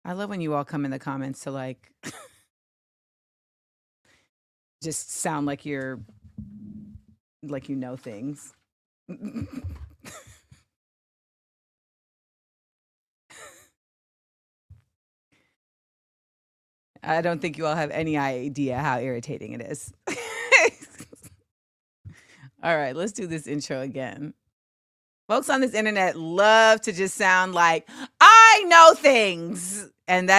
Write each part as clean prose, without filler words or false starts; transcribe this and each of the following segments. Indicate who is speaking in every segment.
Speaker 1: I love when you all come in the comments to like just sound like you're like you know things. I don't think you all have any idea how irritating it is. All right, let's do this intro again. Folks on this internet love to just sound like, I know things. And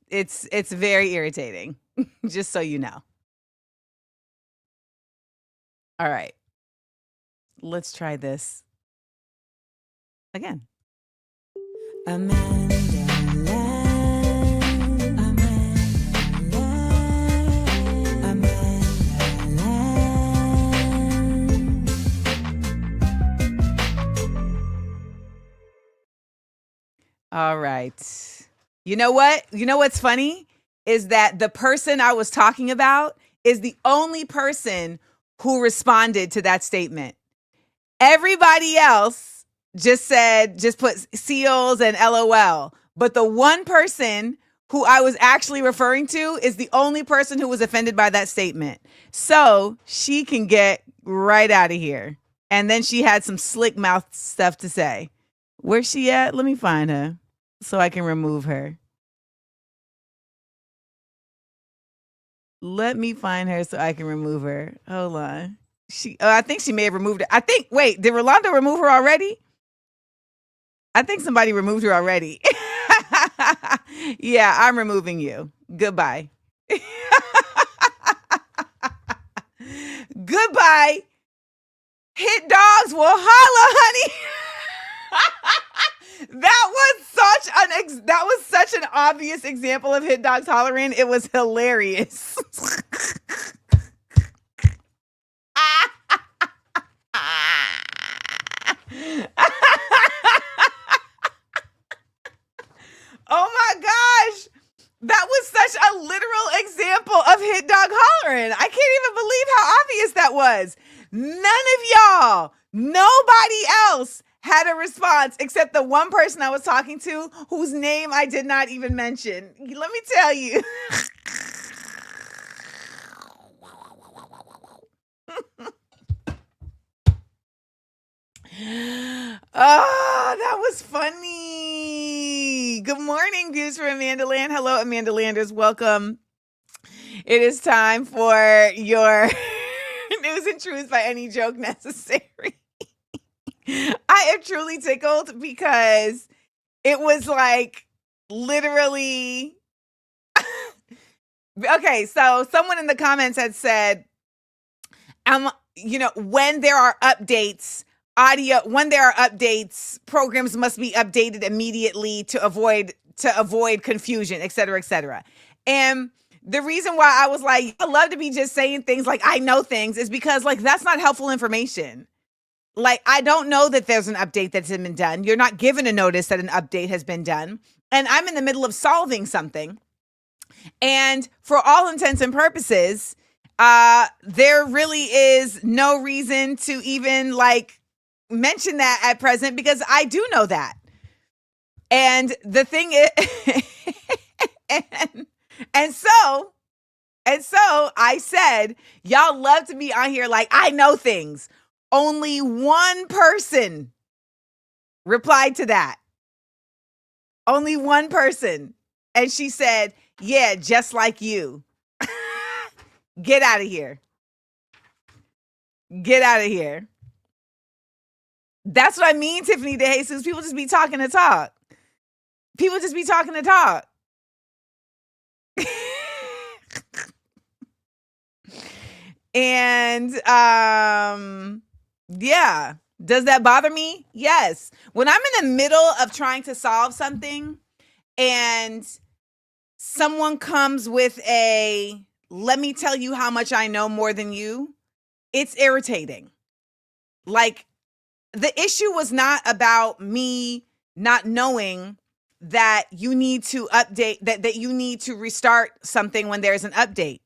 Speaker 1: it's very irritating, just so you know. All right, let's try this again. Amanda Land, Amanda Land, Amanda Land. All right. You know what? You know what's funny is that the person I was talking about is the only person who responded to that statement. Everybody else just put seals and LOL. But the one person who I was actually referring to is the only person who was offended by that statement. So she can get right out of here. And then she had some slick mouth stuff to say. Where's she at? Let me find her so I can remove her. Let me find her so I can remove her. Hold on. I think she may have removed it. Wait, did Rolando remove her already? I think somebody removed her already. Yeah, I'm removing you. Goodbye. Goodbye. Hit dogs will holla, honey. That was such an obvious example of hit dogs hollering. It was hilarious. Oh my gosh. That was such a literal example of hit dog hollering. I can't even believe how obvious that was. None of y'all, nobody else had a response except the one person I was talking to whose name I did not even mention. Let me tell you. Oh, that was funny. Good morning, views for Amanda Land. Hello, Amanda Landers. Welcome. It is time for your news and truths by any joke necessary. I am truly tickled because it was like literally. Okay, so someone in the comments had said, when there are updates, programs must be updated immediately to avoid confusion, et cetera, et cetera. And the reason why I was like, I love to be just saying things like I know things is because like that's not helpful information. Like, I don't know that there's an update that's been done. You're not given a notice that an update has been done. And I'm in the middle of solving something. And for all intents and purposes, there really is no reason to even like mention that at present because I do know that. And the thing is, and so I said, y'all love to be on here like, I know things. Only one person replied to that. Only one person. And she said, yeah, just like you. Get out of here. Get out of here. That's what I mean, Tiffany DeJesus. People just be talking to talk. People just be talking to talk. And yeah. Does that bother me? Yes. When I'm in the middle of trying to solve something and someone comes with let me tell you how much I know more than you, it's irritating. Like, the issue was not about me not knowing that you need to update, that you need to restart something when there's an update.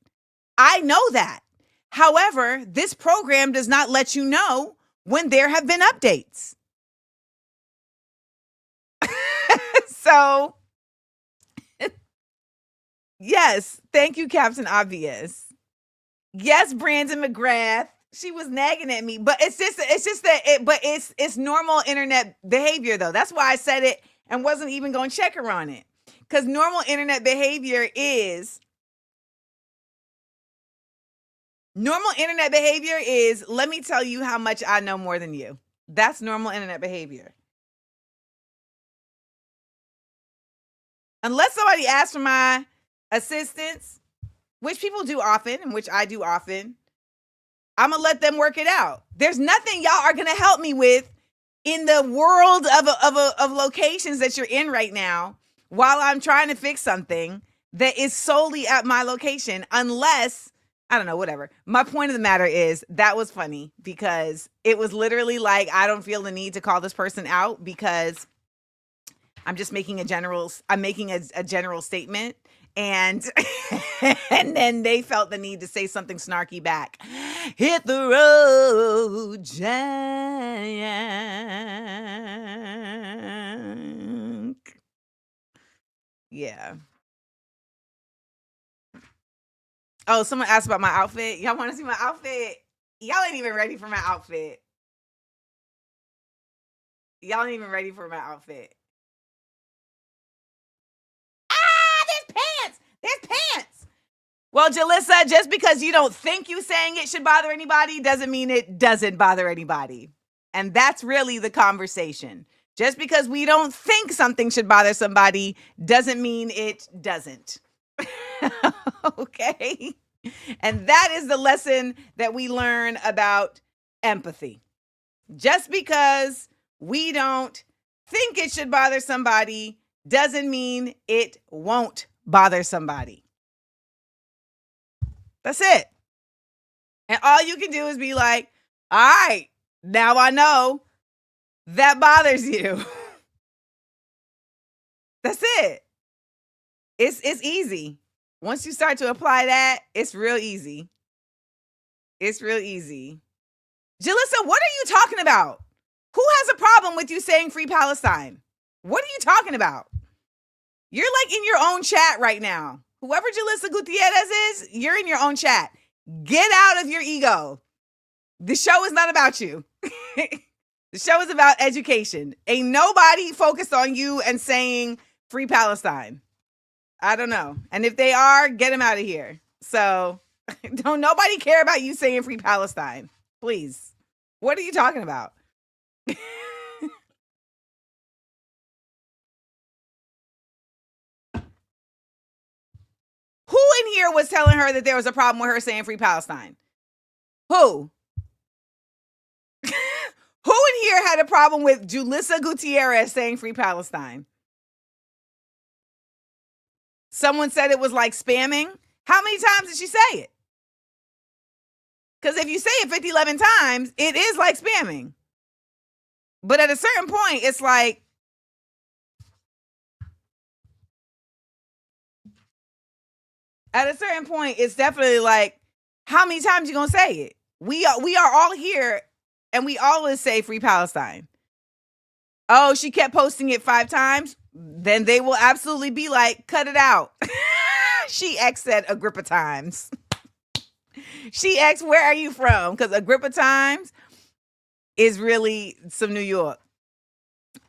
Speaker 1: I know that. However, this program does not let you know when there have been updates. So Yes. Thank you, Captain Obvious. Yes, Brandon McGrath. She was nagging at me, but it's normal internet behavior though. That's why I said it and wasn't even going to check her on it. Because normal internet behavior is let me tell you how much I know more than you. That's normal internet behavior. Unless somebody asks for my assistance, which people do often, and which I do often, I'm going to let them work it out. There's nothing y'all are going to help me with in the world of locations that you're in right now while I'm trying to fix something that is solely at my location, unless, I don't know, whatever. My point of the matter is that was funny because it was literally like, I don't feel the need to call this person out because I'm just making a general statement. And and then they felt the need to say something snarky back. Hit the road, Jack. Yeah. Oh, someone asked about my outfit. Y'all want to see my outfit? Y'all ain't even ready for my outfit. Y'all ain't even ready for my outfit. There's pants. Well, Jalissa, just because you don't think you saying it should bother anybody doesn't mean it doesn't bother anybody. And that's really the conversation. Just because we don't think something should bother somebody doesn't mean it doesn't. Okay? And that is the lesson that we learn about empathy. Just because we don't think it should bother somebody doesn't mean it won't bother somebody. That's it. And all you can do is be like, all right, now I know that bothers you. That's it. It's easy. Once you start to apply that, it's real easy. It's real easy. Jalissa, what are you talking about? Who has a problem with you saying free Palestine? What are you talking about? You're like in your own chat right now. Whoever Jalissa Gutierrez is, you're in your own chat. Get out of your ego. The show is not about you. The show is about education. Ain't nobody focused on you and saying free Palestine. I don't know. And if they are, get them out of here. So don't nobody care about you saying free Palestine. Please. What are you talking about? Who in here was telling her that there was a problem with her saying free Palestine? Who? Who in here had a problem with Julissa Gutierrez saying free Palestine? Someone said it was like spamming. How many times did she say it? Because if you say it 50, 11 times, it is like spamming. But at a certain point, it's like, at a certain point, it's definitely like, how many times you gonna say it? We are all here, and we always say free Palestine. Oh, she kept posting it 5 times? Then they will absolutely be like, cut it out. She X said Agrippa times. She X, where are you from? Because Agrippa times is really some New York.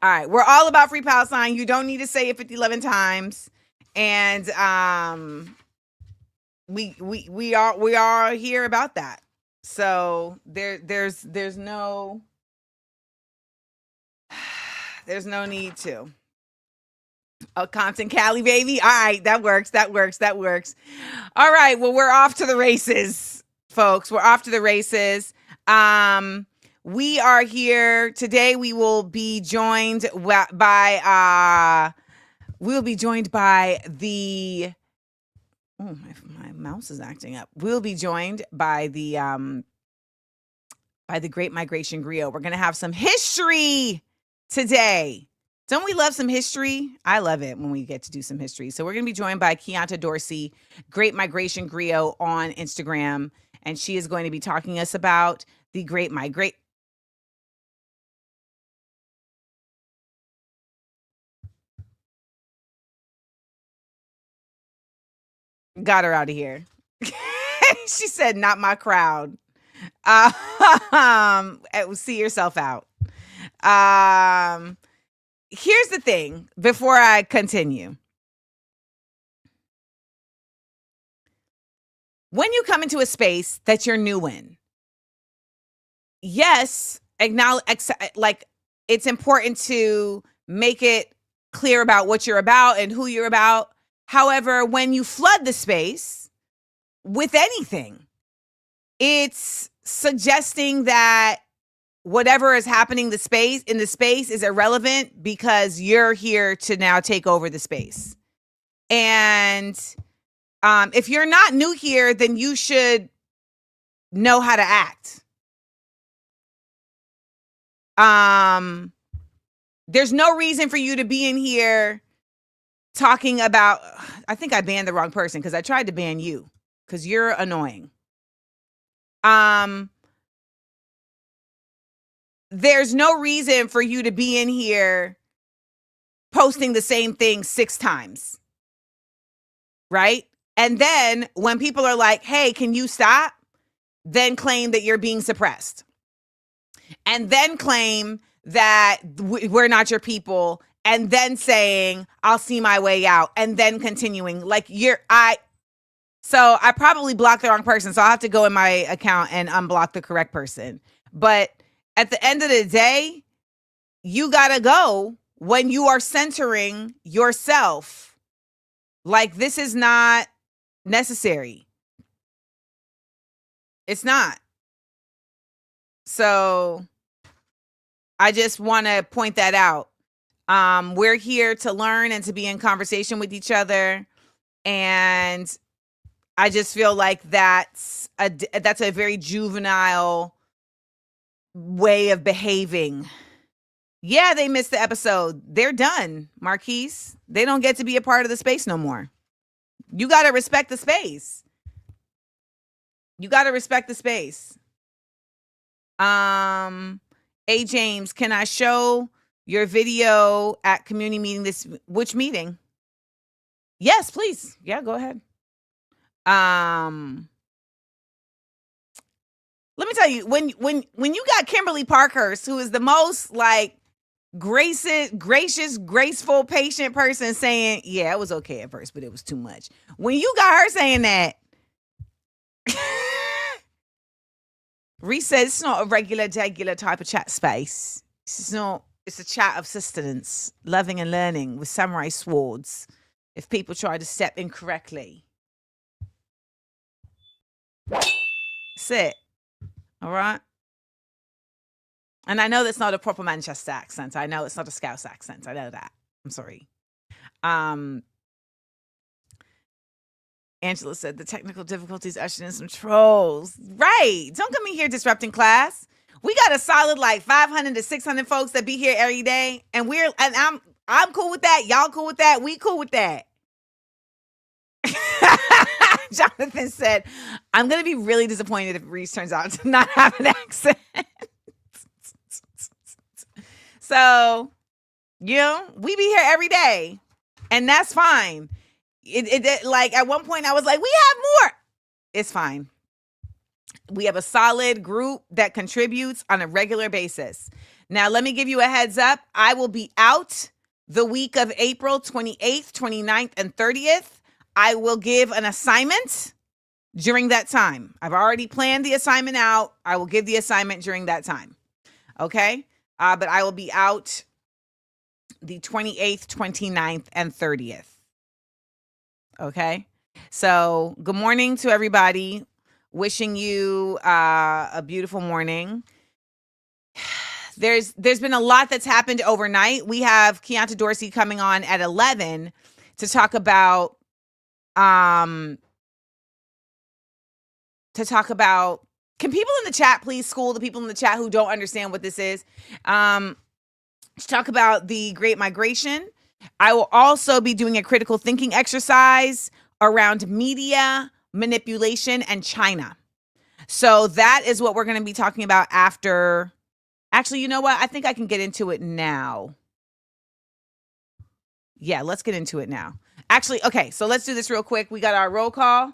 Speaker 1: All right, we're all about free Palestine. You don't need to say it 50, 11 times. And we are here about that. So there's no need to. Oh, Compton Cali, baby. All right, that works. All right, well, we're off to the races, folks. We're off to the races. We are here today. We will be joined by the. Oh, my mouse is acting up. We'll be joined by the Great Migration Griot. We're gonna have some history today. Don't we love some history? I love it when we get to do some history. So we're going to be joined by Chianta Dorsey, Great Migration Griot on Instagram. And she is going to be talking us about the Great Migrate. Got her out of here. She said, not my crowd. See yourself out. Here's the thing before I continue. When you come into a space that you're new in, yes, like it's important to make it clear about what you're about and who you're about. However, when you flood the space with anything, it's suggesting that whatever is happening in the space is irrelevant because you're here to now take over the space. And if you're not new here, then you should know how to act. There's no reason for you to be in here talking about, I think I banned the wrong person because I tried to ban you because you're annoying. There's no reason for you to be in here posting the same thing 6 times. Right? And then when people are like, hey, can you stop? Then claim that you're being suppressed. And then claim that we're not your people. And then saying, I'll see my way out. And then continuing like so I probably blocked the wrong person. So I'll have to go in my account and unblock the correct person. But at the end of the day, you gotta go when you are centering yourself. Like, this is not necessary. It's not. So I just want to point that out. We're here to learn and to be in conversation with each other. And I just feel like that's a very juvenile way of behaving. Yeah, they missed the episode. They're done, Marquise. They don't get to be a part of the space no more. You got to respect the space. You got to respect the space. A James, can I show your video at community meeting which meeting? Yes, please. Yeah, go ahead. Let me tell you, when you got Kimberly Parkhurst, who is the most like gracious, graceful, patient person saying, yeah, it was okay at first, but it was too much. When you got her saying that, Reese says it's not a regular type of chat space. It's a chat of sustenance, loving and learning with samurai swords if people try to step incorrectly. That's it. All right. And I know that's not a proper Manchester accent. I know it's not a Scouse accent. I know that. I'm sorry. Angela said the technical difficulties ushered in some trolls. Right. Don't come in here disrupting class. We got a solid like 500 to 600 folks that be here every day. And I'm cool with that. Y'all cool with that. We cool with that. Jonathan said, I'm going to be really disappointed if Reese turns out to not have an accent. So, we be here every day, and that's fine. It like at one point I was like, we have more. It's fine. We have a solid group that contributes on a regular basis. Now, let me give you a heads up. I will be out the week of April 28th, 29th, and 30th. I will give an assignment during that time. I've already planned the assignment out. I will give the assignment during that time. Okay? But I will be out the 28th, 29th, and 30th. Okay? So, good morning to everybody. Wishing you a beautiful morning. There's been a lot that's happened overnight. We have Chianta Dorsey coming on at 11 to talk about can people in the chat please school the people in the chat who don't understand what this is? To talk about the Great Migration. I will also be doing a critical thinking exercise around media manipulation and China. So that is what we're going to be talking about after. Actually, you know what? I think I can get into it now. Yeah, let's get into it now. Actually, okay, so let's do this real quick. We got our roll call.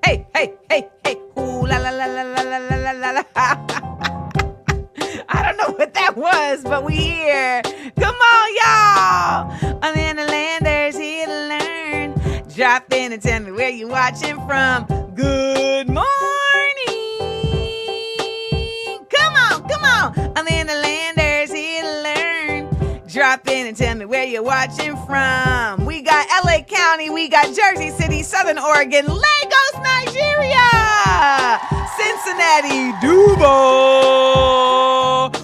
Speaker 1: Hey, hey, hey, hey. Ooh, la, la, la, la, la, la, la, la, la. I don't know what that was, but we here. Come on, y'all. Amanda Landers here to learn. Drop in and tell me where you watching from. Good morning. Come on. Amanda Landers here to learn. Drop in and tell me where you're watching from. We got LA County, we got Jersey City, Southern Oregon, Lagos, Nigeria, Cincinnati, Duval.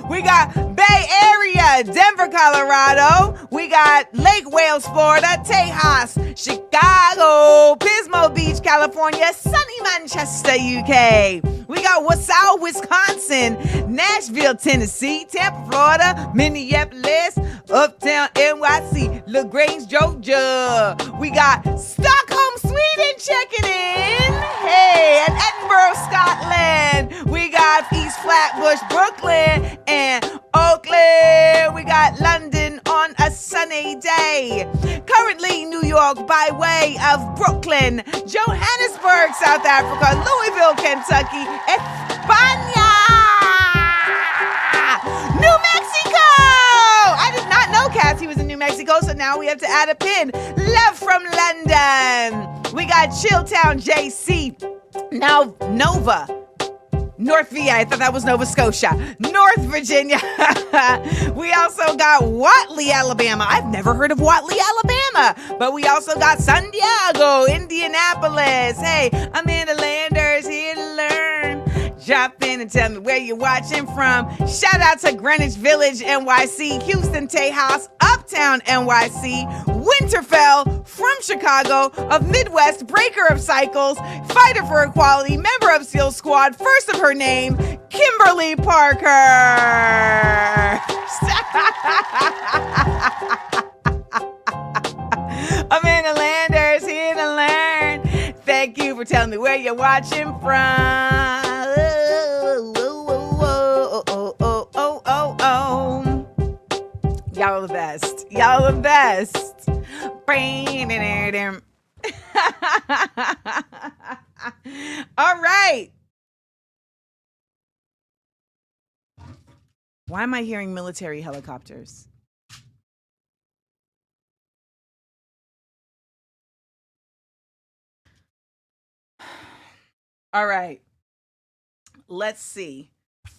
Speaker 1: We got Bay Area, Denver, Colorado. We got Lake Wales, Florida, Tejas, Chicago, Pismo Beach, California, sunny Manchester, UK. We got Wausau, Wisconsin, Nashville, Tennessee, Tampa, Florida, Minneapolis, Uptown, NYC, LaGrange, Georgia. We got Stockholm, Sweden, checking in. Hey, and Edinburgh, Scotland. We got East Flatbush, Brooklyn, and Oakland. We got London on a sunny day. Currently, New York by way of Brooklyn, Johannesburg, South Africa, Louisville, Kentucky, España, New Mexico. I did not know Cassie was in New Mexico, so now we have to add a pin. Love from London. We got Chilltown, JC. Now Nova. North VA, I thought that was Nova Scotia. North Virginia. We also got Watley, Alabama. I've never heard of Watley, Alabama. But we also got San Diego, Indianapolis. Hey, Amanda Landers here to learn. Drop in and tell me where you're watching from. Shout out to Greenwich Village, NYC, Houston, Tejas, Uptown, NYC, Winterfell, from Chicago, of Midwest, breaker of cycles, fighter for equality, member of SEAL Squad, first of her name, Kimberly Parker. Amanda Landers here to learn. Thank you for telling me where you're watching from. Y'all are the best. Y'all are the best. All right. Why am I hearing military helicopters? All right. Let's see.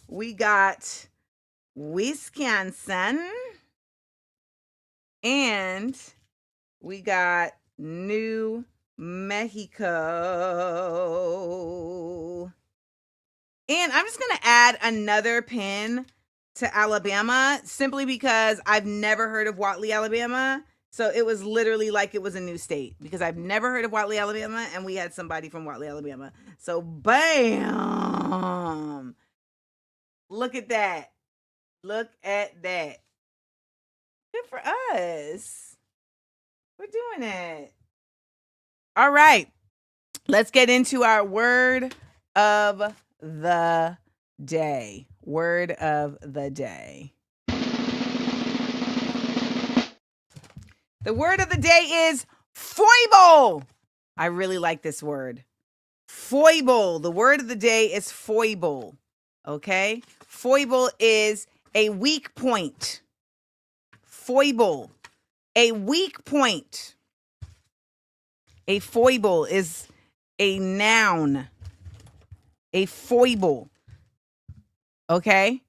Speaker 1: We got Wisconsin and we got New Mexico. And I'm just going to add another pin to Alabama simply because I've never heard of Watley, Alabama. So it was literally like it was a new state because I've never heard of Watley, Alabama, and we had somebody from Watley, Alabama. So bam! Look at that. Look at that. Good for us. We're doing it. All right. Let's get into our word of the day. Word of the day. The word of the day is foible. I really like this word. Foible. The word of the day is foible. Okay? Foible is a weak point. Foible. A weak point. A foible is a noun. A foible. Okay?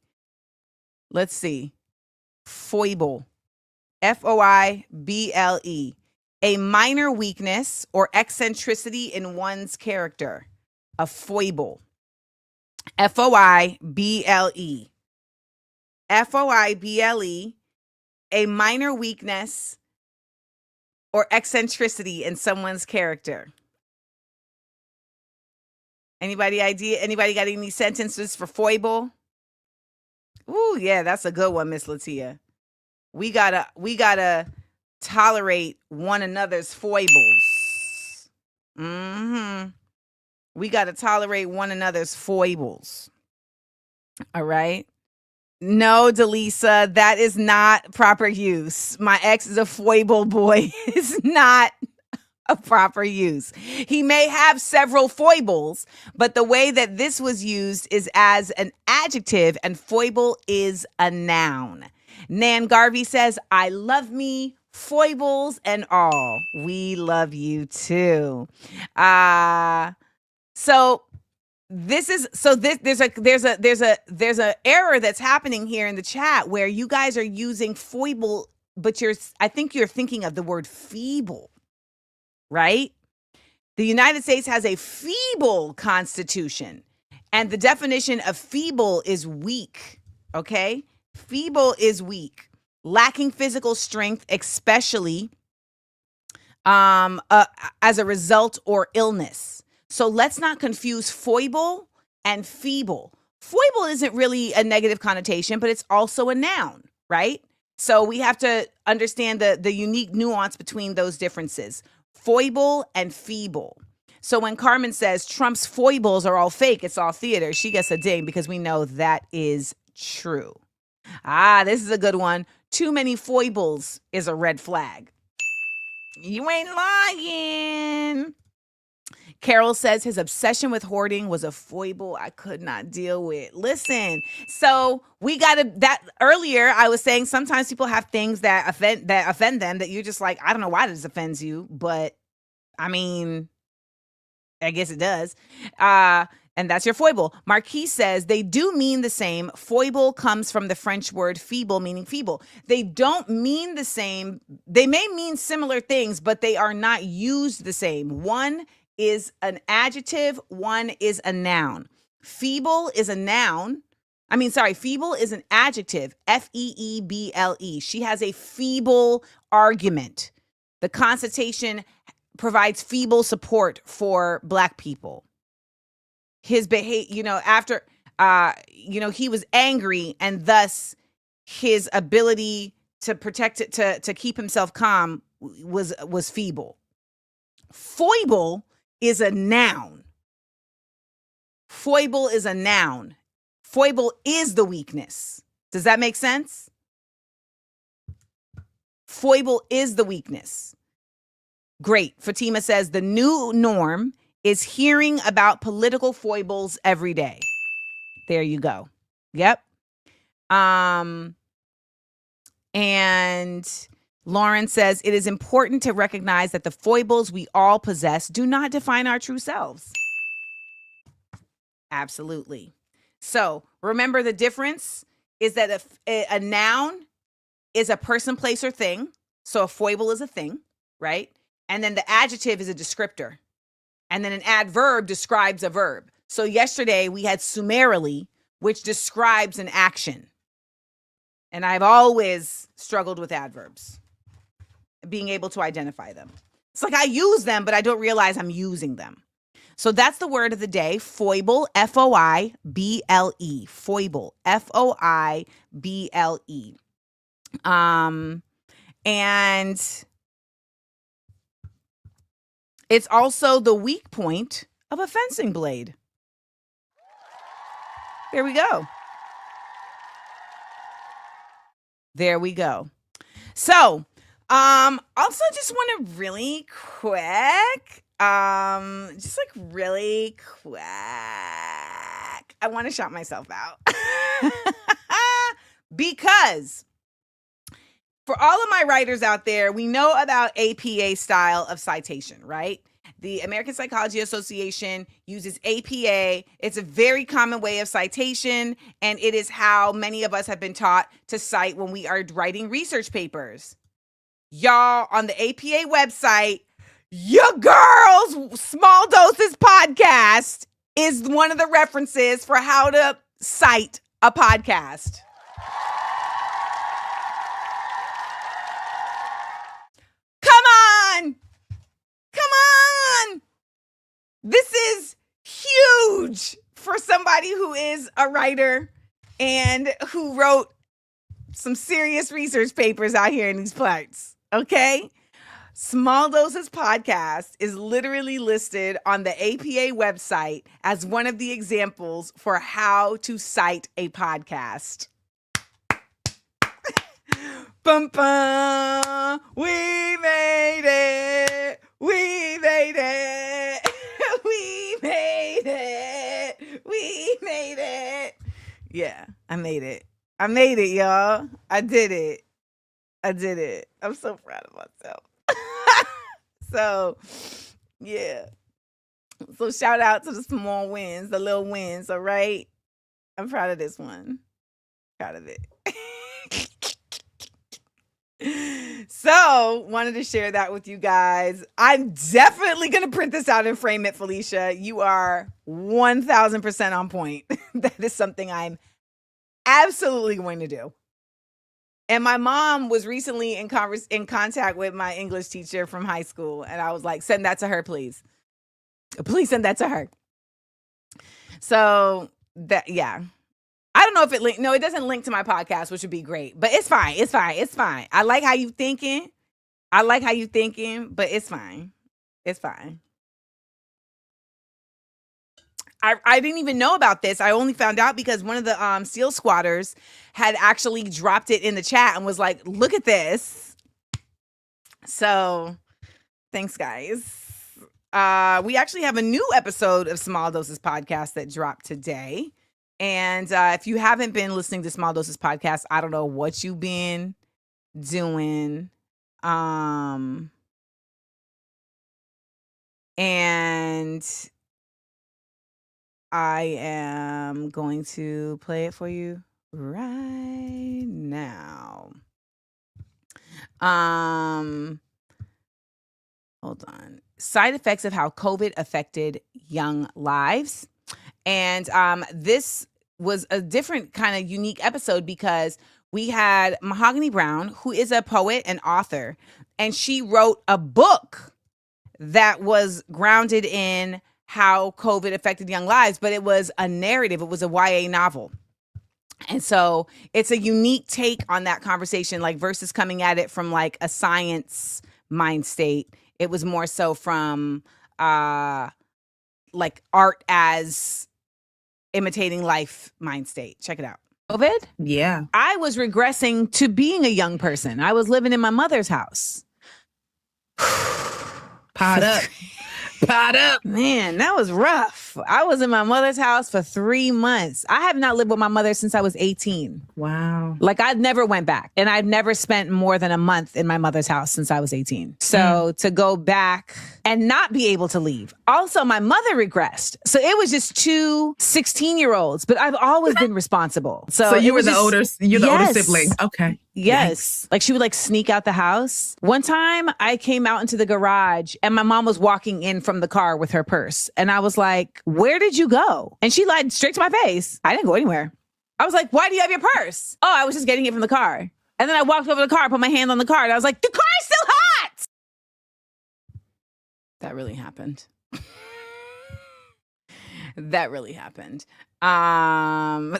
Speaker 1: Let's see. Foible. Foible. A minor weakness or eccentricity in one's character. A foible. Foible. Foible. A minor weakness or eccentricity in someone's character. Anybody got any sentences for foible? Ooh, yeah, that's a good one, Miss Latia. We gotta tolerate one another's foibles. We gotta tolerate one another's foibles. All right. No, Delisa, that is not proper use. My ex is a foible boy. It's not a proper use. He may have several foibles, but the way that this was used is as an adjective, and foible is a noun. Nan Garvey says, I love me, foibles and all. We love you too. So this is so this there's a error that's happening here in the chat where you guys are using foible, but I think you're thinking of the word feeble, right? The United States has a feeble constitution, and the definition of feeble is weak. Okay, feeble is weak, lacking physical strength, especially as a result or illness. So let's not confuse foible and feeble. Foible isn't really a negative connotation, but it's also a noun, right? So we have to understand the unique nuance between those differences. Foible and feeble. So when Carmen says Trump's foibles are all fake, it's all theater, she gets a ding because we know that is true. This is a good one. Too many foibles is a red flag. You ain't lying. Carol says his obsession with hoarding was a foible I could not deal with. Listen, so we got to that earlier. I was saying sometimes people have things that offend them that you're just like, I don't know why this offends you, but I mean, I guess it does. And that's your foible. Marquis says they do mean the same. Foible comes from the French word feeble, meaning feeble. They don't mean the same. They may mean similar things, but they are not used the same. One is an adjective, one is a noun. Feeble is a noun. Feeble is an adjective, Feeble. She has a feeble argument. The Constitution provides feeble support for Black people. His behavior, after, he was angry, and thus his ability to protect it, to keep himself calm was feeble. Foible is a noun. Foible is a noun. Foible is the weakness. Does that make sense? Foible is the weakness. Great. Fatima says the new norm is hearing about political foibles every day. There you go. Yep. And Lauren says, it is important to recognize that the foibles we all possess do not define our true selves. Absolutely. So remember, the difference is that a noun is a person, place, or thing. So a foible is a thing, right? And then the adjective is a descriptor. And then an adverb describes a verb. So yesterday we had summarily, which describes an action. And I've always struggled with adverbs, being able to identify them. It's like I use them, but I don't realize I'm using them. So that's the word of the day, foible, Foible, foible, Foible. And it's also the weak point of a fencing blade. There we go. There we go. So, also just want to really quick, I want to shout myself out because for all of my writers out there, we know about APA style of citation, right? The American Psychology Association uses APA. It's a very common way of citation, and it is how many of us have been taught to cite when we are writing research papers. Y'all, on the APA website, your girl's Small Doses podcast is one of the references for how to cite a podcast. Come on! This is huge for somebody who is a writer and who wrote some serious research papers out here in these parts, okay? Small Doses Podcast is literally listed on the APA website as one of the examples for how to cite a podcast. Bum, bum. We made it. We made it. We made it. We made it. Yeah, I made it. I made it, y'all. I did it. I did it. I'm so proud of myself. So, yeah. So shout out to the small wins, the little wins, all right? I'm proud of this one. Proud of it. So, wanted to share that with you guys. I'm definitely going to print this out and frame it, Felicia. You are 1000% on point. That is something I'm absolutely going to do. And my mom was recently in contact with my English teacher from high school. And I was like, send that to her, please. Please send that to her. So, that, yeah. I don't know if it linked. No, it doesn't link to my podcast, which would be great. But it's fine. It's fine. It's fine. I like how you thinking. But it's fine. It's fine. I didn't even know about this. I only found out because one of the seal squatters had actually dropped it in the chat and was like, look at this. So thanks, guys. We actually have a new episode of Small Doses Podcast that dropped today. And if you haven't been listening to Small Doses Podcast, I don't know what you've been doing. And I am going to play it for you right now. Hold on. Side effects of how COVID affected young lives. And this was a different kind of unique episode because we had Mahogany Brown, who is a poet and author, and she wrote a book that was grounded in how COVID affected young lives, but it was a narrative. It was a YA novel. And so it's a unique take on that conversation, like versus coming at it from like a science mind state. It was more so from like art as imitating life mind state. Check it out. COVID?
Speaker 2: Yeah.
Speaker 1: I was regressing to being a young person. I was living in my mother's house.
Speaker 2: Pot up. Pot up.
Speaker 1: Man, that was rough. I was in my mother's house for 3 months. I have not lived with my mother since I was 18.
Speaker 2: Wow.
Speaker 1: Like I never went back, and I've never spent more than a month in my mother's house since I was 18. So to go back and not be able to leave. Also, my mother regressed. So it was just two 16-year-olds, but I've always been responsible. So
Speaker 2: you were the older, you're the older sibling. Okay.
Speaker 1: Yes. Yikes. Like she would like sneak out the house. One time I came out into the garage and my mom was walking in from the car with her purse. And I was like, where did you go? And she lied straight to my face. I didn't go anywhere. I was like, why do you have your purse? Oh, I was just getting it from the car. And then I walked over to the car, put my hand on the car, and I was like, the car is still hot. That really happened. That really happened. Chloe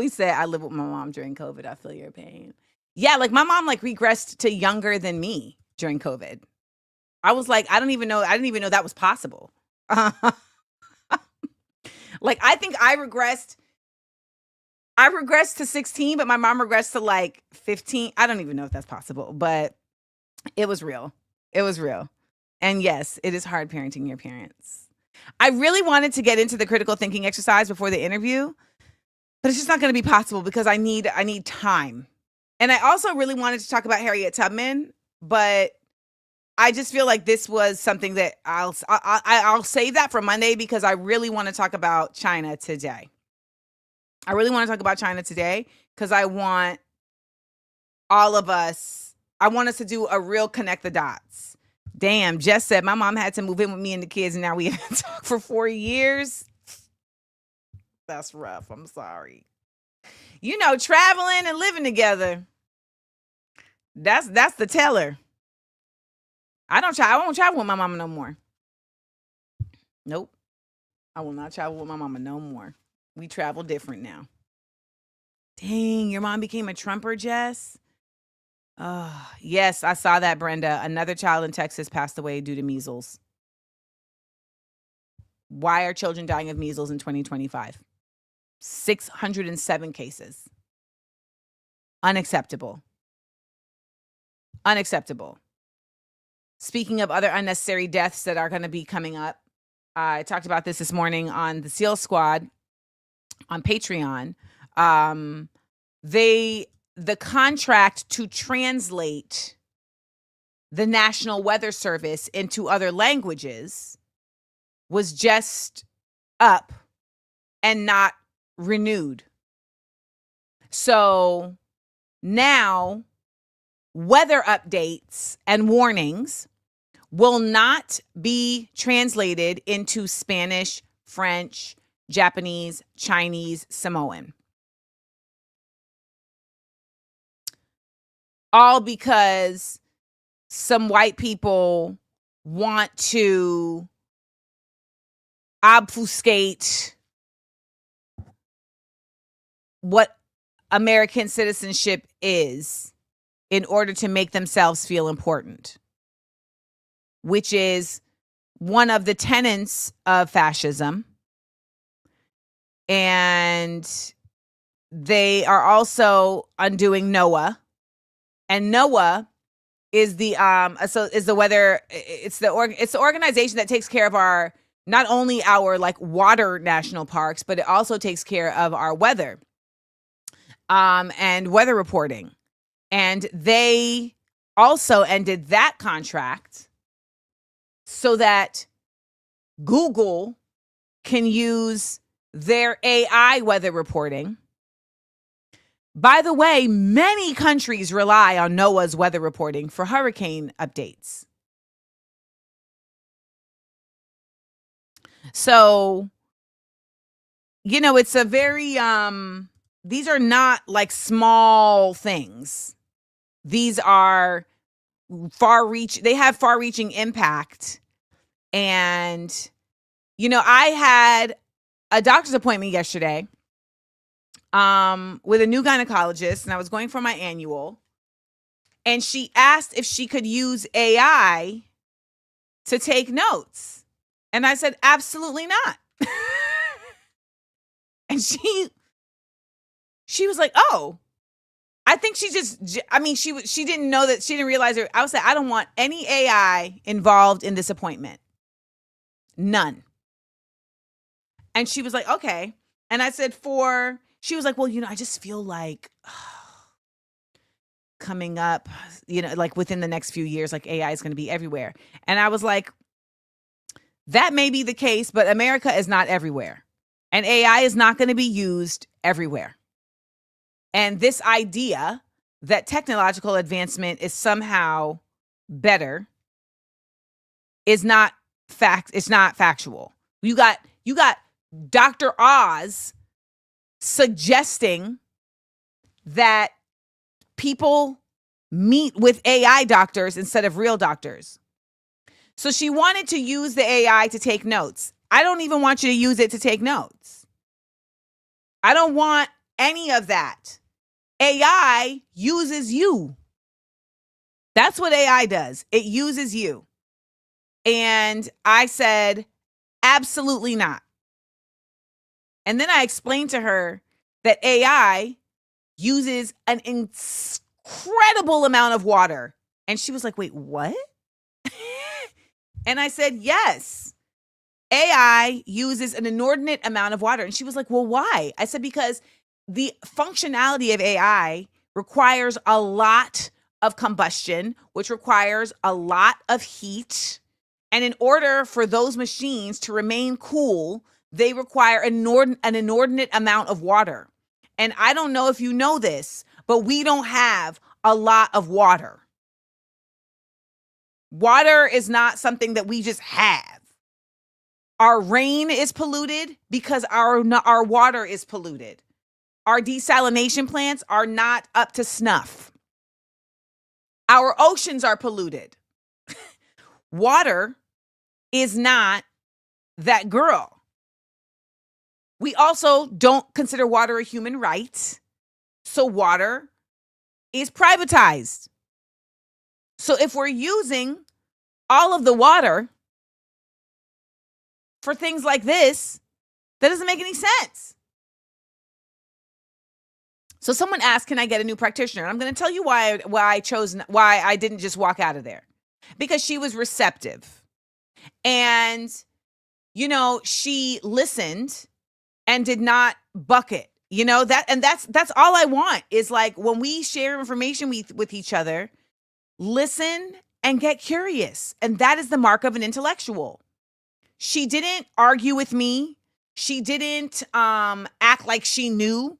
Speaker 1: said, I live with my mom during COVID. I feel your pain. Yeah, like my mom like regressed to younger than me during COVID. I was like, I didn't even know that was possible. Like, I think I regressed to 16, but my mom regressed to like 15. I don't even know if that's possible, but it was real. It was real. And yes, it is hard parenting your parents. I really wanted to get into the critical thinking exercise before the interview, but it's just not going to be possible because I need time. And I also really wanted to talk about Harriet Tubman, but I just feel like this was something that I'll save that for Monday because I really want to talk about China today. I really want to talk about China today because I want us to do a real connect the dots. Damn, Jess said my mom had to move in with me and the kids, and now we haven't talked for 4 years. That's rough. I'm sorry. You know, traveling and living together. That's the teller. I won't travel with my mama no more. Nope. I will not travel with my mama no more. We travel different now. Dang, your mom became a Trumper, Jess? Yes, I saw that, Brenda. Another child in Texas passed away due to measles. Why are children dying of measles in 2025? 607 cases. Unacceptable. Unacceptable. Speaking of other unnecessary deaths that are going to be coming up, I talked about this morning on the SEAL Squad on Patreon. The contract to translate the National Weather Service into other languages was just up and not renewed. So now weather updates and warnings will not be translated into Spanish, French, Japanese, Chinese, Samoan. All because some white people want to obfuscate what American citizenship is in order to make themselves feel important, which is one of the tenets of fascism. And they are also undoing NOAA. And NOAA is the organization that takes care of our, not only our like water national parks, but it also takes care of our weather and weather reporting. And they also ended that contract so that Google can use their AI weather reporting. By the way, many countries rely on NOAA's weather reporting for hurricane updates. So, it's a very, these are not like small things. These are they have far-reaching impact. And, I had a doctor's appointment yesterday with a new gynecologist, and I was going for my annual, and she asked if she could use AI to take notes. And I said, absolutely not. And she was like, oh, I think she didn't know that, she didn't realize it. I was like, I don't want any AI involved in this appointment. None. And she was like, okay. And I said, she was like, well, I just feel like coming up, like within the next few years, like AI is going to be everywhere. And I was like, that may be the case, but America is not everywhere. And AI is not going to be used everywhere. And this idea that technological advancement is somehow better is not it's not factual. You got Dr. Oz suggesting that people meet with AI doctors instead of real doctors. So she wanted to use the AI to take notes. I don't even want you to use it to take notes. I don't want any of that. AI uses you. That's what AI does. It uses you. And I said, absolutely not. And then I explained to her that AI uses an incredible amount of water. And she was like, wait, what? And I said, yes, AI uses an inordinate amount of water. And she was like, well, why? I said, because the functionality of AI requires a lot of combustion, which requires a lot of heat. And in order for those machines to remain cool, they require an inordinate amount of water. And I don't know if you know this, but we don't have a lot of water. Water is not something that we just have. Our rain is polluted because our water is polluted. Our desalination plants are not up to snuff. Our oceans are polluted. Water is not that girl. We also don't consider water a human right. So water is privatized. So if we're using all of the water for things like this, that doesn't make any sense. So someone asked, can I get a new practitioner? And I'm going to tell you why I didn't just walk out of there. Because she was receptive. And, she listened and did not bucket. That's all I want is like when we share information with each other, listen and get curious. And that is the mark of an intellectual. She didn't argue with me. She didn't act like she knew.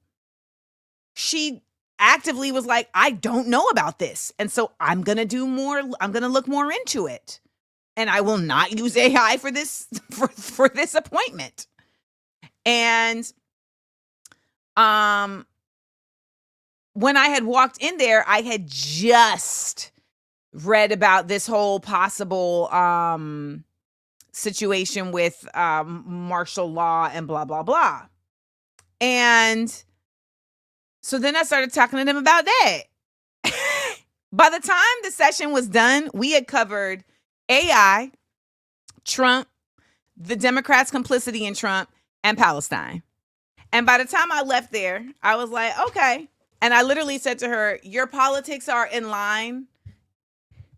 Speaker 1: She actively was like, I don't know about this. And so I'm going to do more. I'm going to look more into it. And I will not use AI for this, for this appointment. And when I had walked in there, I had just read about this whole possible situation with martial law and blah, blah, blah. And so then I started talking to them about that. By the time the session was done, we had covered AI, Trump, the Democrats' complicity in Trump, and Palestine. And by the time I left there, I was like, okay. And I literally said to her, your politics are in line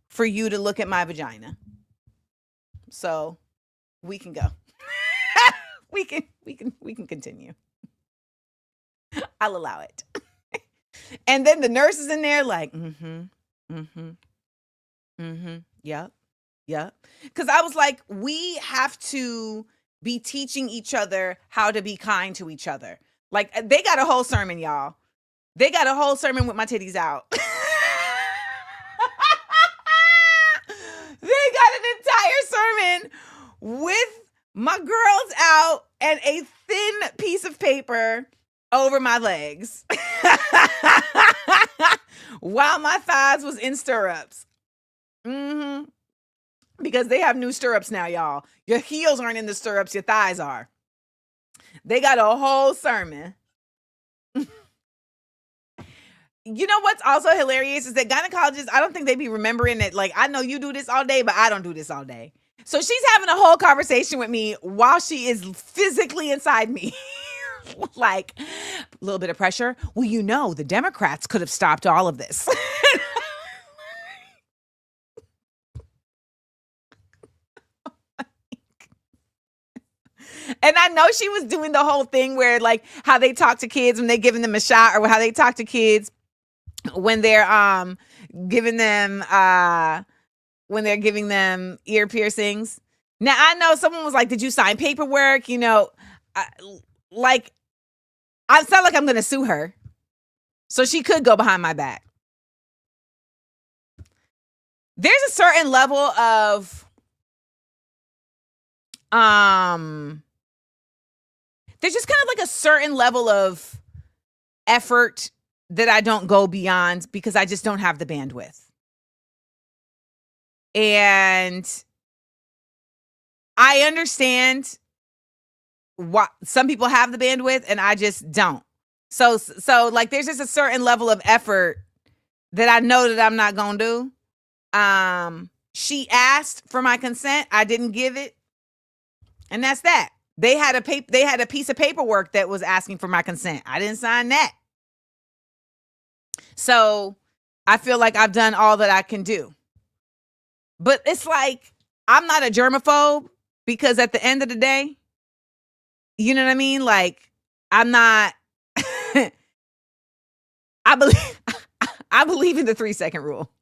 Speaker 1: for you to look at my vagina. So we can go. we can continue. I'll allow it. And then the nurse is in there like, yep. Because I was like, we have to be teaching each other how to be kind to each other. Like, they got a whole sermon, y'all. They got a whole sermon with my titties out. They got an entire sermon with my girls out and a thin piece of paper over my legs while my thighs was in stirrups. Because they have new stirrups now, y'all. Your heels aren't in the stirrups, your thighs are. They got a whole sermon. You know what's also hilarious is that gynecologists, I don't think they be remembering that, like, I know you do this all day, but I don't do this all day. So she's having a whole conversation with me while she is physically inside me. Like, a little bit of pressure. Well, the Democrats could have stopped all of this. And I know she was doing the whole thing where, like, how they talk to kids when they're giving them a shot, or how they talk to kids when they're giving them ear piercings. Now, I know someone was like, did you sign paperwork? I sound like I'm going to sue her. So she could go behind my back. There's a certain level of there's just kind of like a certain level of effort that I don't go beyond because I just don't have the bandwidth. And I understand why some people have the bandwidth and I just don't. So like there's just a certain level of effort that I know that I'm not going to do. She asked for my consent. I didn't give it. And that's that. They had a piece of paperwork that was asking for my consent. I didn't sign that. So I feel like I've done all that I can do. But it's like, I'm not a germaphobe because at the end of the day, you know what I mean? Like, I'm not, I believe in the 3-second rule.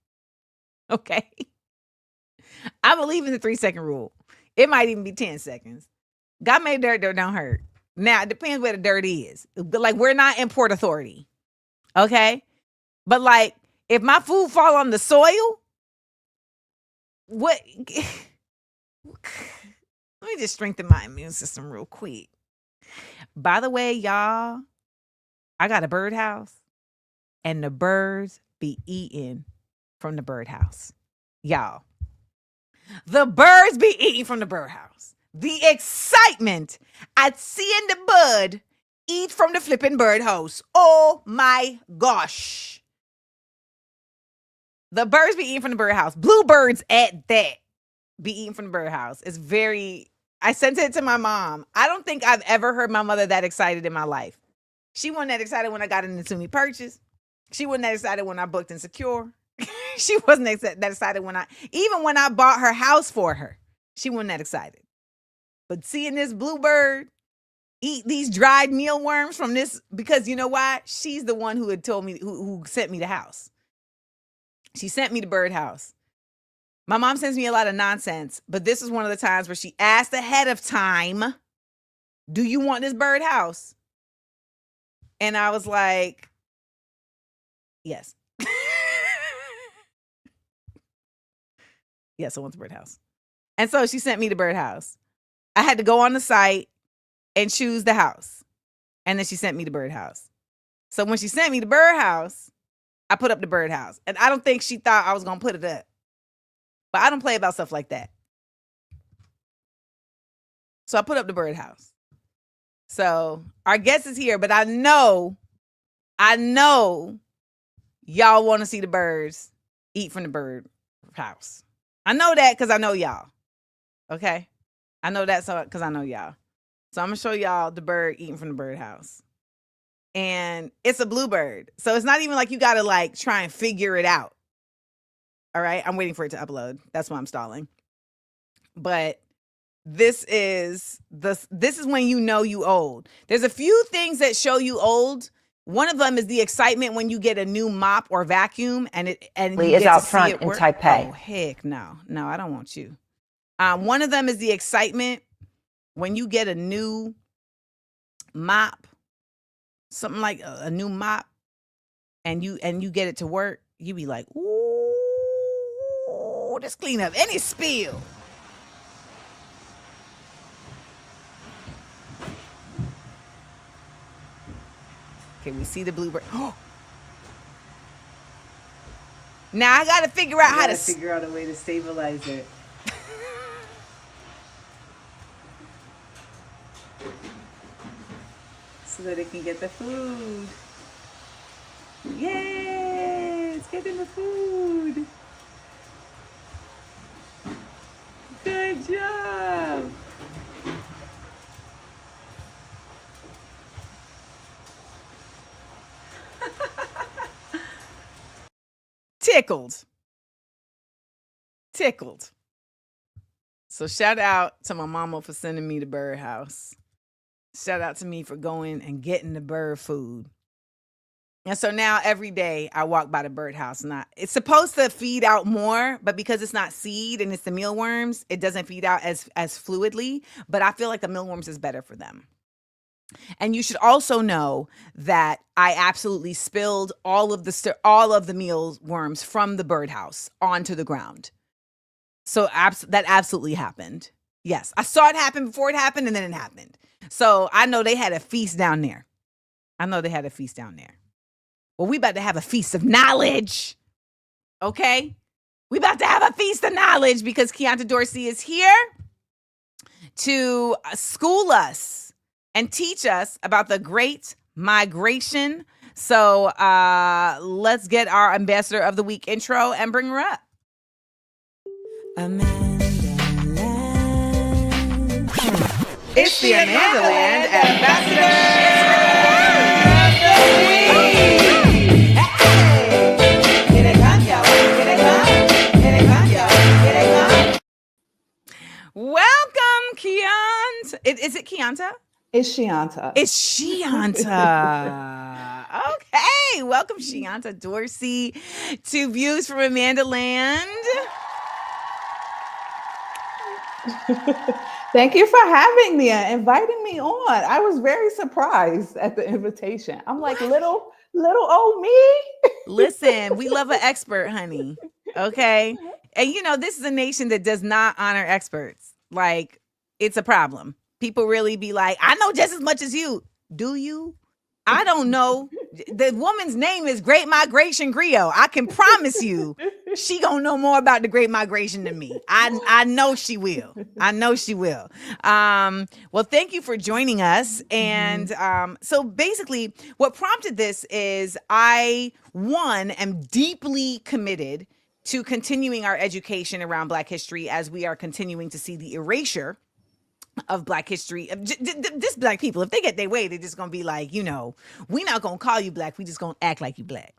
Speaker 1: Okay. I believe in the 3-second rule. It might even be 10 seconds. God made dirt don't hurt. Now, it depends where the dirt is. But like, we're not in Port Authority. Okay? But like, if my food fall on the soil, what? Let me just strengthen my immune system real quick. By the way, y'all, I got a birdhouse and the birds be eating from the birdhouse. Y'all, the birds be eating from the birdhouse. The excitement at seeing the bird eat from the flipping birdhouse. Oh my gosh. The birds be eating from the birdhouse. Bluebirds at that be eating from the birdhouse. It's very, I sent it to my mom. I don't think I've ever heard my mother that excited in my life. She wasn't that excited when I got into Tumi Purchase. She wasn't that excited when I booked Insecure. She wasn't that excited when I bought her house for her. She wasn't that excited. But seeing this bluebird eat these dried mealworms from this, because you know why? She's the one who had told me, who sent me the house. She sent me the Birdhouse. My mom sends me a lot of nonsense, but this is one of the times where she asked ahead of time, do you want this Birdhouse? And I was like, yes. Yes, I want the Birdhouse. And so she sent me the Birdhouse. I had to go on the site and choose the house. And then she sent me the Birdhouse. So when she sent me the Birdhouse, I put up the Birdhouse. And I don't think she thought I was going to put it up. But I don't play about stuff like that. So I put up the Birdhouse. So our guest is here, but I know y'all want to see the birds eat from the Birdhouse. I know that because I know y'all. Okay? I know that because I know y'all. So I'm going to show y'all the bird eating from the Birdhouse. And it's a bluebird. So it's not even like you got to like try and figure it out. All right? I'm waiting for it to upload. That's why I'm stalling. But this is when you know you old. There's a few things that show you old. One of them is the excitement when you get a new mop or vacuum and you
Speaker 3: is out front in Taipei.
Speaker 1: Oh heck no, I don't want you. One of them is the excitement when you get a new mop, something like a new mop, and you get it to work. You be like, ooh, this clean up any spill. Okay, we see the bluebird. Oh. Now I gotta figure out how to
Speaker 4: figure out a way to stabilize it. So that it can get the food. Yay! It's getting the food. Good job.
Speaker 1: Tickled. So shout out to my mama for sending me the Birdhouse. Shout out to me for going and getting the bird food. And so now every day I walk by the Birdhouse. And it's supposed to feed out more, but because it's not seed and it's the mealworms, it doesn't feed out as fluidly. But I feel like the mealworms is better for them. And you should also know that I absolutely spilled all of the mealworms from the Birdhouse onto the ground. So that absolutely happened. Yes, I saw it happen before it happened, and then it happened. So I know they had a feast down there. Well, we about to have a feast of knowledge. Okay? We about to have a feast of knowledge because Chianta Dorsey is here to school us and teach us about the Great Migration. So let's get our Ambassador of the Week intro and bring her up. It's the Amanda Land Ambassador of the Week. Welcome, Chianta. Is it Chianta?
Speaker 4: It's Chianta.
Speaker 1: It's Chianta. Okay. Welcome, Chianta Dorsey, to Views from Amanda Land.
Speaker 4: Thank you for having me and inviting me on. I was very surprised at the invitation. I'm like, little old me.
Speaker 1: Listen, we love an expert, honey. Okay. And you know, this is a nation that does not honor experts. Like, it's a problem. People really be like, I know just as much as you. Do you? I don't know. The woman's name is Great Migration Griot. I can promise you she gonna know more about the Great Migration than me. I know she will. Well, thank you for joining us. And so basically what prompted this is I, am deeply committed to continuing our education around Black history as we are continuing to see the erasure of Black history, just Black people. If they get their way, they're just gonna be like, we not gonna call you Black. We just gonna act like you Black.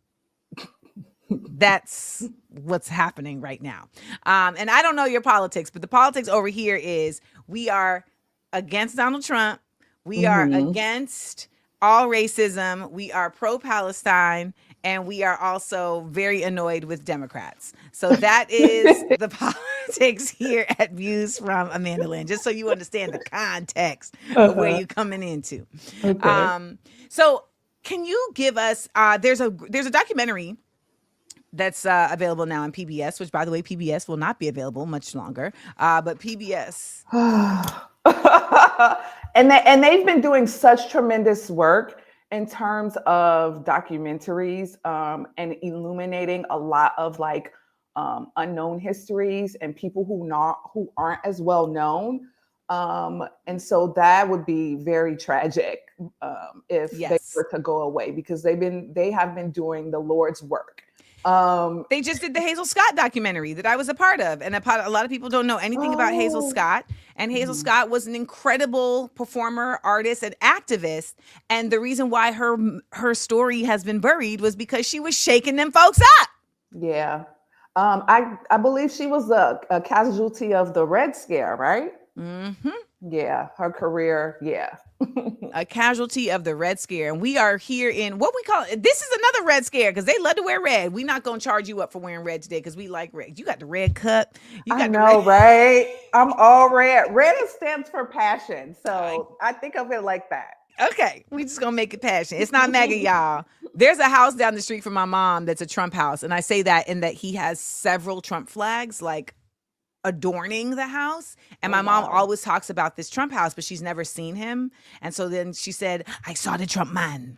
Speaker 1: That's what's happening right now. And I don't know your politics, but the politics over here is we are against Donald Trump. We are against all racism. We are pro-Palestine. And we are also very annoyed with Democrats. So that is the politics here at Views from Amanda Lynn, just so you understand the context of where you're coming into. Okay. So can you give us, there's a documentary that's available now on PBS, which, by the way, PBS will not be available much longer, but PBS.
Speaker 4: and they've been doing such tremendous work in terms of documentaries and illuminating a lot of like unknown histories and people who aren't as well known. And so that would be very tragic if they were to go away, because they have been doing the Lord's work.
Speaker 1: They just did the Hazel Scott documentary that I was a part of. And a lot of people don't know anything about Hazel Scott. And Hazel Scott was an incredible performer, artist, and activist. And the reason why her story has been buried was because she was shaking them folks up.
Speaker 4: Yeah. I believe she was a casualty of the Red Scare, right? Mm-hmm. Yeah. Her career. Yeah.
Speaker 1: A casualty of the Red Scare. And we are here in what we call, this is another Red Scare because they love to wear red. We're not going to charge you up for wearing red today because we like red. You got the red cup.
Speaker 4: I know, right? I'm all red. Red stands for passion. So I think of it like that.
Speaker 1: Okay. We just going to make it passion. It's not MAGA, y'all. There's a house down the street from my mom that's a Trump house. And I say that in that he has several Trump flags, like adorning the house. And my mom always talks about this Trump house, but she's never seen him. And so then she said, I saw the Trump man.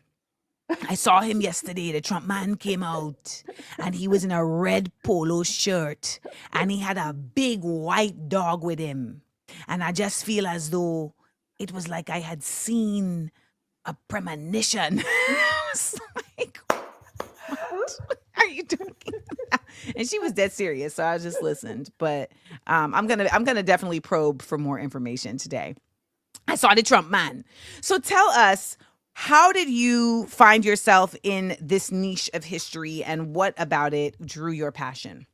Speaker 1: I saw him yesterday. The Trump man came out and he was in a red polo shirt and he had a big white dog with him. And I just feel as though it was like I had seen a premonition. I was like, what are you doing? And she was dead serious, so I just listened. But I'm gonna definitely probe for more information today. I saw the Trump man. So tell us, how did you find yourself in this niche of history, and what about it drew your passion?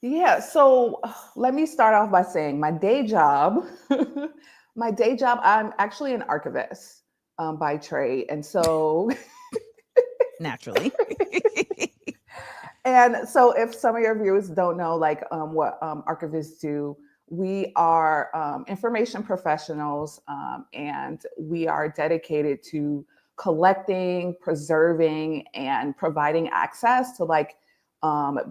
Speaker 4: Yeah, so let me start off by saying my day job, I'm actually an archivist by trade, and so
Speaker 1: naturally.
Speaker 4: And so if some of your viewers don't know what archivists do, we are information professionals, and we are dedicated to collecting, preserving, and providing access to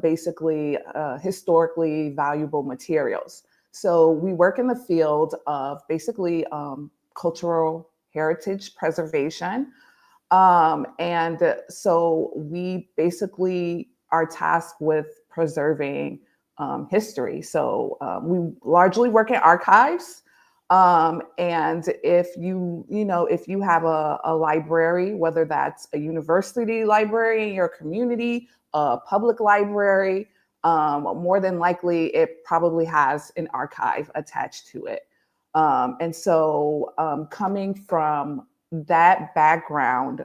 Speaker 4: basically historically valuable materials. So we work in the field of basically cultural heritage preservation. And so we basically are tasked with preserving history. So we largely work in archives. And if you have a library, whether that's a university library in your community, a public library, more than likely it probably has an archive attached to it. And so coming from that background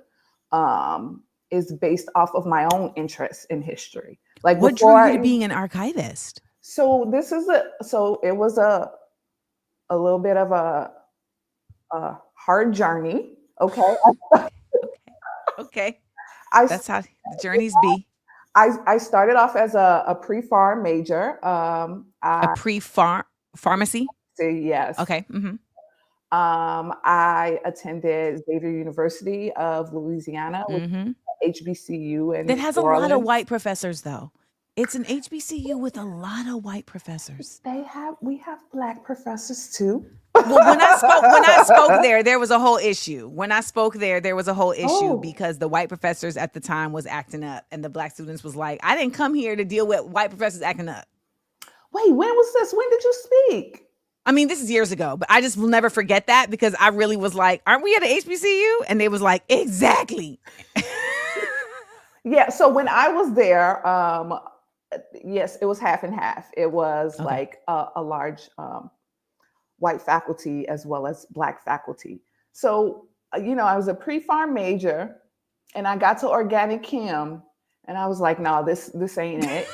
Speaker 4: is based off of my own interest in history. Like,
Speaker 1: what drew you to being an archivist?
Speaker 4: So it was a little bit of a hard journey. Okay.
Speaker 1: Okay. That's how the journeys be.
Speaker 4: I started off as a pre-pharm major.
Speaker 1: A pharmacy?
Speaker 4: Yes.
Speaker 1: Okay. Mm-hmm.
Speaker 4: I attended Xavier University of Louisiana, HBCU, and
Speaker 1: that has a lot of white professors, though. It's an HBCU with a lot of white professors.
Speaker 4: We have Black professors too.
Speaker 1: Well, when I spoke there was a whole issue. When I spoke there was a whole issue because the white professors at the time was acting up, and the Black students was like, I didn't come here to deal with white professors acting up.
Speaker 4: Wait, when was this? When did you speak?
Speaker 1: I mean, this is years ago, but I just will never forget that because I really was like, aren't we at an HBCU? And they was like, exactly.
Speaker 4: Yeah. So when I was there, yes, it was half and half. It was like a large white faculty as well as Black faculty. So, I was a pre-farm major, and I got to organic chem, and I was like, no, this ain't it.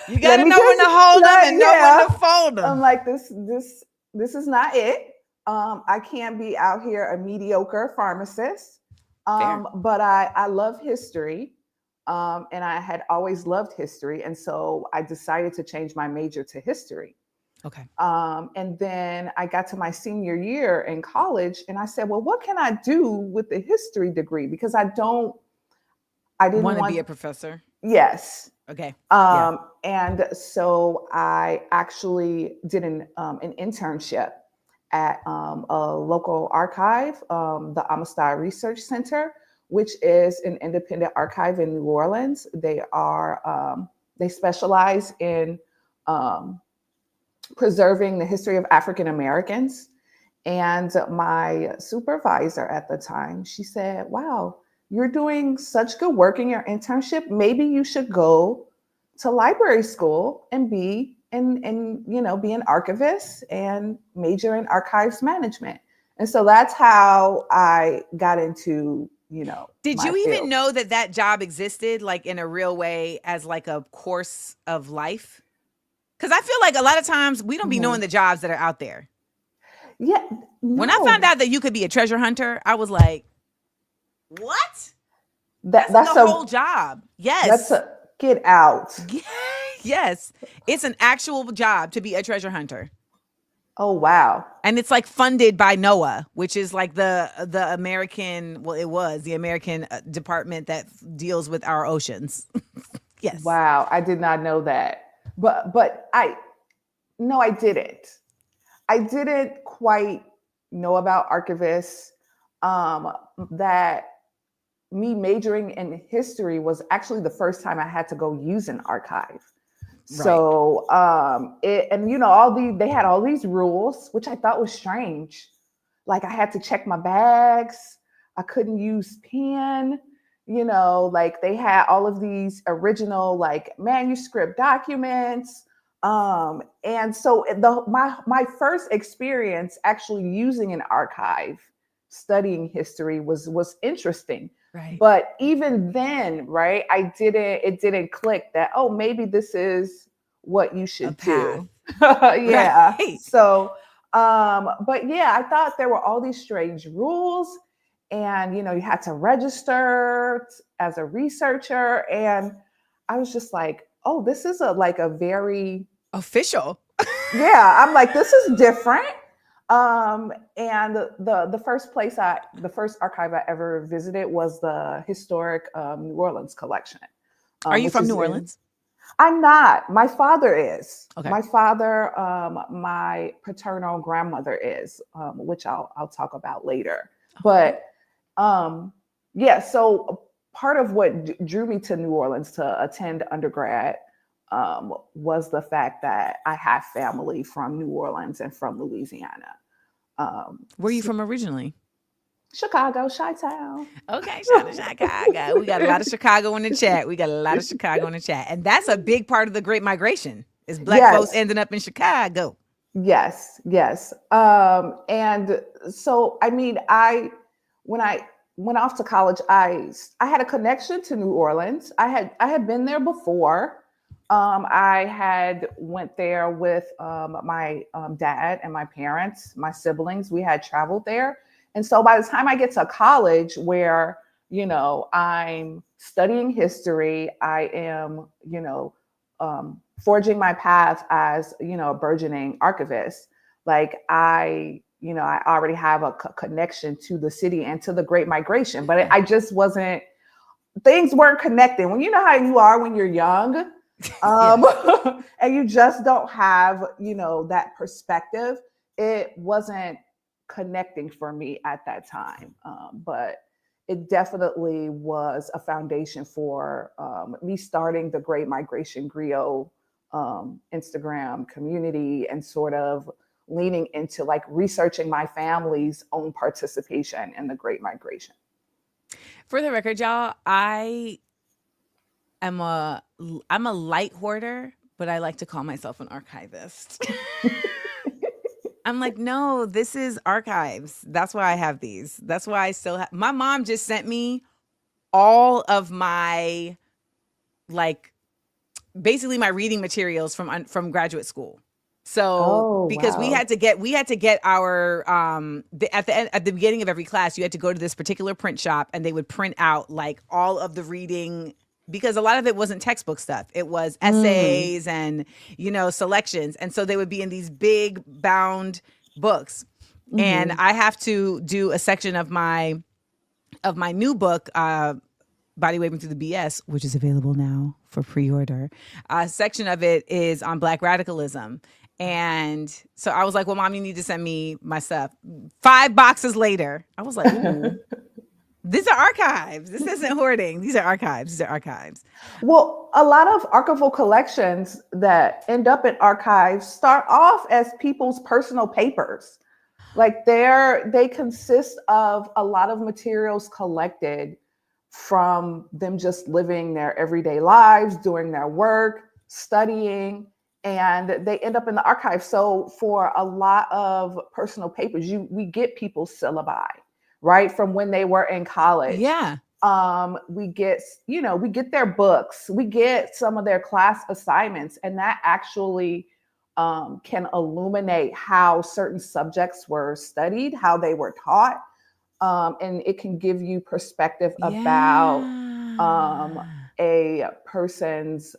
Speaker 1: You got to know when to hold them and know when to fold them.
Speaker 4: I'm like, this is not it. I can't be out here a mediocre pharmacist. But I love history. And I had always loved history. And so I decided to change my major to history.
Speaker 1: Okay.
Speaker 4: And then I got to my senior year in college, and I said, well, what can I do with the history degree? Because I didn't want
Speaker 1: to be a professor.
Speaker 4: Yes.
Speaker 1: Okay.
Speaker 4: And so I actually did an internship at a local archive, the Amistad Research Center, which is an independent archive in New Orleans. They specialize in preserving the history of African Americans. And my supervisor at the time, she said, wow, you're doing such good work in your internship. Maybe you should go to library school and be an archivist and major in archives management. And so that's how I got into,
Speaker 1: Did you
Speaker 4: field.
Speaker 1: even know that job existed, like in a real way, as like a course of life? Because I feel like a lot of times we don't be knowing the jobs that are out there.
Speaker 4: Yeah. No.
Speaker 1: When I found out that you could be a treasure hunter, I was like, what? That's the whole job. Yes.
Speaker 4: Get out.
Speaker 1: Yes. It's an actual job to be a treasure hunter.
Speaker 4: Oh, wow.
Speaker 1: And it's like funded by NOAA, which is like the American, it was the American department that deals with our oceans. Yes.
Speaker 4: Wow. I did not know that. But I didn't. I didn't quite know about archivists. That me majoring in history was actually the first time I had to go use an archive. Right. So, they had all these rules, which I thought was strange. Like I had to check my bags. I couldn't use pen, like they had all of these original like manuscript documents. And so my first experience actually using an archive, studying history was interesting.
Speaker 1: Right.
Speaker 4: But even then, right, it didn't click that, oh, maybe this is what you should do. Yeah. Right. So, but yeah, I thought there were all these strange rules, and, you had to register as a researcher. And I was just like, oh, this is a very
Speaker 1: official.
Speaker 4: Yeah. I'm like, this is different. And the first archive I ever visited was the historic New Orleans collection.
Speaker 1: Are you from New Orleans?
Speaker 4: I'm not. My father is.
Speaker 1: Okay.
Speaker 4: My father, my paternal grandmother is, which I'll talk about later. But so part of what drew me to New Orleans to attend undergrad was the fact that I have family from New Orleans and from Louisiana.
Speaker 1: Where are you from originally?
Speaker 4: Chicago, Chi-Town.
Speaker 1: Okay, shout out to Chicago. We got a lot of Chicago in the chat. And that's a big part of the Great Migration, is Black folks ending up in Chicago.
Speaker 4: Yes. And so, I mean, when I went off to college, I had a connection to New Orleans. I had been there before. I had went there with my dad and my parents, my siblings. We had traveled there. And so by the time I get to college, where, I'm studying history, I am, forging my path as, a burgeoning archivist. Like I already have a connection to the city and to the Great Migration, but I just things weren't connecting. When you know how you are when you're young, and you just don't have, that perspective, it wasn't connecting for me at that time. But it definitely was a foundation for me starting the Great Migration Griot Instagram community and sort of leaning into like researching my family's own participation in the Great Migration.
Speaker 1: For the record, y'all, I'm a light hoarder, but I like to call myself an archivist. I'm like, no, this is archives. That's why I have these. That's why I still have. My mom just sent me all of my, like, basically my reading materials from graduate school. So because we had to get our at the beginning of every class, you had to go to this particular print shop and they would print out like all of the reading, because a lot of it wasn't textbook stuff. It was essays and, selections. And so they would be in these big bound books. And I have to do a section of my new book, Body Waving Through the BS, which is available now for pre-order. A section of it is on Black radicalism. And so I was like, well, Mom, you need to send me my stuff. 5 boxes later, I was like, ooh, these are archives. This isn't hoarding. These are archives.
Speaker 4: Well, a lot of archival collections that end up in archives start off as people's personal papers. Like they consist of a lot of materials collected from them just living their everyday lives, doing their work, studying, and they end up in the archive. So for a lot of personal papers, we get people's syllabi, right? From when they were in college.
Speaker 1: Yeah.
Speaker 4: We get their books, we get some of their class assignments, and that actually can illuminate how certain subjects were studied, how they were taught. And it can give you perspective about a person's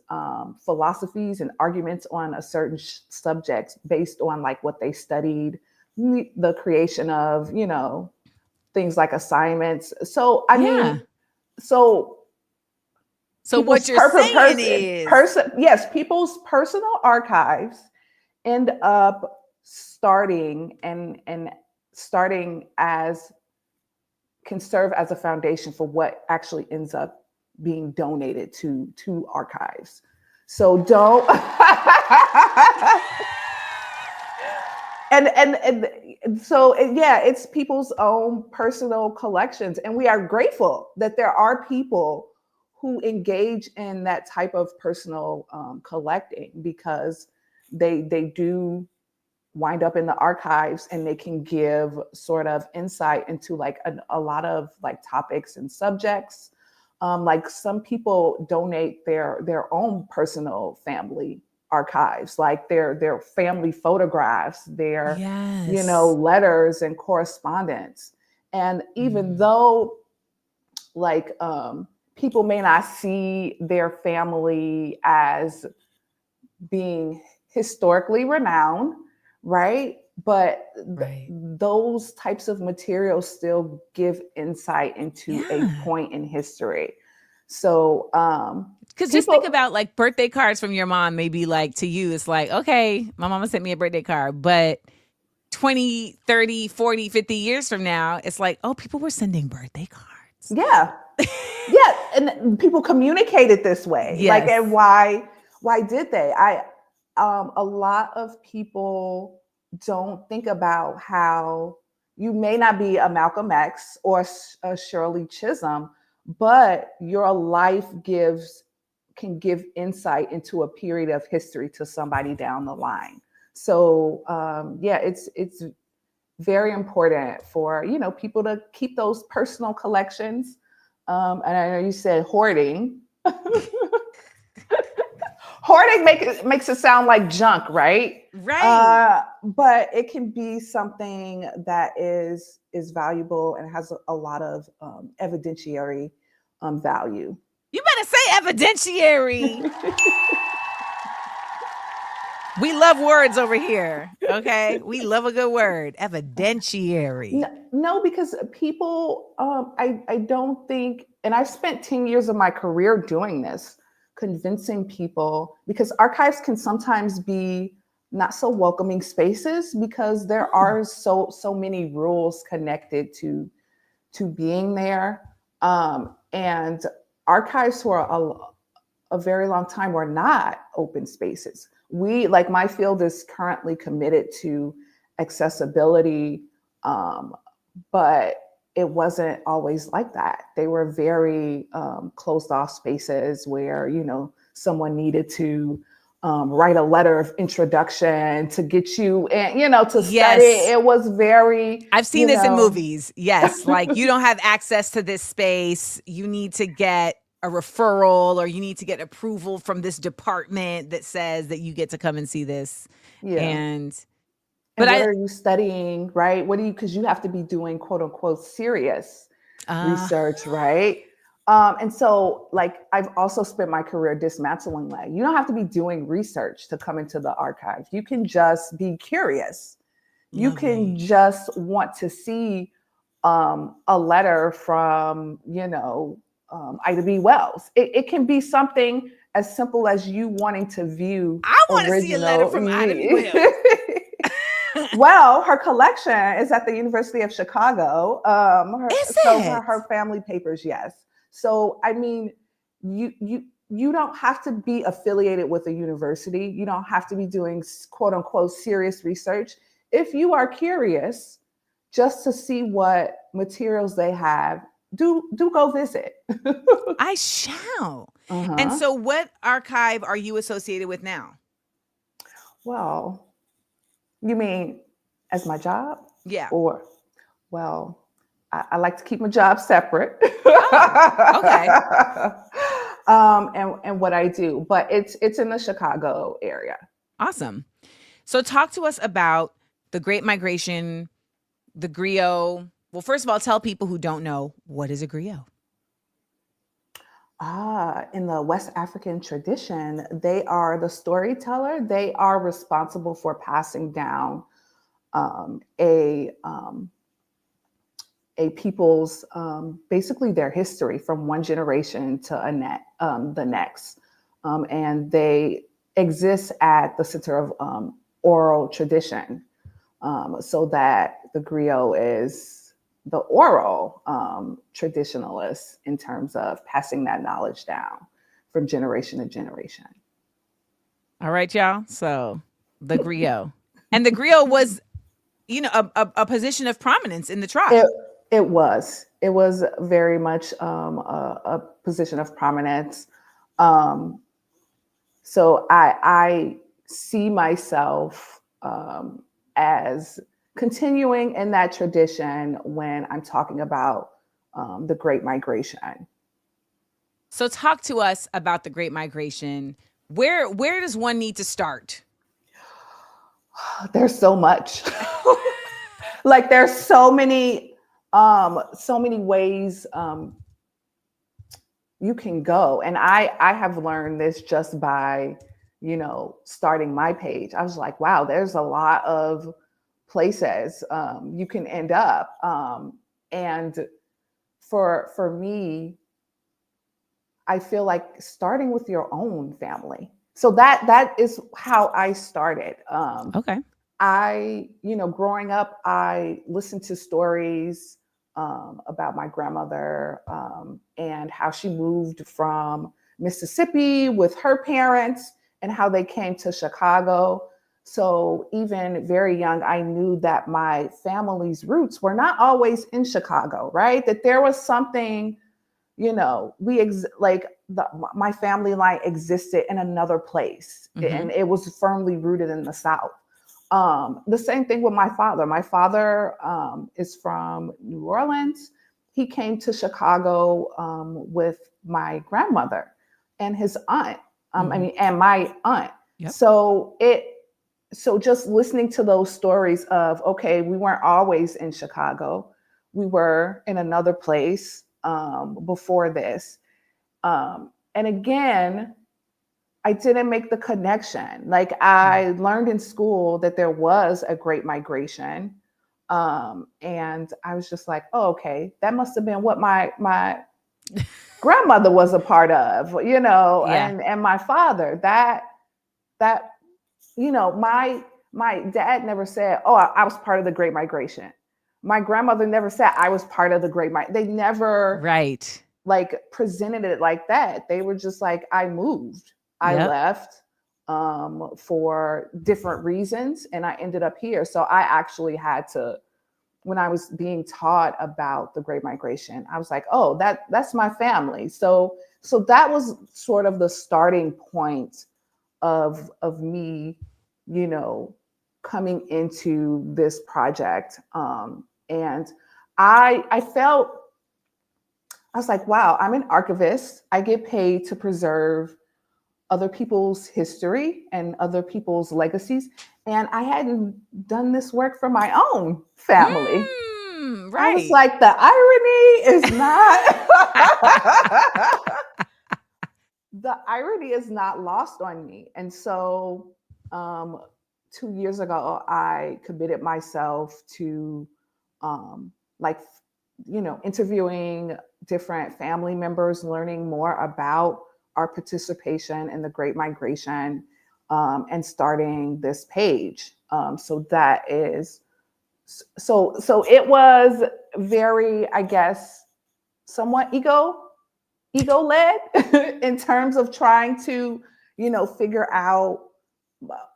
Speaker 4: philosophies and arguments on a certain subject based on like what they studied, the creation of, things like assignments. So, I mean, so
Speaker 1: what you're saying is
Speaker 4: yes, people's personal archives end up starting as can serve as a foundation for what actually ends up being donated to archives. So don't and so it's people's own personal collections, and we are grateful that there are people who engage in that type of personal collecting, because they do wind up in the archives and they can give sort of insight into like a lot of like topics and subjects. Like some people donate their own personal family archives, like their family photographs, their letters and correspondence. And even though like people may not see their family as being historically renowned, right? But those types of materials still give insight into a point in history. So,
Speaker 1: because just think about like birthday cards from your mom, maybe like to you, it's like, okay, my mama sent me a birthday card, but 20, 30, 40, 50 years from now, it's like, oh, people were sending birthday cards.
Speaker 4: Yeah. Yeah. And people communicated this way.
Speaker 1: Yes.
Speaker 4: Like, and why did they? A lot of people don't think about how you may not be a Malcolm X or a Shirley Chisholm, but your life can give insight into a period of history to somebody down the line. So it's very important for people to keep those personal collections. And I know you said hoarding. Hoarding makes it sound like junk, right?
Speaker 1: Right.
Speaker 4: But it can be something that is valuable and has a lot of evidentiary value.
Speaker 1: You better say evidentiary. We love words over here, okay? We love a good word, evidentiary.
Speaker 4: No, because people, I don't think, and I've spent 10 years of my career doing this, convincing people, because archives can sometimes be not so welcoming spaces because there are so many rules connected to being there. And archives for a very long time were not open spaces. My field is currently committed to accessibility, but it wasn't always like that. They were very closed off spaces where, someone needed to write a letter of introduction to get you, and to study. It was very.
Speaker 1: I've seen this in movies. Yes, like you don't have access to this space. You need to get a referral, or you need to get approval from this department that says that you get to come and see this.
Speaker 4: Yeah. But what are you studying, right? Because you have to be doing quote unquote serious research, right? And so, like, I've also spent my career dismantling that. You don't have to be doing research to come into the archive. You can just be curious. You can just want to see a letter from, Ida B. Wells. It can be something as simple as you wanting to view.
Speaker 1: I want to see a letter from Ida B. Wells.
Speaker 4: Well, her collection is at the University of Chicago. Her family papers, yes. So, I mean, you don't have to be affiliated with a university. You don't have to be doing quote unquote serious research. If you are curious just to see what materials they have, do go visit.
Speaker 1: I shall. And so what archive are you associated with now?
Speaker 4: Well, you mean as my job?
Speaker 1: Yeah.
Speaker 4: Or, well, I like to keep my job separate.
Speaker 1: Okay.
Speaker 4: And what I do, but it's in the Chicago area.
Speaker 1: Awesome. So talk to us about the Great Migration, the Griot. Well, first of all, tell people who don't know, what is a Griot?
Speaker 4: In the West African tradition, they are the storyteller. They are responsible for passing down a people's, basically their history from one generation to the next. And they exist at the center of oral tradition, so that the griot is the oral traditionalist in terms of passing that knowledge down from generation to generation.
Speaker 1: All right, y'all. So the griot. And the griot was, a position of prominence in the tribe.
Speaker 4: It was very much a position of prominence. So I see myself as continuing in that tradition when I'm talking about the Great Migration.
Speaker 1: So talk to us about the Great Migration. Where does one need to start?
Speaker 4: There's so much. Like there's so many ways you can go. And I have learned this just by, starting my page. I was like, wow, there's a lot of places you can end up. And for me, I feel like starting with your own family. So that is how I started.
Speaker 1: Okay.
Speaker 4: Growing up, I listened to stories about my grandmother and how she moved from Mississippi with her parents and how they came to Chicago. So even very young, I knew that my family's roots were not always in Chicago, right? That there was something, my family line existed in another place, and it was firmly rooted in the South. The same thing with my father. My father is from New Orleans. He came to Chicago with my grandmother and his aunt. And my aunt.
Speaker 1: Yep.
Speaker 4: So just listening to those stories of, okay, we weren't always in Chicago. We were in another place before this. And again, I didn't make the connection. Like I learned in school that there was a Great Migration. And I was just like, oh, okay, that must have been what my grandmother was a part of, and my father, that my dad never said, oh, I was part of the Great Migration. My grandmother never said I was part of the Great Migration. They never presented it like that. They were just like, I moved. I left for different reasons, and I ended up here. So I actually had to, when I was being taught about the Great Migration, I was like, oh, that's my family. So that was sort of the starting point of me, you know, coming into this project. And I felt, I was like, wow, I'm an archivist. I get paid to preserve other people's history and other people's legacies. And I hadn't done this work for my own family.
Speaker 1: Right.
Speaker 4: I was like, the irony is not the irony is not lost on me. And so 2 years ago, I committed myself to like, you know, interviewing different family members, learning more about our participation in the Great Migration, and starting this page. So it was very, I guess, somewhat ego led in terms of trying to, you know, figure out,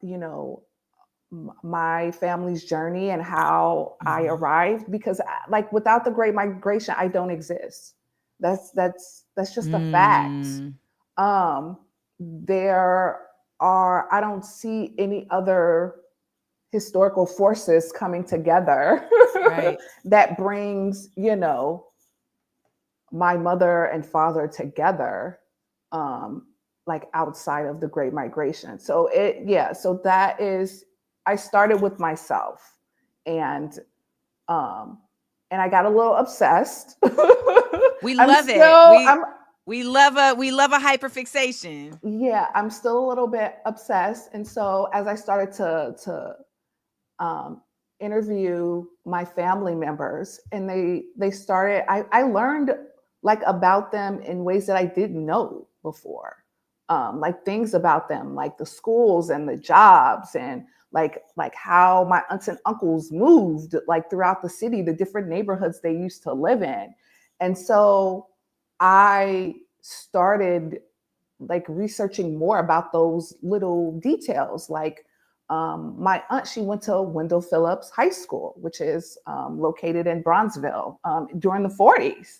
Speaker 4: you know, my family's journey and how I arrived, because like without the Great Migration, I don't exist. That's just a fact. I don't see any other historical forces coming together
Speaker 1: right.
Speaker 4: that brings, you know, my mother and father together, like outside of the Great Migration. So that is, I started with myself, and I got a little obsessed.
Speaker 1: We love it. We love a hyperfixation.
Speaker 4: Yeah, I'm still a little bit obsessed. And so as I started to interview my family members, and they started, I learned like about them in ways that I didn't know before. Like things about them, like the schools and the jobs, and like how my aunts and uncles moved like throughout the city, the different neighborhoods they used to live in. And so I started like researching more about those little details. Like my aunt, she went to Wendell Phillips High School, which is located in Bronzeville, during the 40s.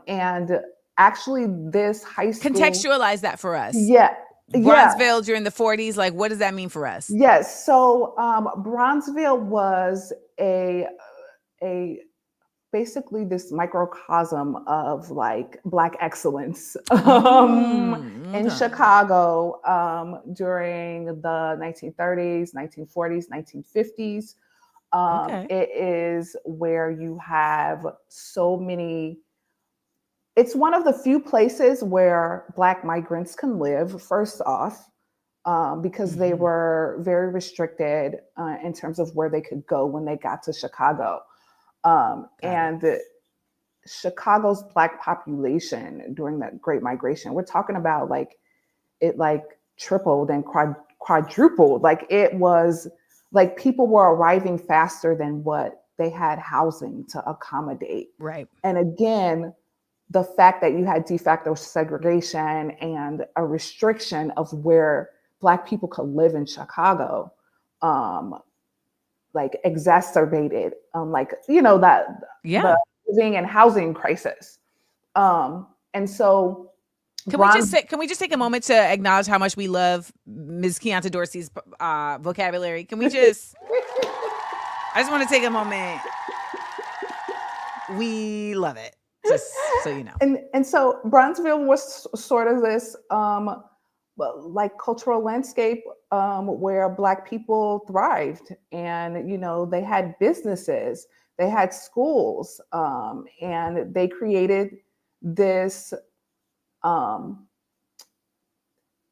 Speaker 4: And actually this high school—
Speaker 1: Contextualize that for us.
Speaker 4: Yeah.
Speaker 1: Bronzeville during the 40s, like what does that mean for us?
Speaker 4: Yes. So Bronzeville was a basically this microcosm of like Black excellence in Chicago during the 1930s, 1940s, 1950s. It is where you have so many— it's one of the few places where Black migrants can live, first off, because they were very restricted in terms of where they could go when they got to Chicago. And Chicago's Black population during the Great Migration, we're talking about like it like tripled and quadrupled. Like it was like people were arriving faster than what they had housing to accommodate.
Speaker 1: Right.
Speaker 4: And again, the fact that you had de facto segregation and a restriction of where Black people could live in Chicago, like exacerbated, like, you know, the living and housing crisis. And so
Speaker 1: can we just take a moment to acknowledge how much we love Ms. Chianta Dorsey's vocabulary? Can we just, I just want to take a moment. We love it. Just so you know.
Speaker 4: And so Bronzeville was sort of this like cultural landscape where Black people thrived, and you know they had businesses, they had schools, and they created this.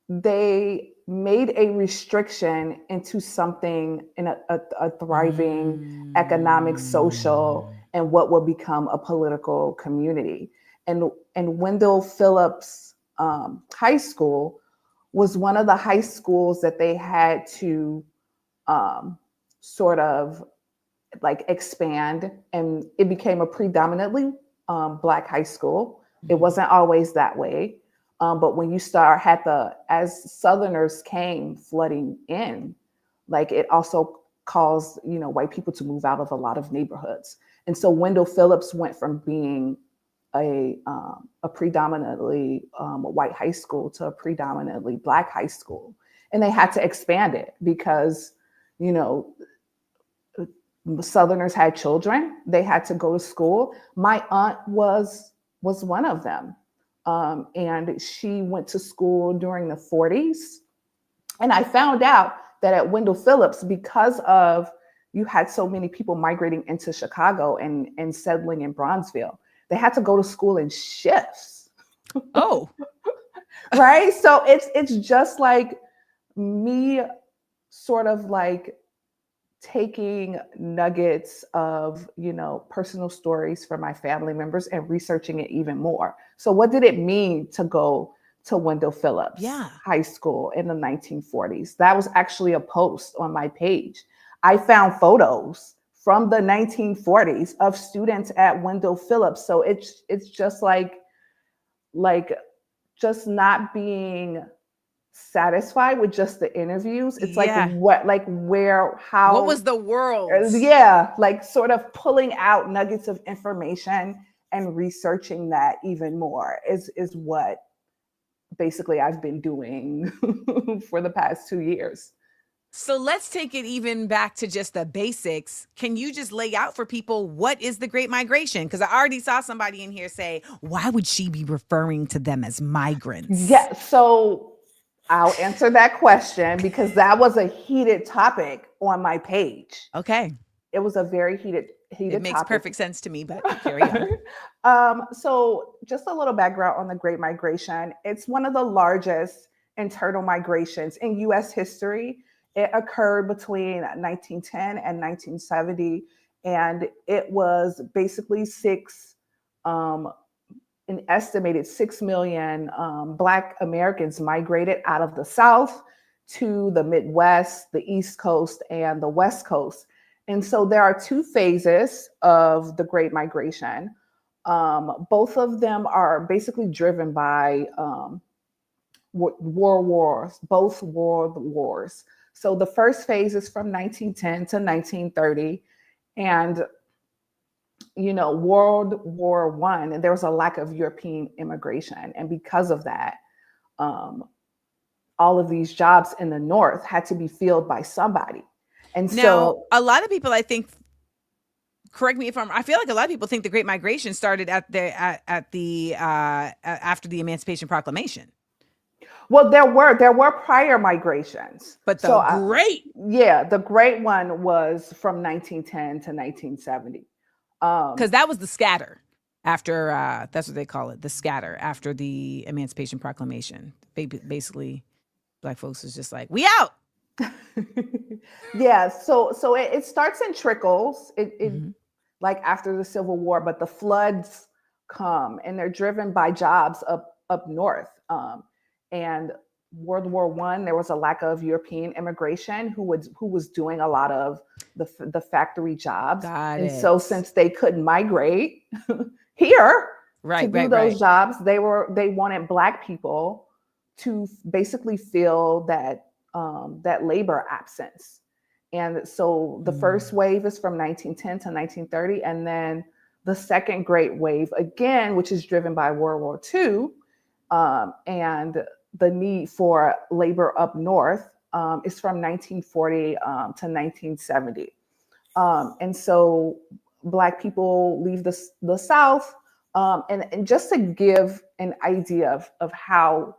Speaker 4: They made a restriction into something in a thriving economic, social, and what will become a political community. And Wendell Phillips High School was one of the high schools that they had to sort of like expand, and it became a predominantly Black high school. It wasn't always that way. But when you as Southerners came flooding in, like it also caused, you know, white people to move out of a lot of neighborhoods. And so Wendell Phillips went from being a predominantly white high school to a predominantly Black high school. And they had to expand it because, you know, Southerners had children. They had to go to school. My aunt was one of them. And she went to school during the 40s. And I found out that at Wendell Phillips, because of you had so many people migrating into Chicago and settling in Bronzeville, they had to go to school in shifts.
Speaker 1: Oh.
Speaker 4: Right. So it's just like me sort of like taking nuggets of, you know, personal stories from my family members and researching it even more. So what did it mean to go to Wendell Phillips High School in the 1940s? That was actually a post on my page. I found photos from the 1940s of students at Wendell Phillips. So it's just like just not being satisfied with just the interviews. It's like what was
Speaker 1: the world?
Speaker 4: Yeah, like sort of pulling out nuggets of information and researching that even more is what basically I've been doing for the past 2 years.
Speaker 1: So let's take it even back to just the basics. Can you just lay out for people what is the Great Migration? Because I already saw somebody in here say, why would she be referring to them as migrants?
Speaker 4: Yeah, so I'll answer that question because that was a heated topic on my page.
Speaker 1: Okay.
Speaker 4: It was a very heated
Speaker 1: It makes
Speaker 4: topic.
Speaker 1: Perfect sense to me, but carry on.
Speaker 4: So just a little background on the Great Migration. It's one of the largest internal migrations in U.S. history. It occurred between 1910 and 1970, and it was basically an estimated 6 million Black Americans migrated out of the South to the Midwest, the East Coast, and the West Coast. And so there are two phases of the Great Migration. Both of them are basically driven by both world wars. So the first phase is from 1910 to 1930. And, you know, World War I, and there was a lack of European immigration. And because of that, all of these jobs in the North had to be filled by somebody. And
Speaker 1: now,
Speaker 4: so
Speaker 1: a lot of people, I think, correct me if I feel like a lot of people think the Great Migration started after the Emancipation Proclamation.
Speaker 4: Well, there were prior migrations,
Speaker 1: but the
Speaker 4: the great one was from 1910 to 1970.
Speaker 1: Because that was the scatter after that's what they call it, the scatter after the Emancipation Proclamation. Basically, Black folks was just like, we out.
Speaker 4: Yeah, so it starts in trickles. Like after the Civil War, but the floods come and they're driven by jobs up north. And World War I, there was a lack of European immigration who was doing a lot of the factory jobs. So since they couldn't migrate here to do those jobs, they wanted Black people to basically fill that labor absence. And so the first wave is from 1910 to 1930, and then the second great wave again, which is driven by World War II, and the need for labor up north is from 1940 to 1970. And so Black people leave the South. And just to give an idea of how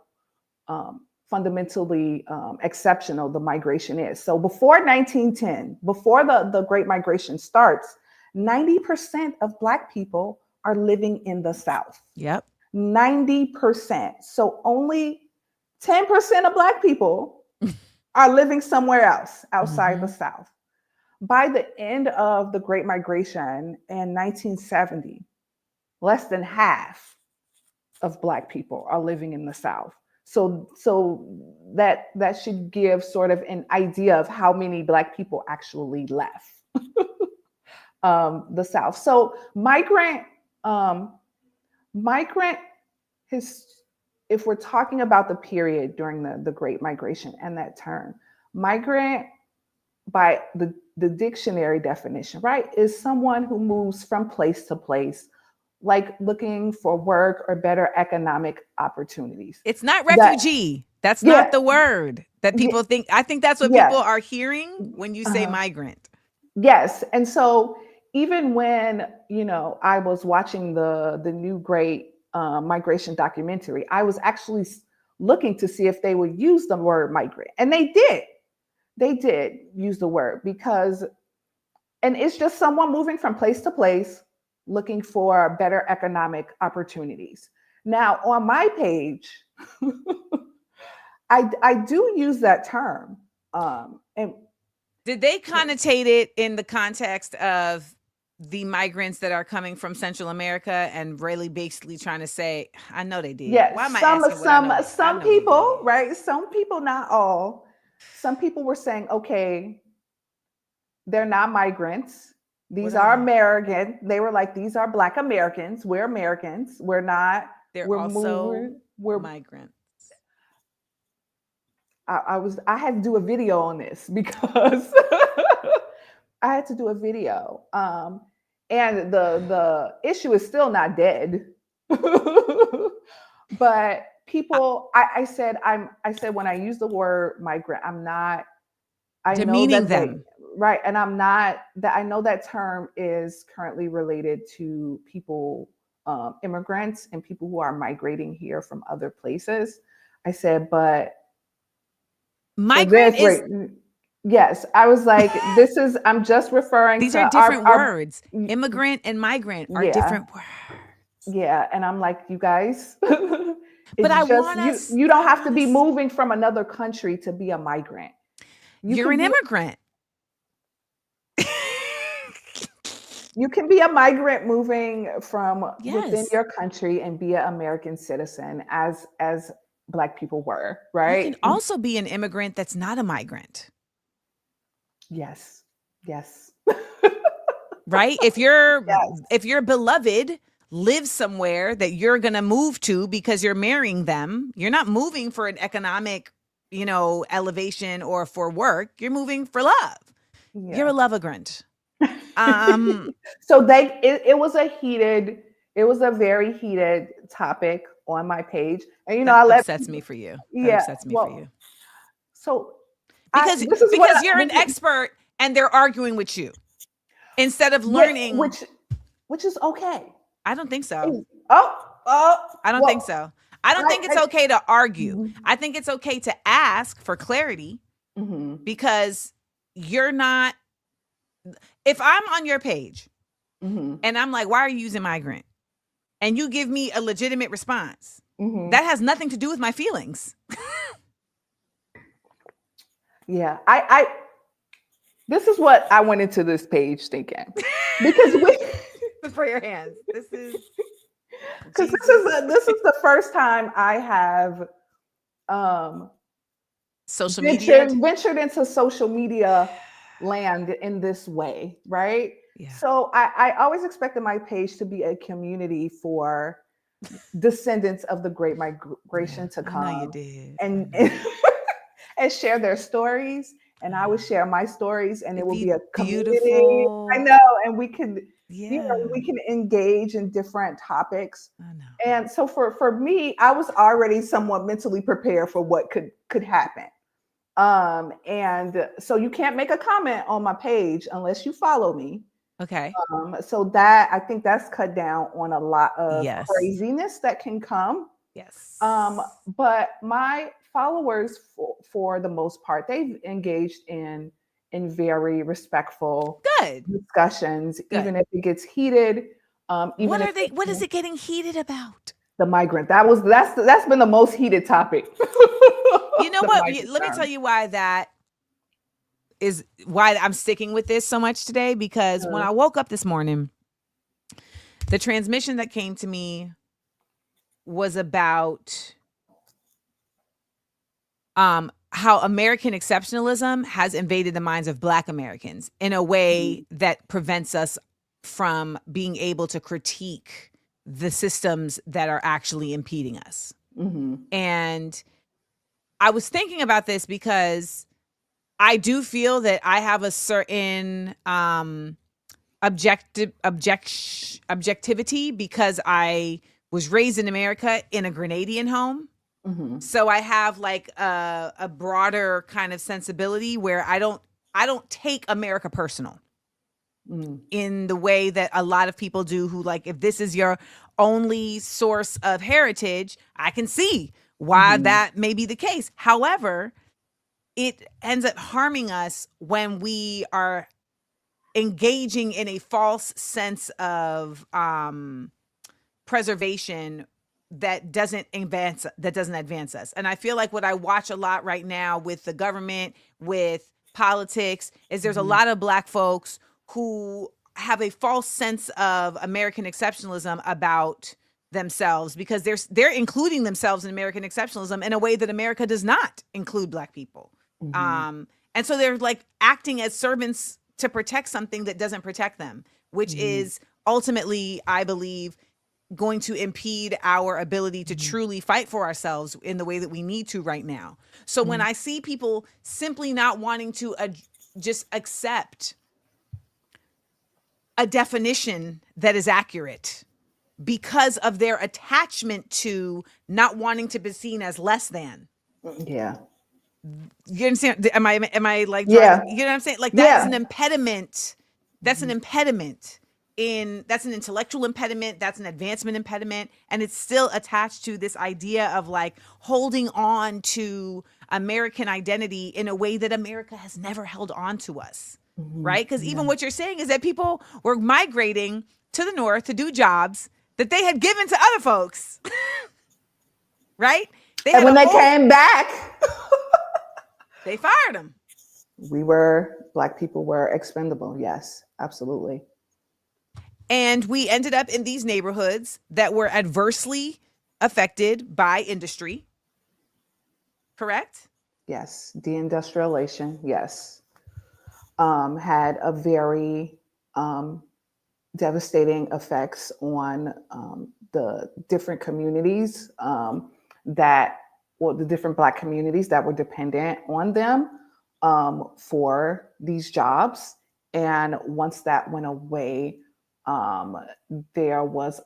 Speaker 4: fundamentally exceptional the migration is. So before 1910, before the Great Migration starts, 90% of Black people are living in the South.
Speaker 1: Yep.
Speaker 4: 90%. So only 10% of Black people are living somewhere else outside the South. By the end of the Great Migration in 1970, less than half of Black people are living in the South. So that should give sort of an idea of how many Black people actually left the South. So migrant if we're talking about the period during the Great Migration and that term, migrant by the dictionary definition, right, is someone who moves from place to place like looking for work or better economic opportunities.
Speaker 1: It's not refugee. That's not the word that people think. I think that's what people are hearing when you say migrant.
Speaker 4: Yes. And so even when, I was watching the new great migration documentary, I was actually looking to see if they would use the word migrant. And they did. They did use the word and it's just someone moving from place to place, looking for better economic opportunities. Now, on my page, I do use that term. And
Speaker 1: did they connotate it in the context of the migrants that are coming from Central America and really basically trying to say, I know they did.
Speaker 4: Yes,
Speaker 1: why am I asking
Speaker 4: some people, right? Some people, not all. Some people were saying, okay, they're not migrants. These are American. They were like, these are Black Americans. We're Americans. We're not.
Speaker 1: We're migrants.
Speaker 4: I had to do a video on this because I had to do a video. And the issue is still not dead. But people, I said when I use the word migrant, I'm not
Speaker 1: demeaning them.
Speaker 4: Right. And I'm not that I know that term is currently related to people, immigrants and people who are migrating here from other places. I said, but
Speaker 1: migrant is
Speaker 4: yes. I was like, I'm just referring
Speaker 1: these
Speaker 4: to
Speaker 1: are different words. Immigrant and migrant are different words.
Speaker 4: Yeah. And I'm like, you guys,
Speaker 1: but
Speaker 4: you don't have to be moving from another country to be a migrant.
Speaker 1: You're an immigrant.
Speaker 4: You can be a migrant moving from within your country and be an American citizen as Black people were, right?
Speaker 1: You can also be an immigrant that's not a migrant.
Speaker 4: Yes.
Speaker 1: Right? If your beloved lives somewhere that you're going to move to because you're marrying them, you're not moving for an economic, elevation or for work. You're moving for love. Yeah. You're a love-migrant.
Speaker 4: So it was a very heated topic on my page. And
Speaker 1: upsets me for you.
Speaker 4: Yeah.
Speaker 1: Upsets me for you.
Speaker 4: So
Speaker 1: because you're an expert and they're arguing with you instead of learning,
Speaker 4: which is okay.
Speaker 1: I don't think so.
Speaker 4: I
Speaker 1: don't think so. I don't think it's okay to argue. I think it's okay to ask for clarity because you're not. If I'm on your page and I'm like, why are you using migrant? And you give me a legitimate response, that has nothing to do with my feelings.
Speaker 4: Yeah, this is what I went into this page thinking. Because
Speaker 1: for your hands. This is
Speaker 4: the first time I have ventured into social media land in this way, right?
Speaker 1: Yeah.
Speaker 4: So I always expected my page to be a community for descendants of the Great Migration to come.
Speaker 1: I know you did.
Speaker 4: And share their stories, and I would share my stories, and it will be a community.
Speaker 1: Beautiful.
Speaker 4: I know, and we can, we can engage in different topics.
Speaker 1: I know.
Speaker 4: And so for me, I was already somewhat mentally prepared for what could happen. And so you can't make a comment on my page unless you follow me.
Speaker 1: Okay.
Speaker 4: So that I think that's cut down on a lot of craziness that can come.
Speaker 1: Yes.
Speaker 4: But my followers, for the most part, they've engaged in very respectful discussions, even if it gets heated.
Speaker 1: What is it getting heated about?
Speaker 4: The migrant. That's been the most heated topic.
Speaker 1: You know what? Let me tell you why why I'm sticking with this so much today, because when I woke up this morning, the transmission that came to me was about how American exceptionalism has invaded the minds of Black Americans in a way that prevents us from being able to critique the systems that are actually impeding us. And I was thinking about this because I do feel that I have a certain objectivity because I was raised in America in a Grenadian home. Mm-hmm. So I have like a broader kind of sensibility where I don't take America personal in the way that a lot of people do who, like, if this is your only source of heritage, I can see why that may be the case. However, it ends up harming us when we are engaging in a false sense of preservation that doesn't advance us. And I feel like what I watch a lot right now with the government, with politics, is there's a lot of Black folks who have a false sense of American exceptionalism about themselves because they're including themselves in American exceptionalism in a way that America does not include Black people. And so they're like acting as servants to protect something that doesn't protect them, which is ultimately, I believe, going to impede our ability to truly fight for ourselves in the way that we need to right now. So when I see people simply not wanting to just accept a definition that is accurate because of their attachment to not wanting to be seen as less than.
Speaker 4: Yeah.
Speaker 1: You understand? Am I like,
Speaker 4: yeah.
Speaker 1: You know what I'm saying? Like that is an impediment. That's an impediment that's an intellectual impediment. That's an advancement impediment. And it's still attached to this idea of like holding on to American identity in a way that America has never held on to us. Right? Because even what you're saying is that people were migrating to the North to do jobs that they had given to other folks. Right?
Speaker 4: And when they came back,
Speaker 1: they fired them.
Speaker 4: Black people were expendable. Yes, absolutely.
Speaker 1: And we ended up in these neighborhoods that were adversely affected by industry. Correct?
Speaker 4: Yes. Deindustrialization. Yes. Had a very devastating effects on the different communities the different Black communities that were dependent on them for these jobs. And once that went away, there was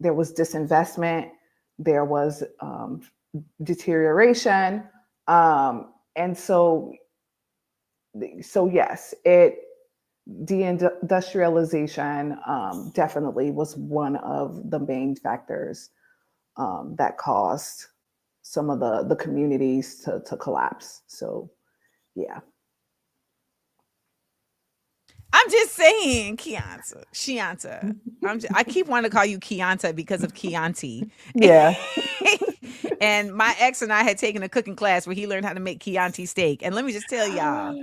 Speaker 4: disinvestment, there was deterioration. And so yes, deindustrialization definitely was one of the main factors that caused some of the communities to collapse. So, yeah.
Speaker 1: I'm just saying, Chianta. I keep wanting to call you Chianta because of Chianti.
Speaker 4: Yeah.
Speaker 1: And my ex and I had taken a cooking class where he learned how to make Chianti steak. And let me just tell y'all,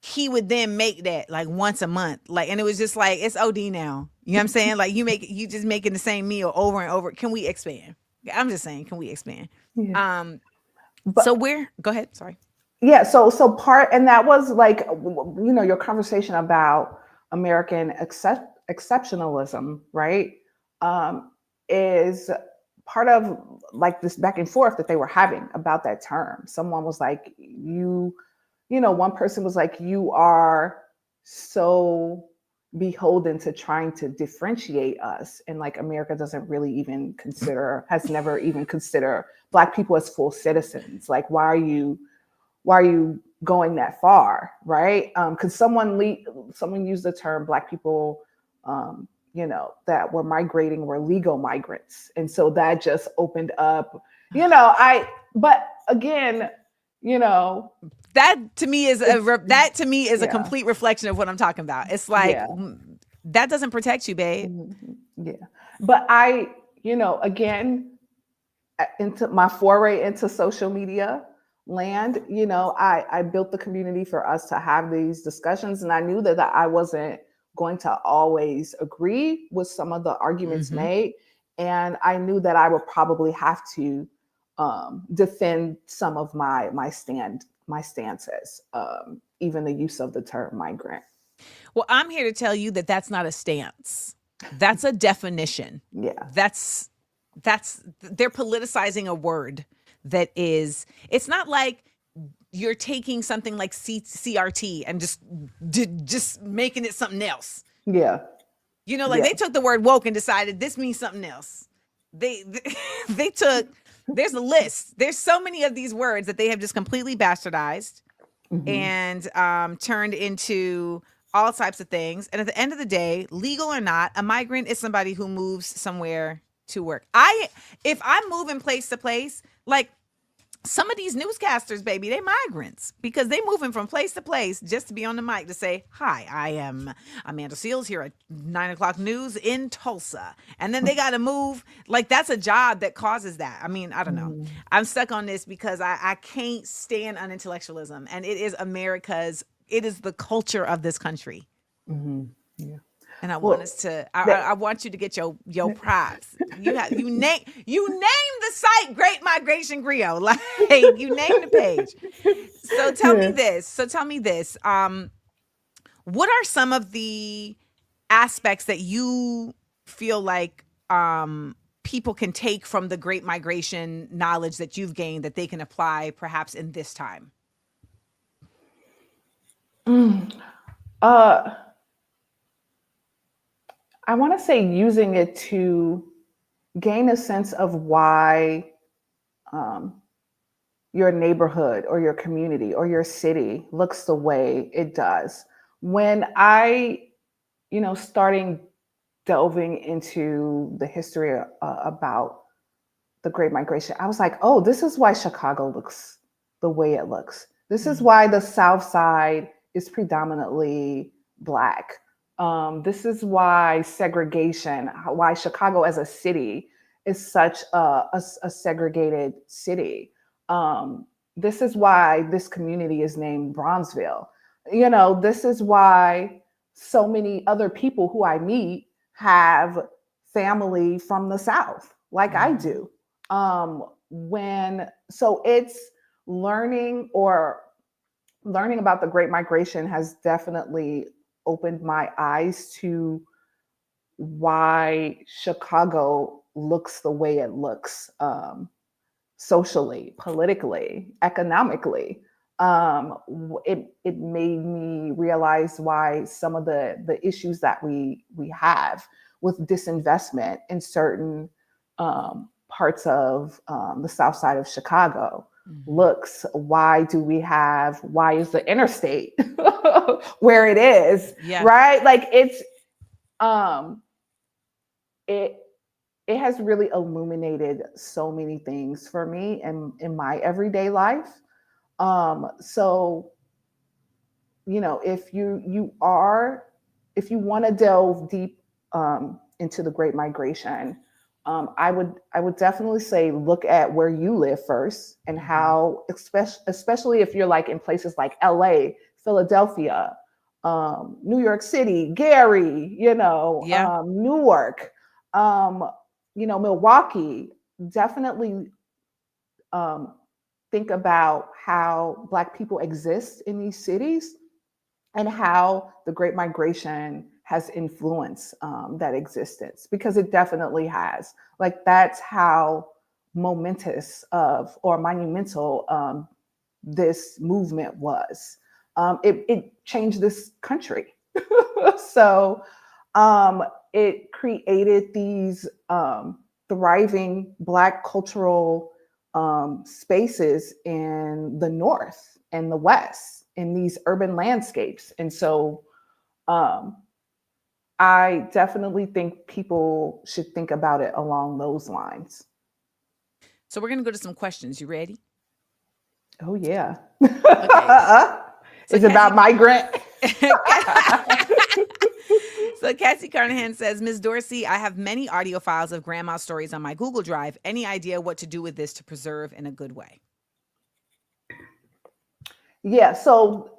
Speaker 1: he would then make that like once a month. Like, and it was just like, it's OD now. You know what I'm saying? Like you just making the same meal over and over. Can we expand? I'm just saying, can we expand? Yeah. Go ahead. Sorry.
Speaker 4: Yeah. So and that was like, your conversation about American exceptionalism, right? Is part of like this back and forth that they were having about that term. Someone was like, one person was like, you are so beholden to trying to differentiate us. And like America doesn't really even has never even considered Black people as full citizens. Like, why are you going that far? Right. Because someone used the term Black people, that were migrating were legal migrants. And so that just opened up, but again,
Speaker 1: that to me is a complete reflection of what I'm talking about. It's like, that doesn't protect you, babe.
Speaker 4: Yeah. But again, into my foray into social media land, I built the community for us to have these discussions. And I knew that I wasn't going to always agree with some of the arguments made. And I knew that I would probably have to defend some of my stances, even the use of the term migrant.
Speaker 1: Well, I'm here to tell you that that's not a stance. That's a definition.
Speaker 4: Yeah.
Speaker 1: That's they're politicizing a word that is, it's not like you're taking something like CRT and just making it something else.
Speaker 4: Yeah.
Speaker 1: You know, like they took the word woke and decided this means something else. They took, there's a list. There's so many of these words that they have just completely bastardized and turned into all types of things. And at the end of the day, legal or not, a migrant is somebody who moves somewhere to work. If I'm moving place to place, like some of these newscasters, baby, they migrants because they moving from place to place just to be on the mic to say, hi, I am Amanda Seals here at 9:00 news in Tulsa. And then they got to move. Like that's a job that causes that. I mean, I don't know. I'm stuck on this because I can't stand unintellectualism. And it is it is the culture of this country.
Speaker 4: Yeah.
Speaker 1: And I want us to. I want you to get your props. You name the site Great Migration Griot. Like you name the page. So tell me this. What are some of the aspects that you feel like people can take from the Great Migration knowledge that you've gained that they can apply perhaps in this time?
Speaker 4: I want to say using it to gain a sense of why your neighborhood or your community or your city looks the way it does. When I, starting delving into the history about the Great Migration, I was like, oh, this is why Chicago looks the way it looks. This is why the South Side is predominantly Black. This is why segregation, why Chicago as a city is such a segregated city. This is why this community is named Bronzeville. This is why so many other people who I meet have family from the South, like I do. So it's learning about the Great Migration has definitely opened my eyes to why Chicago looks the way it looks, socially, politically, economically. It made me realize why some of the issues that we have with disinvestment in certain parts of the South Side of Chicago looks. Why is the interstate where it is? Right? Like it's it has really illuminated so many things for me in my everyday life. So if you want to delve deep into the Great Migration, I would definitely say look at where you live first and how, especially if you're like in places like LA, Philadelphia, New York City, Gary, Newark, Milwaukee, definitely think about how Black people exist in these cities and how the Great Migration has influenced that existence, because it definitely has. Like that's how monumental this movement was. It changed this country. So it created these thriving Black cultural spaces in the North and the West, in these urban landscapes. And so I definitely think people should think about it along those lines.
Speaker 1: So we're going to go to some questions. You ready?
Speaker 4: Oh, yeah.
Speaker 1: Okay.
Speaker 4: So it's about migrant.
Speaker 1: So Cassie Carnahan says, Ms. Dorsey, I have many audio files of grandma stories on my Google Drive. Any idea what to do with this to preserve in a good way?
Speaker 4: Yeah, so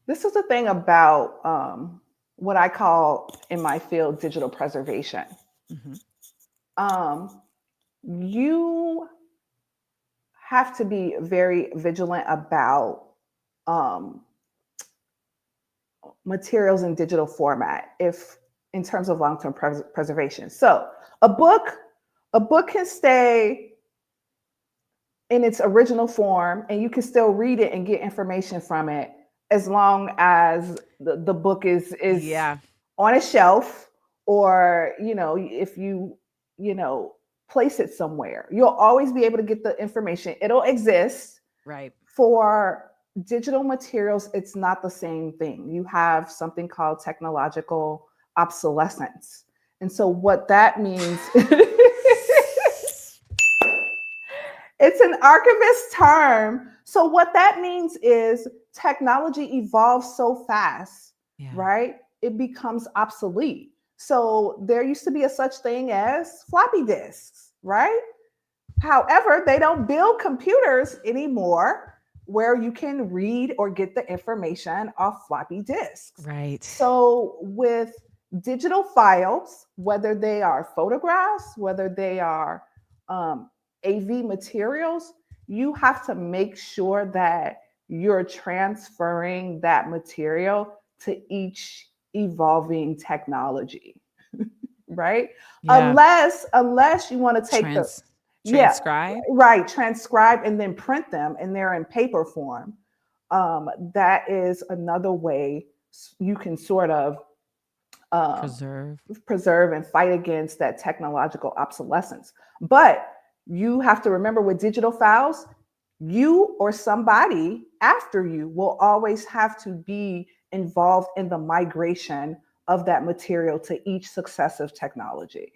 Speaker 4: this is the thing about what I call in my field digital preservation. You have to be very vigilant about materials in digital format in terms of long-term preservation. So a book can stay in its original form, and you can still read it and get information from it as long as the book is on a shelf, or if you place it somewhere, you'll always be able to get the information. It'll exist.
Speaker 1: Right.
Speaker 4: For digital materials, it's not the same thing. You have something called technological obsolescence. And so what that means, it's an archivist term. So what that means is technology evolves so fast, right? It becomes obsolete. So there used to be a such thing as floppy disks, right? However, they don't build computers anymore where you can read or get the information off floppy disks.
Speaker 1: Right.
Speaker 4: So with digital files, whether they are photographs, whether they are AV materials, you have to make sure that you're transferring that material to each evolving technology, right? Yeah. Unless you want to take
Speaker 1: transcribe.
Speaker 4: Right, transcribe and then print them, and they're in paper form. That is another way you can sort of preserve and fight against that technological obsolescence. But you have to remember, with digital files, you or somebody after you will always have to be involved in the migration of that material to each successive technology.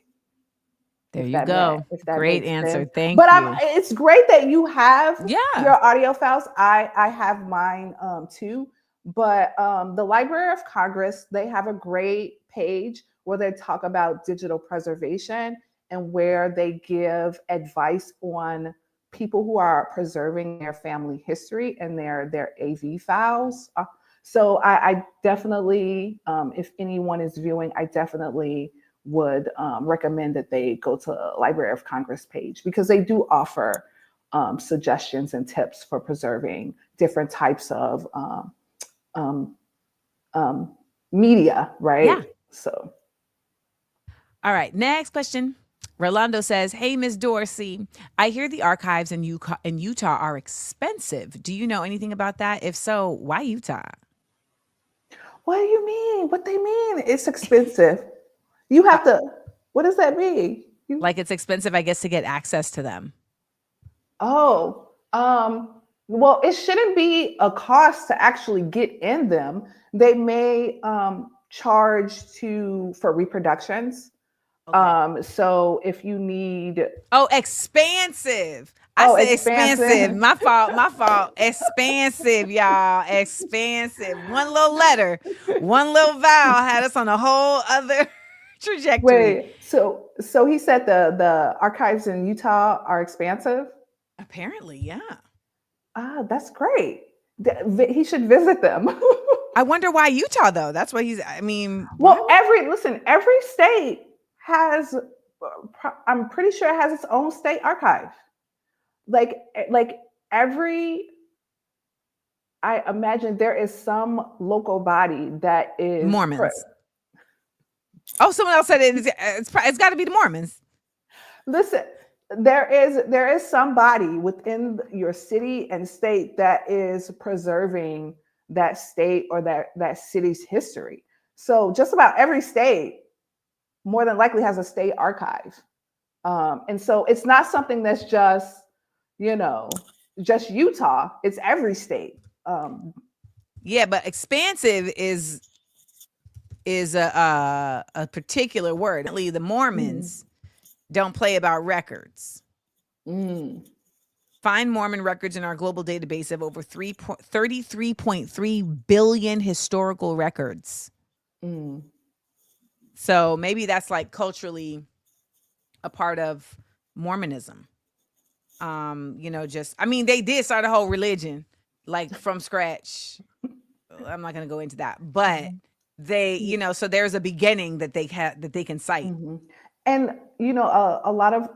Speaker 1: There you go. Great answer. Thank
Speaker 4: you.
Speaker 1: But
Speaker 4: it's great that you have your audio files. I have mine too. But the Library of Congress, they have a great page where they talk about digital preservation and where they give advice on people who are preserving their family history and their AV files. So I definitely, if anyone is viewing, I definitely would recommend that they go to the Library of Congress page, because they do offer suggestions and tips for preserving different types of media, right?
Speaker 1: Yeah.
Speaker 4: So.
Speaker 1: All right, next question. Rolando says, "Hey, Ms. Dorsey, I hear the archives in Utah are expensive. Do you know anything about that? If so, why Utah?"
Speaker 4: What do you mean? What they mean? It's expensive. You have to. What does that mean?
Speaker 1: Like it's expensive, I guess, to get access to them.
Speaker 4: Oh, well, it shouldn't be a cost to actually get in them. They may charge for reproductions. Okay. So if you need
Speaker 1: expansive. I said expansive. My fault. Expansive, y'all. Expansive. One little letter, one little vowel had us on a whole other trajectory.
Speaker 4: Wait, so he said the archives in Utah are expansive?
Speaker 1: Apparently, yeah.
Speaker 4: That's great. He should visit them.
Speaker 1: I wonder why Utah, though. That's why
Speaker 4: well, every state has, I'm pretty sure it has its own state archive. Like I imagine there is some local body that is
Speaker 1: Mormons. Someone else said it's got to be the Mormons.
Speaker 4: Listen, there is somebody within your city and state that is preserving that state or that city's history. So just about every state more than likely has a state archive. And so it's not something that's just Utah. It's every state.
Speaker 1: But expansive is a particular word. The Mormons don't play about records. Find Mormon records in our global database of over 33.3 billion historical records. So maybe that's like culturally a part of Mormonism. They did start a whole religion like from scratch. I'm not going to go into that, but they, so there's a beginning that they can cite.
Speaker 4: And a lot of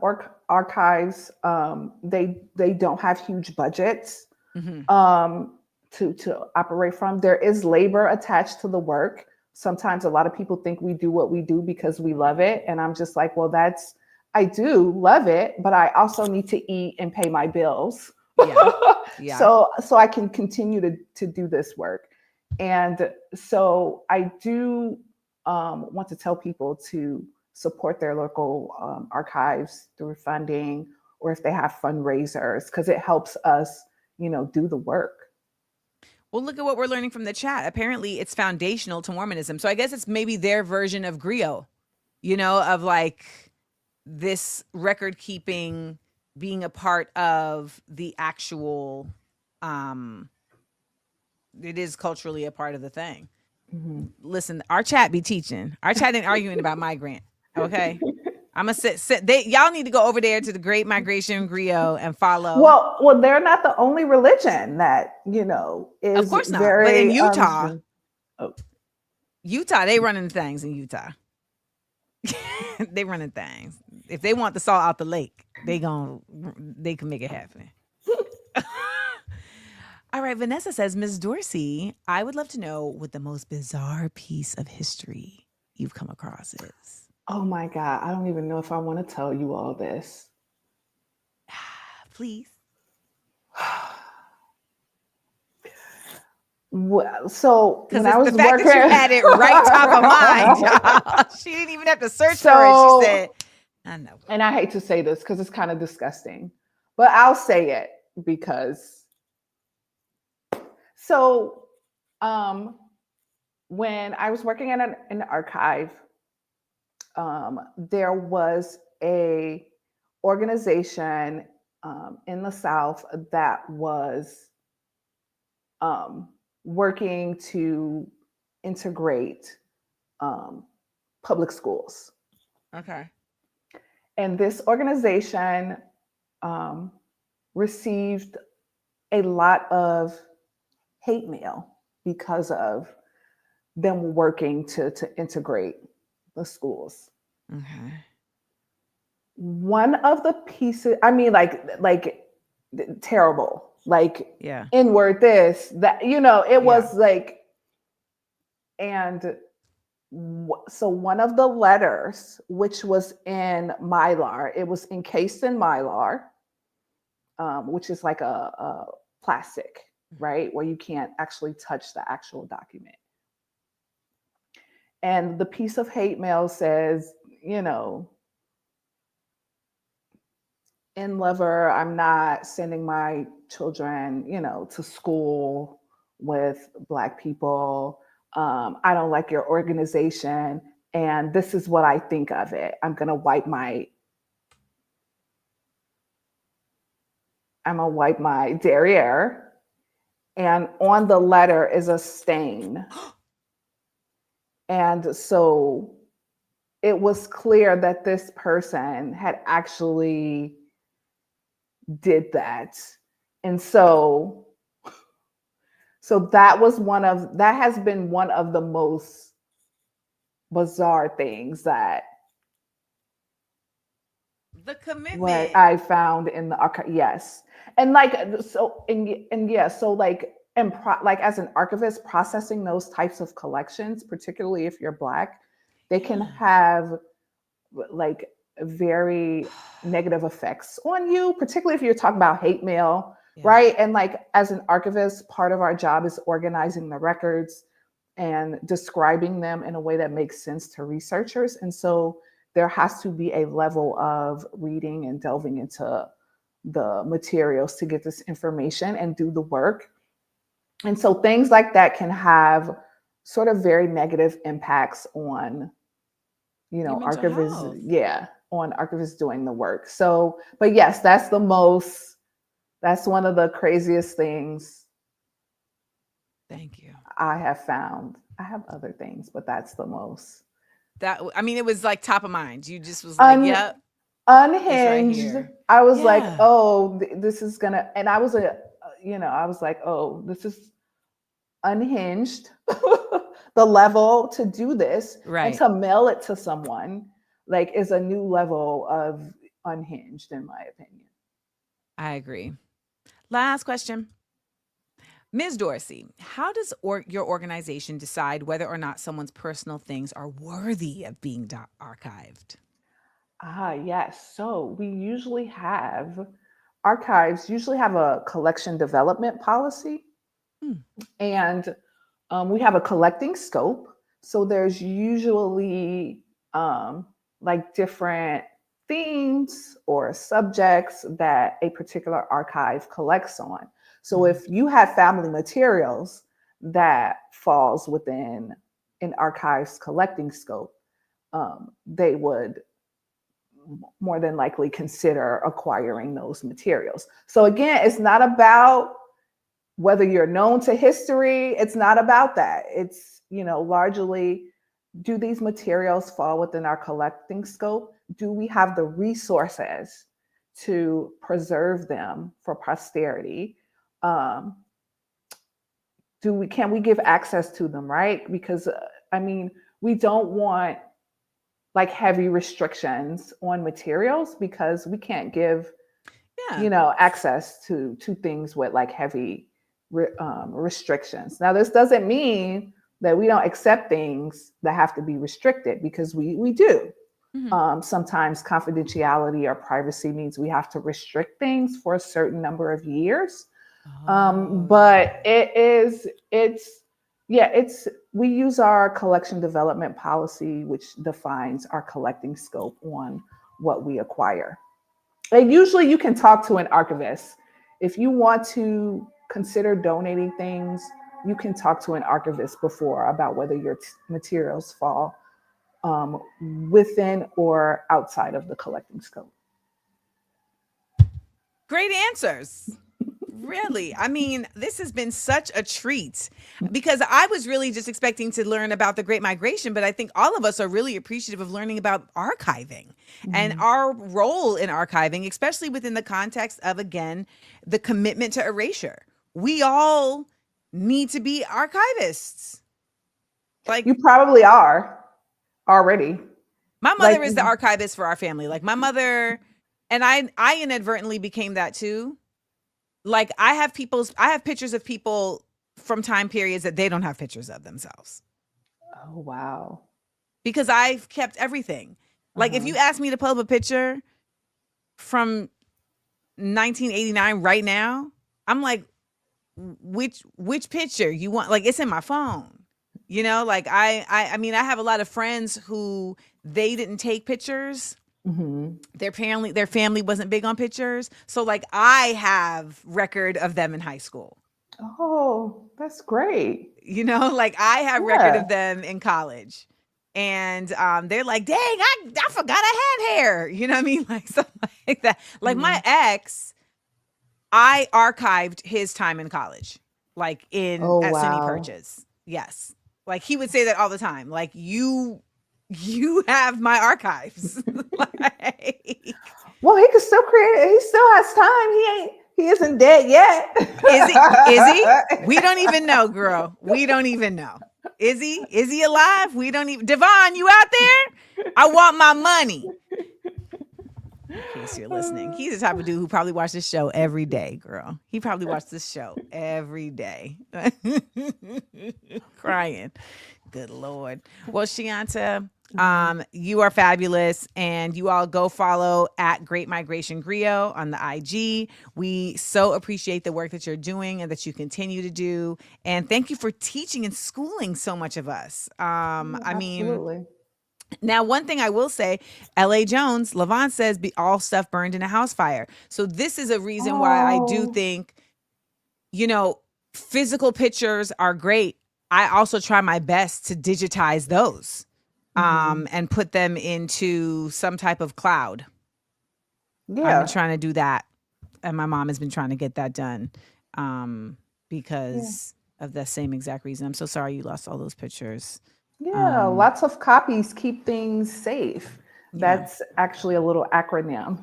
Speaker 4: archives, they don't have huge budgets to operate from. There is labor attached to the work. Sometimes a lot of people think we do what we do because we love it, and I'm just like, well, that's I do love it, but I also need to eat and pay my bills.
Speaker 1: Yeah.
Speaker 4: So I can continue to do this work. And so I do want to tell people to support their local archives through funding, or if they have fundraisers, because it helps us, do the work.
Speaker 1: Well, look at what we're learning from the chat. Apparently, it's foundational to Mormonism. So I guess it's maybe their version of Griot, of like this record keeping being a part of the actual, it is culturally a part of the thing. Mm-hmm. Listen, our chat be teaching. Our chat ain't arguing about migrant. Okay. I'm gonna sit. Y'all need to go over there to the Great Migration Griot and follow.
Speaker 4: Well, they're not the only religion that is.
Speaker 1: Of course not.
Speaker 4: Very,
Speaker 1: but in Utah, Utah, they running things in Utah. They running things. If they want the salt out the lake, they can make it happen. All right, Vanessa says, Ms. Dorsey, I would love to know what the most bizarre piece of history you've come across is.
Speaker 4: Oh my God, I don't even know if I want to tell you all this.
Speaker 1: Please.
Speaker 4: Well, so when I was
Speaker 1: the fact
Speaker 4: working,
Speaker 1: that you had it right top of mind, she didn't even have to search for it. She said, I know.
Speaker 4: And I hate to say this because it's kind of disgusting, but I'll say it because. So when I was working in an archive, there was a organization in the South that was working to integrate public schools.
Speaker 1: Okay.
Speaker 4: And this organization received a lot of hate mail because of them working to integrate the schools.
Speaker 1: Okay.
Speaker 4: One of the pieces, I mean, like terrible, like N-word this, that, it was like, and so one of the letters, which was in Mylar, it was encased in Mylar, which is like a plastic, right? Where you can't actually touch the actual document. And the piece of hate mail says, in Lover, I'm not sending my children, to school with Black people. I don't like your organization. And this is what I think of it. I'm going to wipe my derriere. And on the letter is a stain. And so it was clear that this person had actually did that. And so that has been one of the most bizarre things that
Speaker 1: the commitment
Speaker 4: what I found in the archive. Yes. And like, so, and yeah, so like, like as an archivist processing those types of collections, particularly if you're Black, they can have like very negative effects on you, particularly if you're talking about hate mail, right? And like as an archivist, part of our job is organizing the records and describing them in a way that makes sense to researchers. And so there has to be a level of reading and delving into the materials to get this information and do the work. And so things like that can have sort of very negative impacts on, archivists, on archivists doing the work. So, but yes, that's one of the craziest things.
Speaker 1: Thank you.
Speaker 4: I have found. I have other things, but that's the most.
Speaker 1: It was like top of mind. You just was like, yep.
Speaker 4: Unhinged. Right, I was like, oh, this is gonna, and I was I was like, oh, this is unhinged. The level to do this and to mail it to someone like is a new level of unhinged, in my opinion.
Speaker 1: I agree. Last question. Ms. Dorsey, how does your organization decide whether or not someone's personal things are worthy of being archived?
Speaker 4: Yes. So archives usually have a collection development policy, and we have a collecting scope. So there's usually like different themes or subjects that a particular archive collects on. So if you have family materials, that falls within an archive's collecting scope, they would more than likely consider acquiring those materials. So again, it's not about whether you're known to history. It's not about that. It's, largely, do these materials fall within our collecting scope? Do we have the resources to preserve them for posterity? Can we give access to them, right? Because we don't want like heavy restrictions on materials, because we can't give access to things with like heavy restrictions. Now, this doesn't mean that we don't accept things that have to be restricted, because we do. Sometimes confidentiality or privacy means we have to restrict things for a certain number of years. But we use our collection development policy, which defines our collecting scope on what we acquire. And usually you can talk to an archivist. If you want to consider donating things, you can talk to an archivist before about whether your materials fall within or outside of the collecting scope.
Speaker 1: Great answers. Really. I mean, this has been such a treat, because I was really just expecting to learn about the Great Migration, but I think all of us are really appreciative of learning about archiving and our role in archiving, especially within the context of, again, the commitment to erasure. We all need to be archivists. Like,
Speaker 4: you probably are already.
Speaker 1: My mother is the archivist for our family. Like, my mother, and I inadvertently became that too. Like, I have pictures of people from time periods that they don't have pictures of themselves.
Speaker 4: Oh, wow.
Speaker 1: Because I've kept everything. Like, if you ask me to pull up a picture from 1989 right now, I'm like, which picture you want? Like, it's in my phone. Like, I mean, I have a lot of friends who they didn't take pictures. Their family wasn't big on pictures. So like, I have record of them in high school.
Speaker 4: Oh, that's great.
Speaker 1: Like, I have record of them in college. And they're like, dang, I forgot I had hair. You know what I mean? Like, something like that. Like, my ex, I archived his time in college, like at SUNY Purchase. Yes. Like, he would say that all the time. Like, you have my archives.
Speaker 4: Well, he can still create it. He still has time. He isn't dead yet.
Speaker 1: Is he? We don't even know, girl. We don't even know. Is he alive? We don't even. Devon, you out there? I want my money. In case you're listening, he's the type of dude who probably watches this show every day, girl. He probably watched this show every day. Crying. Good Lord. Well, Chianta, you are fabulous, and you all go follow at Great Migration Griot on the IG. We so appreciate the work that you're doing and that you continue to do. And thank you for teaching and schooling so much of us.
Speaker 4: Absolutely.
Speaker 1: Now, one thing I will say, L.A. Jones, Levon says, all stuff burned in a house fire. So this is a reason why I do think, physical pictures are great. I also try my best to digitize those and put them into some type of cloud. Yeah. I'm trying to do that. And my mom has been trying to get that done because of the same exact reason. I'm so sorry you lost all those pictures.
Speaker 4: Yeah, lots of copies keep things safe. That's actually a little acronym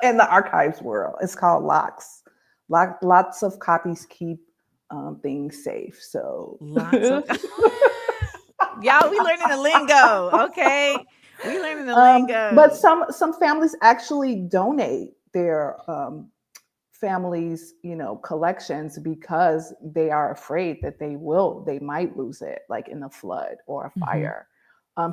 Speaker 4: in the archives world. It's called LOCKS. Lots of copies keep things safe. So
Speaker 1: lots of y'all, we learning the lingo. Okay, we learning the lingo.
Speaker 4: But some families actually donate their families, collections, because they are afraid that they might lose it, like in a flood or a fire.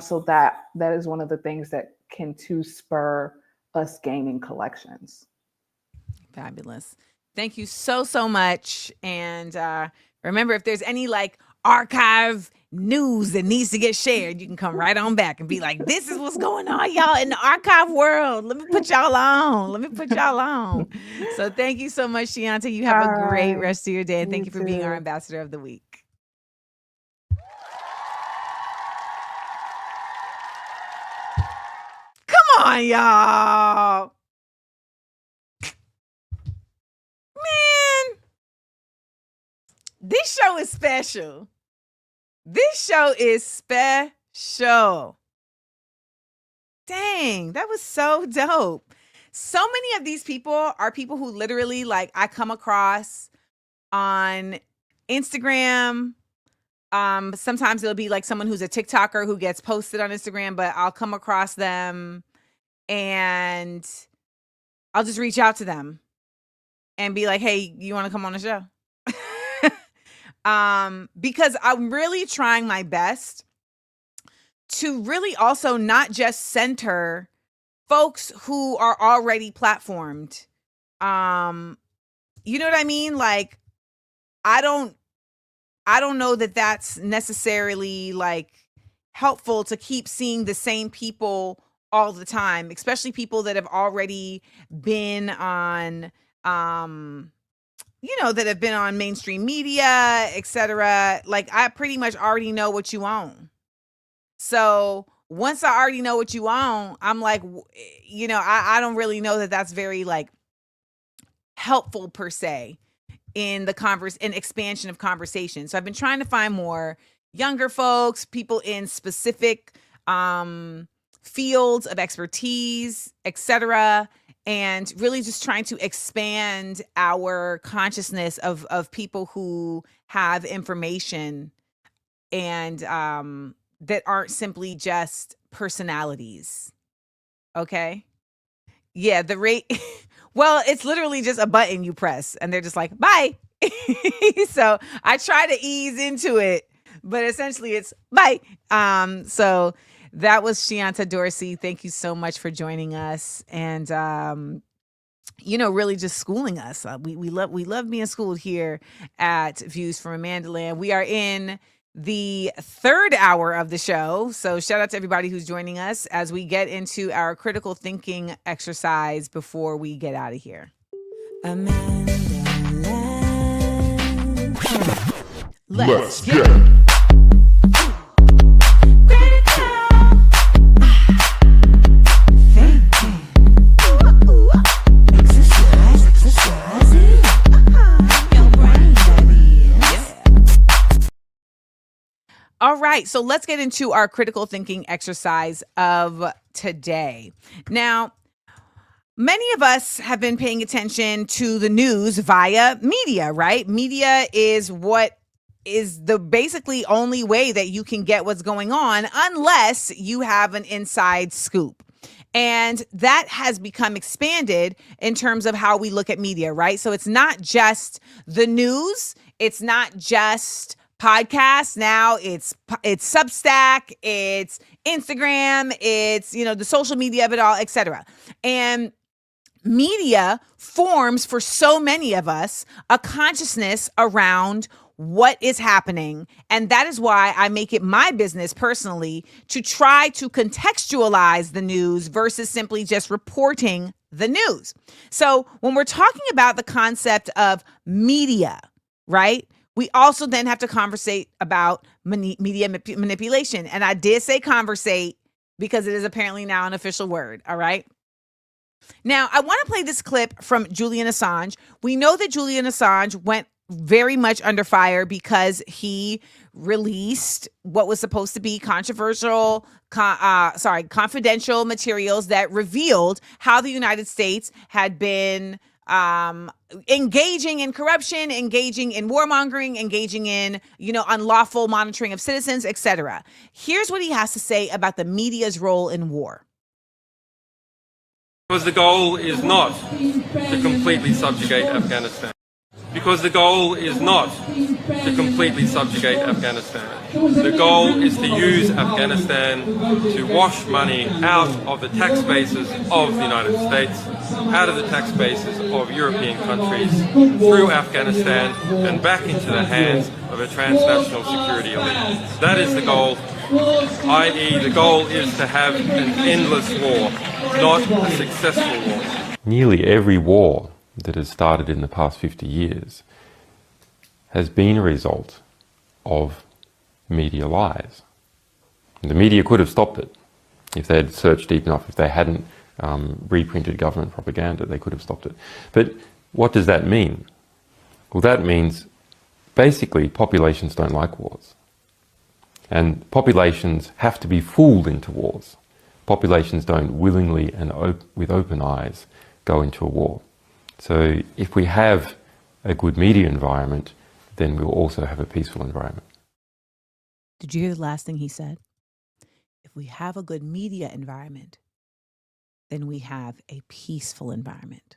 Speaker 4: So that is one of the things that can too spur us gaining collections.
Speaker 1: Fabulous. Thank you so, so much. And remember, if there's any like archive news that needs to get shared, you can come right on back and be like, this is what's going on, y'all, in the archive world. Let me put y'all on. So thank you so much, Chianta. You have a great rest of your day. And thank you for being our ambassador of the week. Come on, y'all. Man, this show is special. This show is special. Dang, that was so dope. So many of these people are people who literally, like, I come across on Instagram. Sometimes it'll be like someone who's a TikToker who gets posted on Instagram, but I'll come across them and I'll just reach out to them and be like, hey, you want to come on the show? Because I'm really trying my best to really also not just center folks who are already platformed. You know what I mean? Like, I don't know that that's necessarily like helpful to keep seeing the same people all the time, especially people that have already been on, that have been on mainstream media, etc. Like, I pretty much already know what you own. So once I already know what you own, I'm like, I don't really know that that's very like helpful per se in the in expansion of conversation. So I've been trying to find more younger folks, people in specific fields of expertise, etc., and really just trying to expand our consciousness of people who have information and that aren't simply just personalities. Okay? Yeah, the rate well, it's literally just a button you press and they're just like, bye. So I try to ease into it, but essentially it's bye. So that was Chianta Dorsey. Thank you so much for joining us and, really just schooling us. We love being schooled here at Views from Amandaland. We are in the third hour of the show. So shout out to everybody who's joining us as we get into our critical thinking exercise before we get out of here. Let's get it. All right, so let's get into our critical thinking exercise of today. Now, many of us have been paying attention to the news via media, right? Media is what is the basically only way that you can get what's going on unless you have an inside scoop. And that has become expanded in terms of how we look at media, right? So it's not just the news, it's not just podcasts. Now it's Substack, it's Instagram, it's, the social media of it all, etc. And media forms for so many of us a consciousness around what is happening. And that is why I make it my business personally to try to contextualize the news versus simply just reporting the news. So when we're talking about the concept of media, right? We also then have to conversate about media manipulation. And I did say conversate because it is apparently now an official word. All right. Now, I want to play this clip from Julian Assange. We know that Julian Assange went very much under fire because he released what was supposed to be confidential materials that revealed how the United States had been engaging in corruption, engaging in warmongering, engaging in, unlawful monitoring of citizens, etc. Here's what he has to say about the media's role in war.
Speaker 5: Because the goal is not to completely subjugate Afghanistan. Because the goal is not to completely subjugate Afghanistan. The goal is to use Afghanistan to wash money out of the tax bases of the United States, out of the tax bases of European countries, through Afghanistan and back into the hands of a transnational security elite. That is the goal, i.e. the goal is to have an endless war, not a successful war.
Speaker 6: Nearly every war that has started in the past 50 years has been a result of media lies. The media could have stopped it if they had searched deep enough, if they hadn't reprinted government propaganda, they could have stopped it. But what does that mean? Well, that means basically populations don't like wars. And populations have to be fooled into wars. Populations don't willingly and with open eyes go into a war. So if we have a good media environment, then we'll also have a peaceful environment.
Speaker 1: Did you hear the last thing he said? If we have a good media environment, then we have a peaceful environment.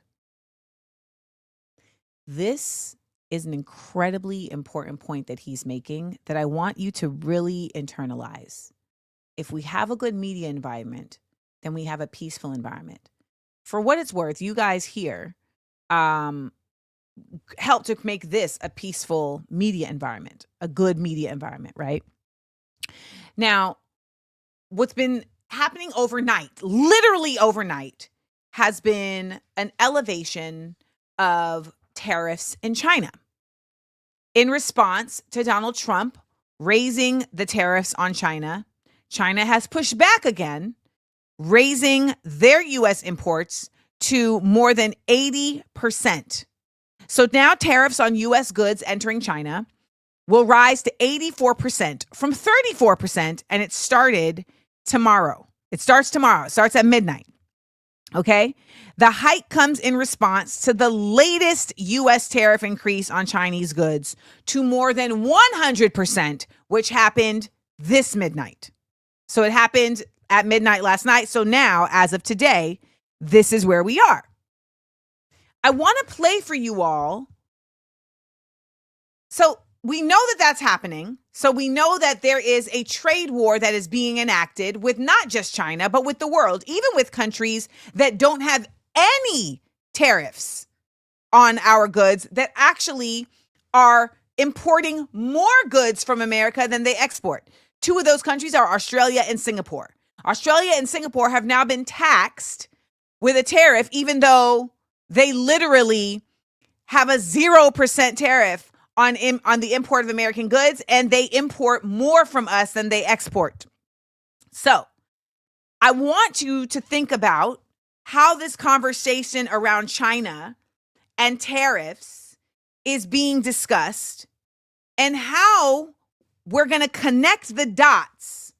Speaker 1: This is an incredibly important point that he's making that I want you to really internalize. If we have a good media environment, then we have a peaceful environment. For what it's worth, you guys here help to make this a peaceful media environment, a good media environment, right? Now, what's been happening overnight, literally overnight, has been an elevation of tariffs in China in response to Donald Trump raising the tariffs on China. China has pushed back again, raising their U.S. imports to more than 80%. So now tariffs on U.S. goods entering China will rise to 84% from 34%, and it started tomorrow. It starts tomorrow. It starts at midnight. Okay? The hike comes in response to the latest U.S. tariff increase on Chinese goods to more than 100%, which happened this midnight. So it happened at midnight last night. So now, as of today, this is where we are. I want to play for you all. So we know that that's happening. So we know that there is a trade war that is being enacted with not just China, but with the world, even with countries that don't have any tariffs on our goods, that actually are importing more goods from America than they export. Two of those countries are Australia and Singapore. Australia and Singapore have now been taxed with a tariff, even though they literally have a 0% tariff on the import of American goods, and they import more from us than they export. So I want you to think about how this conversation around China and tariffs is being discussed and how we're going to connect the dots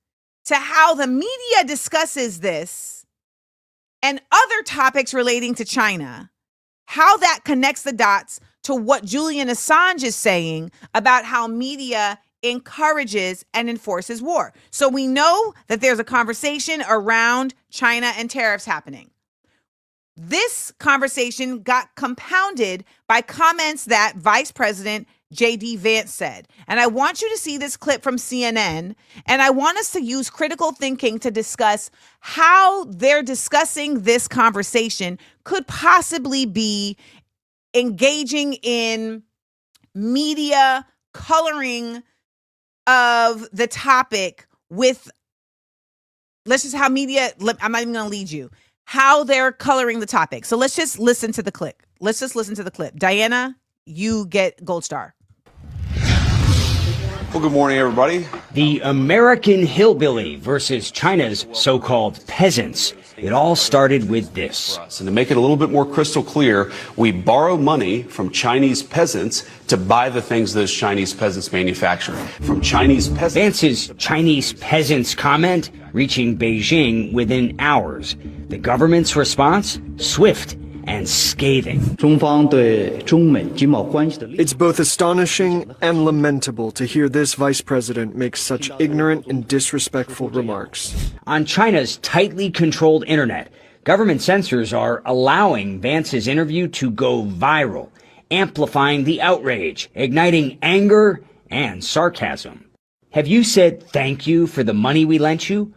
Speaker 1: to how the media discusses this and other topics relating to China, how that connects the dots to what Julian Assange is saying about how media encourages and enforces war. So we know that there's a conversation around China and tariffs happening. This conversation got compounded by comments that Vice President J.D. Vance said. And I want you to see this clip from CNN, and I want us to use critical thinking to discuss how they're discussing this conversation could possibly be engaging in media coloring of the topic with, let's just how media, I'm not even going to lead you, how they're coloring the topic. So let's just listen to the clip. Diana, you get gold star.
Speaker 7: Well, good morning, everybody.
Speaker 8: The American hillbilly versus China's so-called peasants. It all started with this.
Speaker 7: And to make it a little bit more crystal clear, we borrow money from Chinese peasants to buy the things those Chinese peasants manufacture. From Chinese peasants.
Speaker 8: Vance's Chinese peasants comment reaching Beijing within hours. The government's response? Swift and scathing.
Speaker 9: It's both astonishing and lamentable to hear this vice president make such ignorant and disrespectful remarks.
Speaker 8: On China's tightly controlled internet, government censors are allowing Vance's interview to go viral. amplifying the outrage, igniting anger and sarcasm. Have you said thank you for the money we lent you?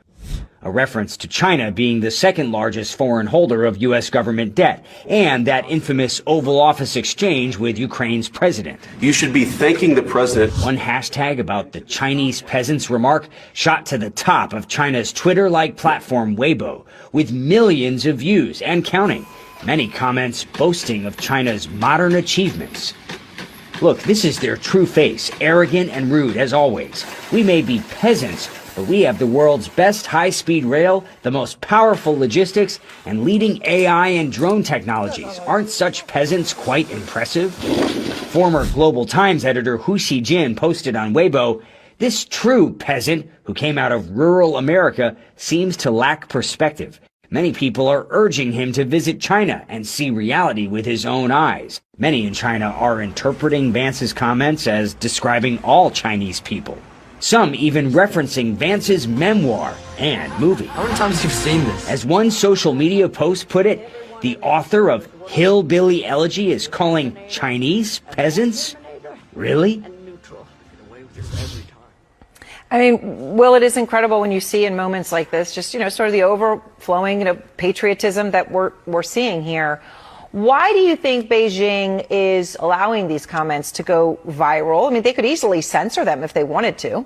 Speaker 8: A reference to China being the second largest foreign holder of U.S. government debt, and that infamous Oval Office exchange with Ukraine's president.
Speaker 7: You should be thanking the president.
Speaker 8: One hashtag about the Chinese peasants remark shot to the top of China's Twitter-like platform Weibo, with millions of views and counting. Many comments boasting of China's modern achievements. Look, this is their true face, arrogant and rude as always. We may be peasants, but we have the world's best high-speed rail, the most powerful logistics, and leading AI and drone technologies. Aren't such peasants quite impressive? Former Global Times editor Hu Xijin posted on Weibo, "This true peasant who came out of rural America seems to lack perspective. Many people are urging him to visit China and see reality with his own eyes. Many in China are interpreting Vance's comments as describing all Chinese people. Some even referencing Vance's memoir and movie."
Speaker 10: How many times have you seen this?
Speaker 8: As one social media post put it, the author of Hillbilly Elegy is calling Chinese peasants? Really?
Speaker 3: I mean, Will, it is incredible when you see in moments like this, just, sort of the overflowing, patriotism that we're seeing here. Why do you think Beijing is allowing these comments to go viral? I mean, they could easily censor them if they wanted to.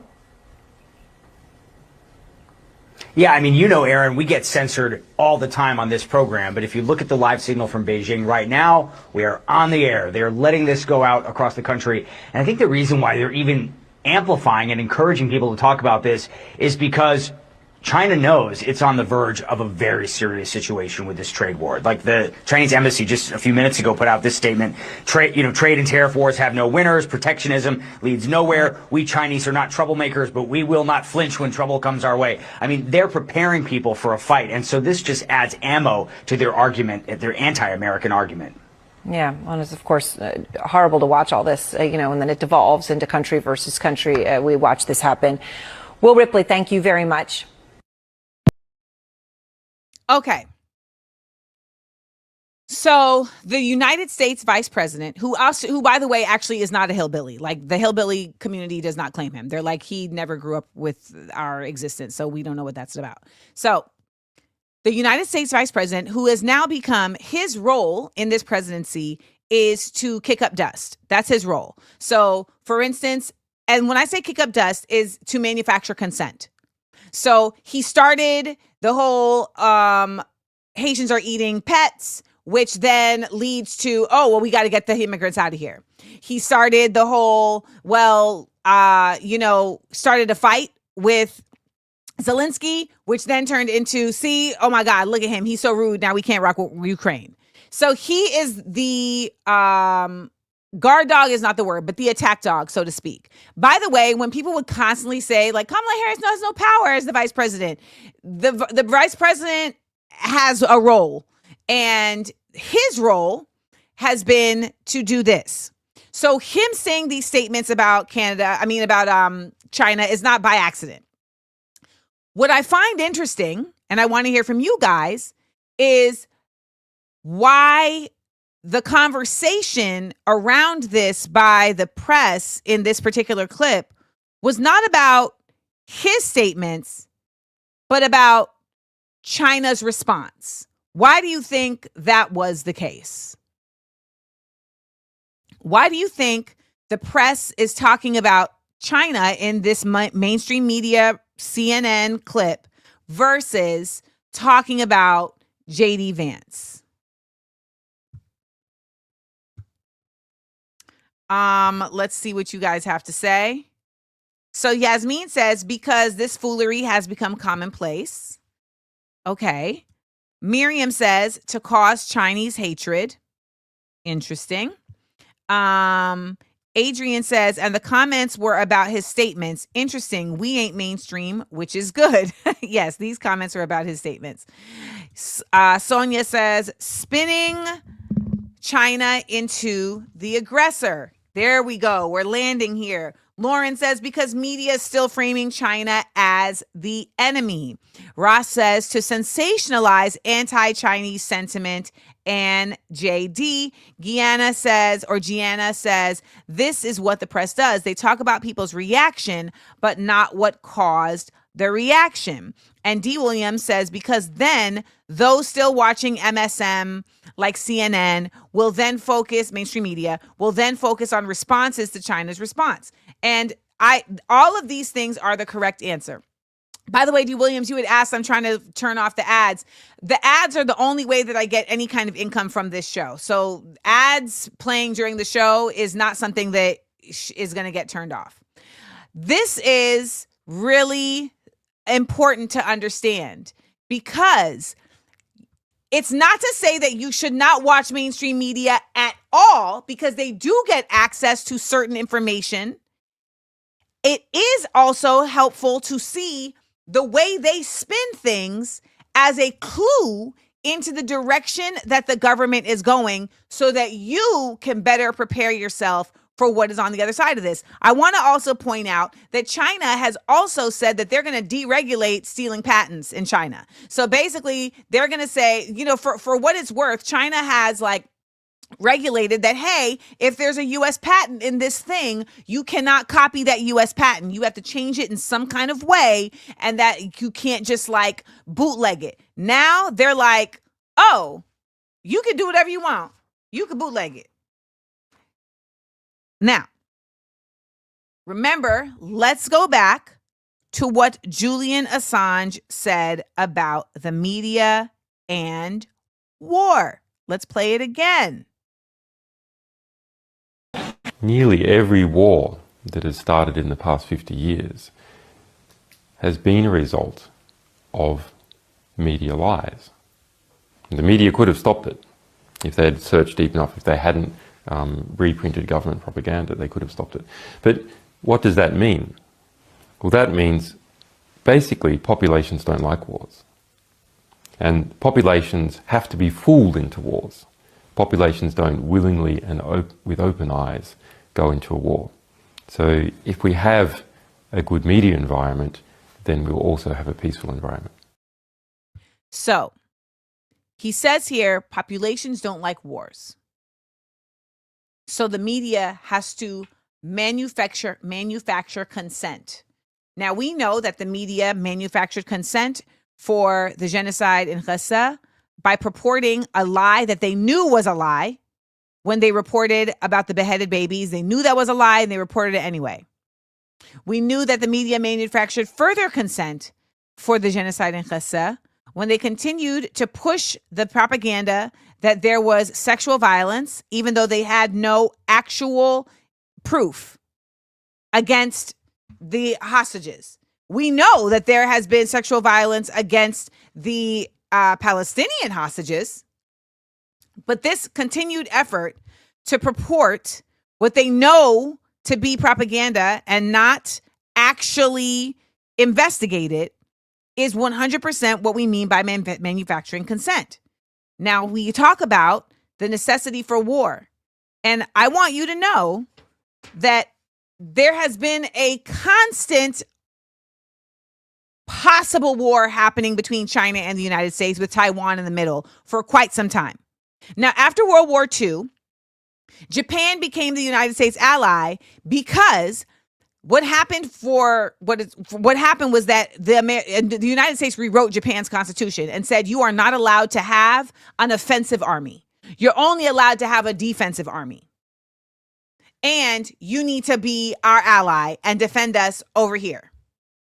Speaker 8: Yeah, I mean, Aaron, we get censored all the time on this program. But if you look at the live signal from Beijing right now, we are on the air. They're letting this go out across the country. And I think the reason why they're even amplifying and encouraging people to talk about this is because China knows it's on the verge of a very serious situation with this trade war. Like the Chinese embassy just a few minutes ago put out this statement: trade and tariff wars have no winners. Protectionism leads nowhere. We Chinese are not troublemakers, but we will not flinch when trouble comes our way. I mean, they're preparing people for a fight, and so this just adds ammo to their argument, their anti-American argument.
Speaker 3: Yeah, well, it's of course horrible to watch all this, and then it devolves into country versus country. We watch this happen. Will Ripley, thank you very much.
Speaker 1: Okay. So the United States vice president, who by the way, actually is not a hillbilly. Like, the hillbilly community does not claim him. They're like, he never grew up with our existence, so we don't know what that's about. So the United States vice president, who has now become, his role in this presidency is to kick up dust. That's his role. So, for instance, and when I say kick up dust, is to manufacture consent. So he started the whole Haitians are eating pets, which then leads to, we got to get the immigrants out of here. He started the whole, started a fight with Zelensky, which then turned into, oh my God, look at him. He's so rude. Now we can't rock with Ukraine. So he is the guard dog is not the word, but the attack dog, so to speak. By the way, when people would constantly say, like, Kamala Harris has no power as the vice president, the vice president has a role, and his role has been to do this. So him saying these statements about China is not by accident. What I find interesting, and I want to hear from you guys, is why the conversation around this by the press in this particular clip was not about his statements, but about China's response. Why do you think that was the case? Why do you think the press is talking about China in this mainstream media CNN clip versus talking about J.D. Vance? Let's see what you guys have to say. So Yasmin says, because this foolery has become commonplace. Okay. Miriam says, to cause Chinese hatred. Interesting. Adrian says, and the comments were about his statements. Interesting. We ain't mainstream, which is good. Yes, these comments are about his statements. Sonia says, spinning China into the aggressor. There we go. We're landing here. Lauren says, because media is still framing China as the enemy. Ross says, to sensationalize anti-Chinese sentiment. And JD, Gianna says, this is what the press does. They talk about people's reaction, but not what caused the reaction. And D. Williams says, because then those still watching MSM, like CNN, will then focus, mainstream media, will then focus on responses to China's response. And all of these things are the correct answer. By the way, D. Williams, you had asked, I'm trying to turn off the ads. The ads are the only way that I get any kind of income from this show. So ads playing during the show is not something that is going to get turned off. This is really important to understand, because it's not to say that you should not watch mainstream media at all, because they do get access to certain information. It is also helpful to see the way they spin things as a clue into the direction that the government is going, so that you can better prepare yourself for what is on the other side of this. I want to also point out that China has also said that they're going to deregulate stealing patents in China. So basically, they're going to say, for what it's worth, China has regulated that, hey, if there's a U.S. patent in this thing, you cannot copy that U.S. patent. You have to change it in some kind of way, and that you can't just bootleg it. Now they're like, oh, you can do whatever you want. You can bootleg it. Now, remember, let's go back to what Julian Assange said about the media and war. Let's play it again.
Speaker 6: Nearly every war that has started in the past 50 years has been a result of media lies. The media could have stopped it if they had searched deep enough. If they hadn't reprinted government propaganda, they could have stopped it. But what does that mean? Well, that means basically populations don't like wars. And populations have to be fooled into wars. Populations don't willingly and with open eyes go into a war. So if we have a good media environment, then we'll also have a peaceful environment.
Speaker 1: So he says here, populations don't like wars. So the media has to manufacture consent. Now, we know that the media manufactured consent for the genocide in Gaza by purporting a lie that they knew was a lie. When they reported about the beheaded babies, they knew that was a lie and they reported it anyway. We knew that the media manufactured further consent for the genocide in Gaza when they continued to push the propaganda that there was sexual violence, even though they had no actual proof against the hostages. We know that there has been sexual violence against the Palestinian hostages, but this continued effort to purport what they know to be propaganda and not actually investigate it is 100% what we mean by manufacturing consent. Now, we talk about the necessity for war, and I want you to know that there has been a constant possible war happening between China and the United States, with Taiwan in the middle, for quite some time. Now, after World War II, Japan became the United States ally because what happened was that the United States rewrote Japan's constitution and said you are not allowed to have an offensive army. You're only allowed to have a defensive army. And you need to be our ally and defend us over here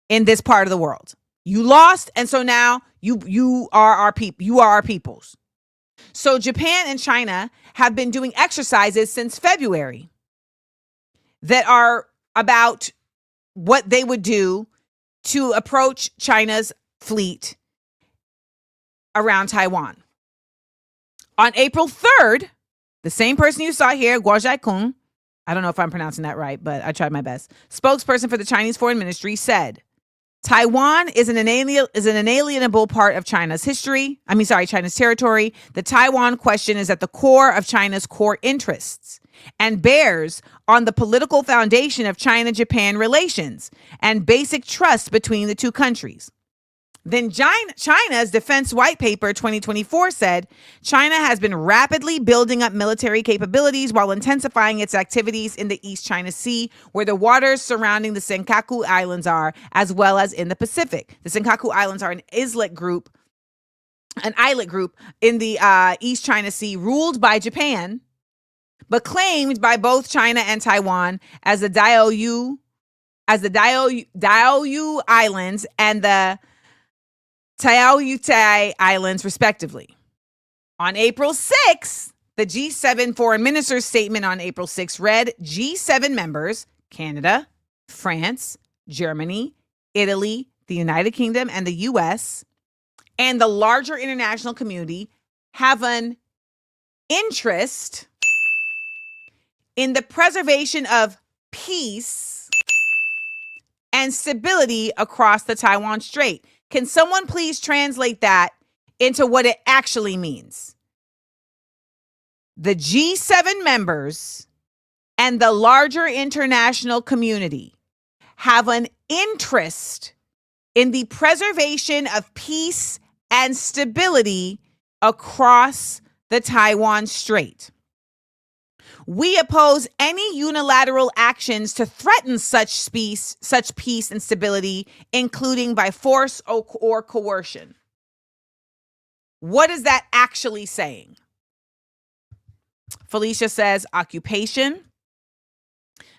Speaker 1: in this part of the world. You lost, and so now you are our people. You are our peoples. So Japan and China have been doing exercises since February that are about what they would do to approach China's fleet around Taiwan. On April 3rd, the same person you saw here, Guo Jiakun, I don't know if I'm pronouncing that right, but I tried my best, spokesperson for the Chinese Foreign Ministry, said Taiwan is an inalienable part of China's China's territory. The Taiwan question is at the core of China's core interests and bears on the political foundation of China-Japan relations and basic trust between the two countries. Then China's Defense White Paper 2024 said China has been rapidly building up military capabilities while intensifying its activities in the East China Sea, where the waters surrounding the Senkaku Islands are, as well as in the Pacific. The Senkaku Islands are an islet group in the East China Sea ruled by Japan, but claimed by both China and Taiwan as the Diaoyu Islands and the Taoyutai Islands, respectively. On April 6th, the G7 foreign ministers' statement on April 6th read, G7 members, Canada, France, Germany, Italy, the United Kingdom, and the US, and the larger international community have an interest in the preservation of peace and stability across the Taiwan Strait. Can someone please translate that into what it actually means? The G7 members and the larger international community have an interest in the preservation of peace and stability across the Taiwan Strait. We oppose any unilateral actions to threaten such peace and stability, including by force or coercion. What is that actually saying? Felicia says occupation.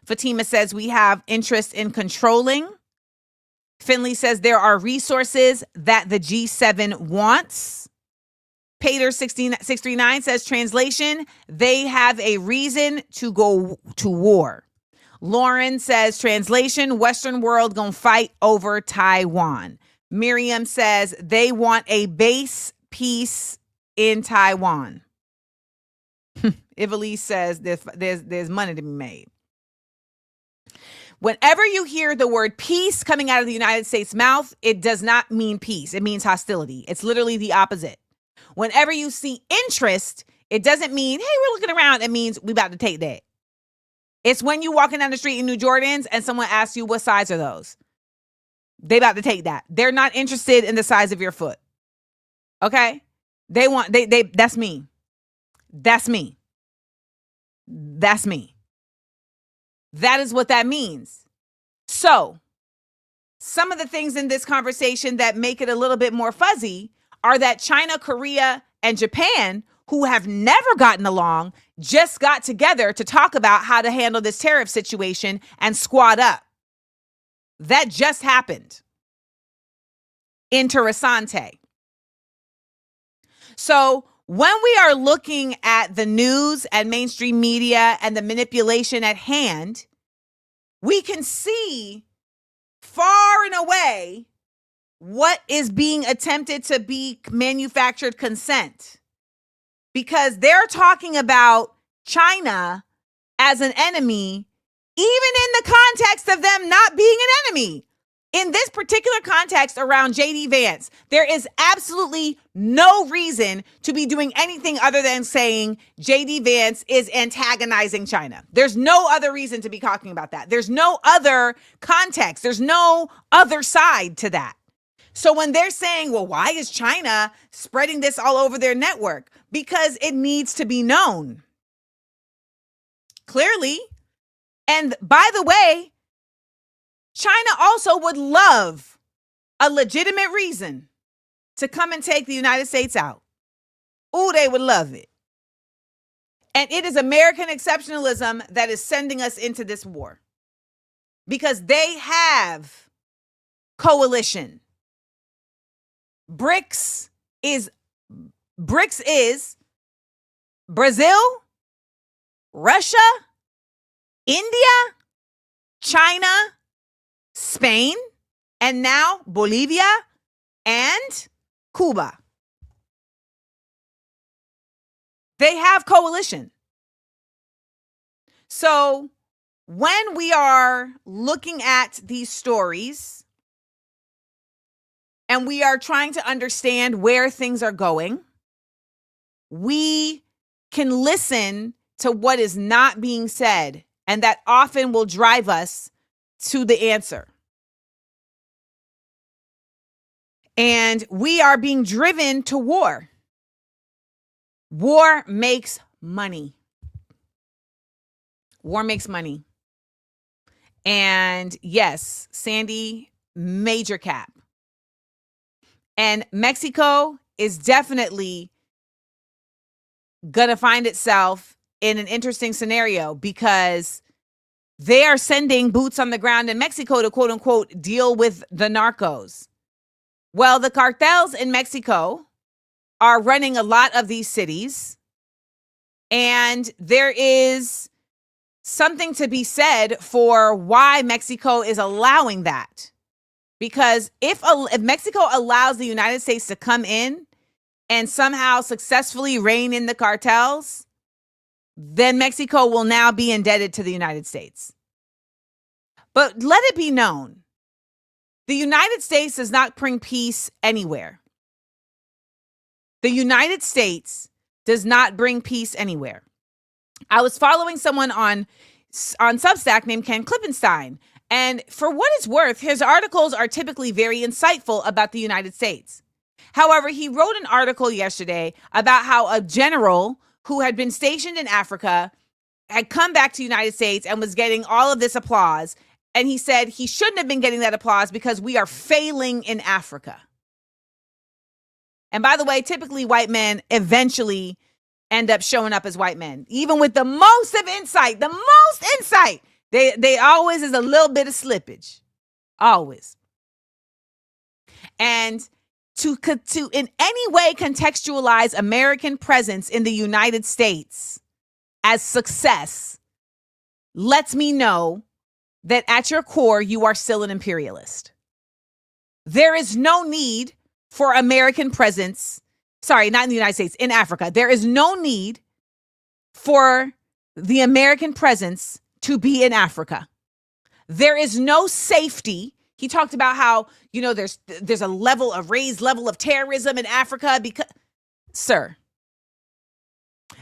Speaker 1: Fatima says we have interest in controlling. Finley says there are resources that the G7 wants. Pater 639 says, translation, they have a reason to go to war. Lauren says, translation, Western world gonna fight over Taiwan. Miriam says, they want a base peace in Taiwan. Ivelisse says, there's money to be made. Whenever you hear the word peace coming out of the United States mouth, it does not mean peace. It means hostility. It's literally the opposite. Whenever you see interest, it doesn't mean, hey, we're looking around. It means we about to take that. It's when you walking down the street in New Jordans and someone asks you, what size are those? They about to take that. They're not interested in the size of your foot. Okay? That's me. That's me. That's me. That is what that means. So, some of the things in this conversation that make it a little bit more fuzzy are that China, Korea, and Japan, who have never gotten along, just got together to talk about how to handle this tariff situation and squad up. That just happened. Interessante. So when we are looking at the news and mainstream media and the manipulation at hand, we can see far and away what is being attempted to be manufactured consent, because they're talking about China as an enemy, even in the context of them not being an enemy. In this particular context around JD Vance, there is absolutely no reason to be doing anything other than saying JD Vance is antagonizing China. There's no other reason to be talking about that. There's no other context. There's no other side to that. So when they're saying, well, why is China spreading this all over their network? Because it needs to be known. Clearly. And by the way, China also would love a legitimate reason to come and take the United States out. Ooh, they would love it. And it is American exceptionalism that is sending us into this war, because they have coalition. BRICS is Brazil, Russia, India, China, Spain, and now Bolivia and Cuba. They have coalition. So when we are looking at these stories and we are trying to understand where things are going, we can listen to what is not being said, and that often will drive us to the answer. And we are being driven to war. War makes money. War makes money. And yes, Sandy, major cap. And Mexico is definitely gonna find itself in an interesting scenario because they are sending boots on the ground in Mexico to quote unquote deal with the narcos. Well, the cartels in Mexico are running a lot of these cities, and there is something to be said for why Mexico is allowing that. Because if Mexico allows the United States to come in and somehow successfully rein in the cartels, then Mexico will now be indebted to the United States. But let it be known, the United States does not bring peace anywhere. The United States does not bring peace anywhere. I was following someone on Substack named Ken Klippenstein, and for what it's worth, his articles are typically very insightful about the United States. However, he wrote an article yesterday about how a general who had been stationed in Africa had come back to the United States and was getting all of this applause. And he said he shouldn't have been getting that applause because we are failing in Africa. And by the way, typically white men eventually end up showing up as white men, even with the most insight, they always is a little bit of slippage, always. And to in any way contextualize American presence in the United States as success lets me know that at your core, you are still an imperialist. There is no need for American presence. Sorry, not in the United States, in Africa. There is no need for the American presence to be in Africa. There is no safety. He talked about how, there's a raised level of terrorism in Africa because, sir,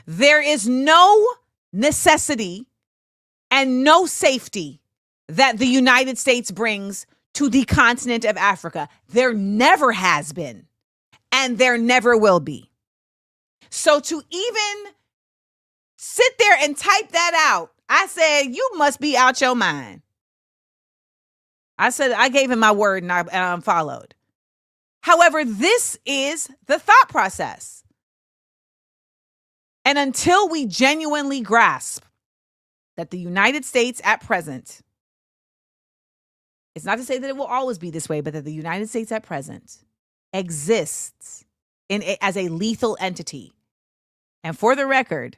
Speaker 1: there is no necessity and no safety that the United States brings to the continent of Africa. There never has been, and there never will be. So to even sit there and type that out, I said, you must be out your mind. I said, I gave him my word and I followed. However, this is the thought process. And until we genuinely grasp that the United States at present, it's not to say that it will always be this way, but that the United States at present exists as a lethal entity. And for the record,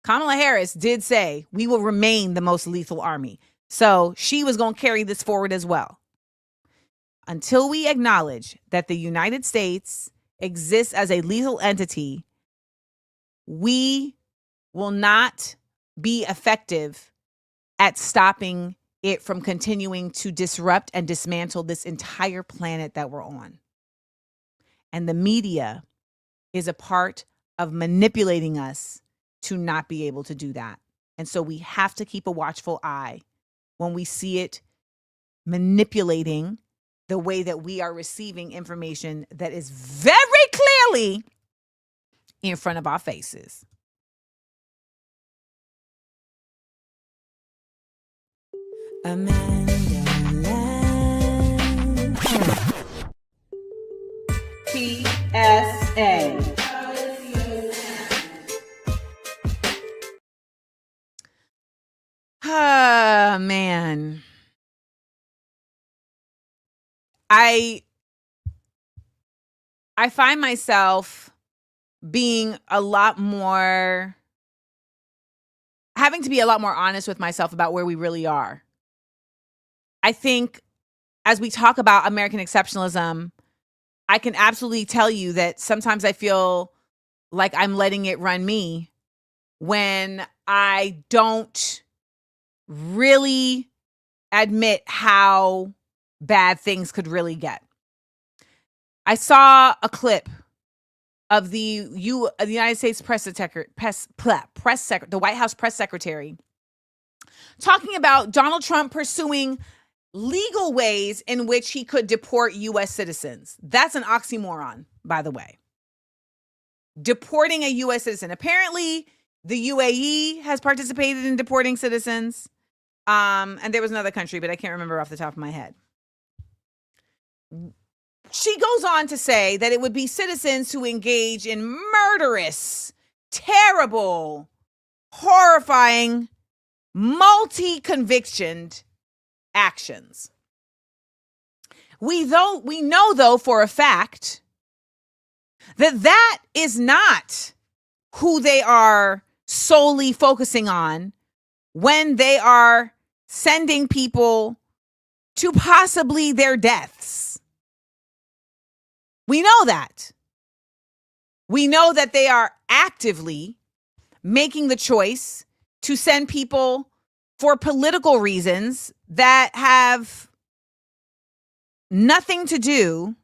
Speaker 1: Kamala Harris did say we will remain the most lethal army. So she was going to carry this forward as well. Until we acknowledge that the United States exists as a lethal entity, we will not be effective at stopping it from continuing to disrupt and dismantle this entire planet that we're on. And the media is a part of manipulating us to not be able to do that. And so we have to keep a watchful eye when we see it manipulating the way that we are receiving information that is very clearly in front of our faces. Amanda Land. PSA. Ah, man. I find myself being having to be a lot more honest with myself about where we really are. I think as we talk about American exceptionalism, I can absolutely tell you that sometimes I feel like I'm letting it run me when I don't really admit how bad things could really get. I saw a clip of the United States the White House press secretary talking about Donald Trump pursuing legal ways in which he could deport U.S. citizens. That's an oxymoron, by the way. Deporting a U.S. citizen. Apparently, the UAE has participated in deporting citizens. And there was another country, but I can't remember off the top of my head. She goes on to say that it would be citizens who engage in murderous, terrible, horrifying, multi-convictioned actions. We know though for a fact that is not who they are solely focusing on when they are sending people to possibly their deaths. We know that. We know that they are actively making the choice to send people for political reasons that have nothing to do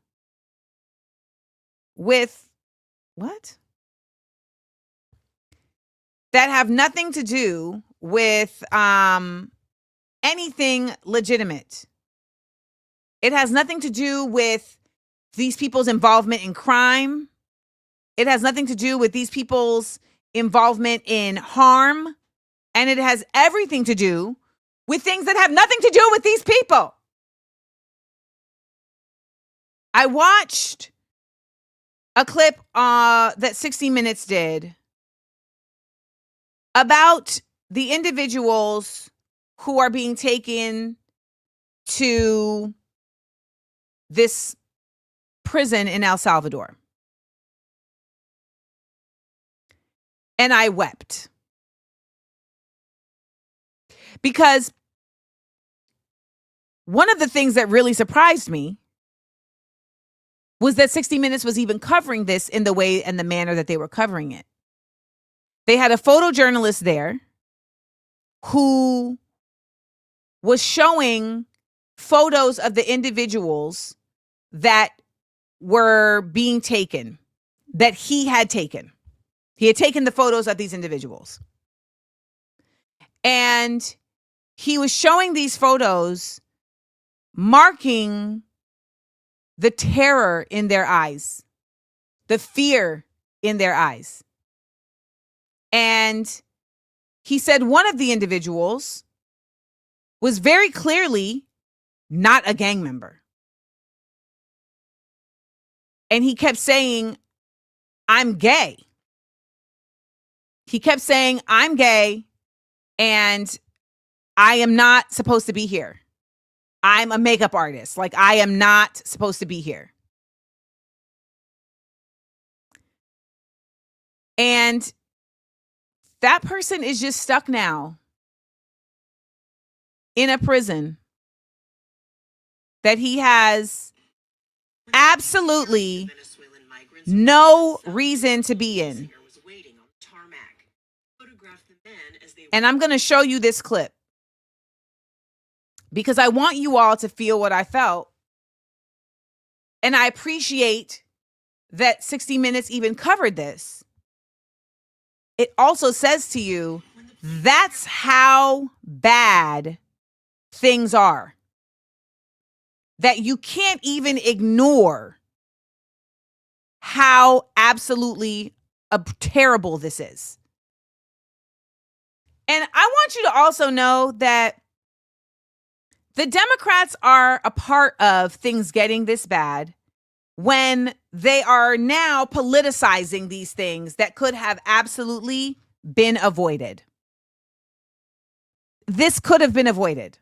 Speaker 1: with what? That have nothing to do with anything legitimate. It has nothing to do with these people's involvement in crime. It has nothing to do with these people's involvement in harm. And it has everything to do with things that have nothing to do with these people. I watched a clip that 60 Minutes did about the individuals who are being taken to this prison in El Salvador. And I wept. Because one of the things that really surprised me was that 60 Minutes was even covering this in the way and the manner that they were covering it. They had a photojournalist there who was showing photos of the individuals that were being taken, that he had taken. He had taken the photos of these individuals. And he was showing these photos, marking the terror in their eyes, the fear in their eyes. And he said one of the individuals was very clearly not a gang member. And he kept saying, I'm gay. He kept saying, I'm gay and I am not supposed to be here. I'm a makeup artist. Like, I am not supposed to be here. And that person is just stuck now in a prison that he has absolutely no reason to be in. And I'm going to show you this clip because I want you all to feel what I felt. And I appreciate that 60 Minutes even covered this. It also says to you, that's how bad things are. That you can't even ignore how absolutely terrible this is. And I want you to also know that the Democrats are a part of things getting this bad when they are now politicizing these things that could have absolutely been avoided. This could have been avoided.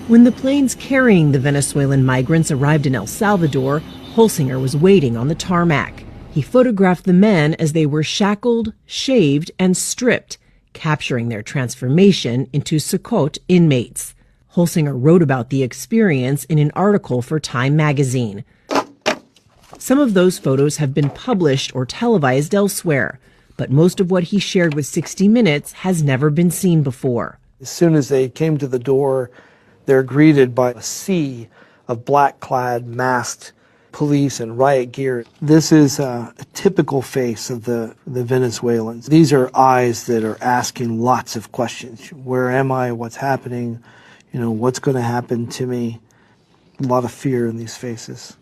Speaker 10: When the planes carrying the Venezuelan migrants arrived in El Salvador, Holsinger was waiting on the tarmac. He photographed the men as they were shackled, shaved, and stripped, capturing their transformation into Sukot inmates. Holsinger wrote about the experience in an article for Time magazine. Some of those photos have been published or televised elsewhere, but most of what he shared with 60 Minutes has never been seen before.
Speaker 11: As soon as they came to the door, they're greeted by a sea of black-clad, masked police and riot gear. This is a typical face of the Venezuelans. These are eyes that are asking lots of questions. Where am I? What's happening? What's going to happen to me? A lot of fear in these faces.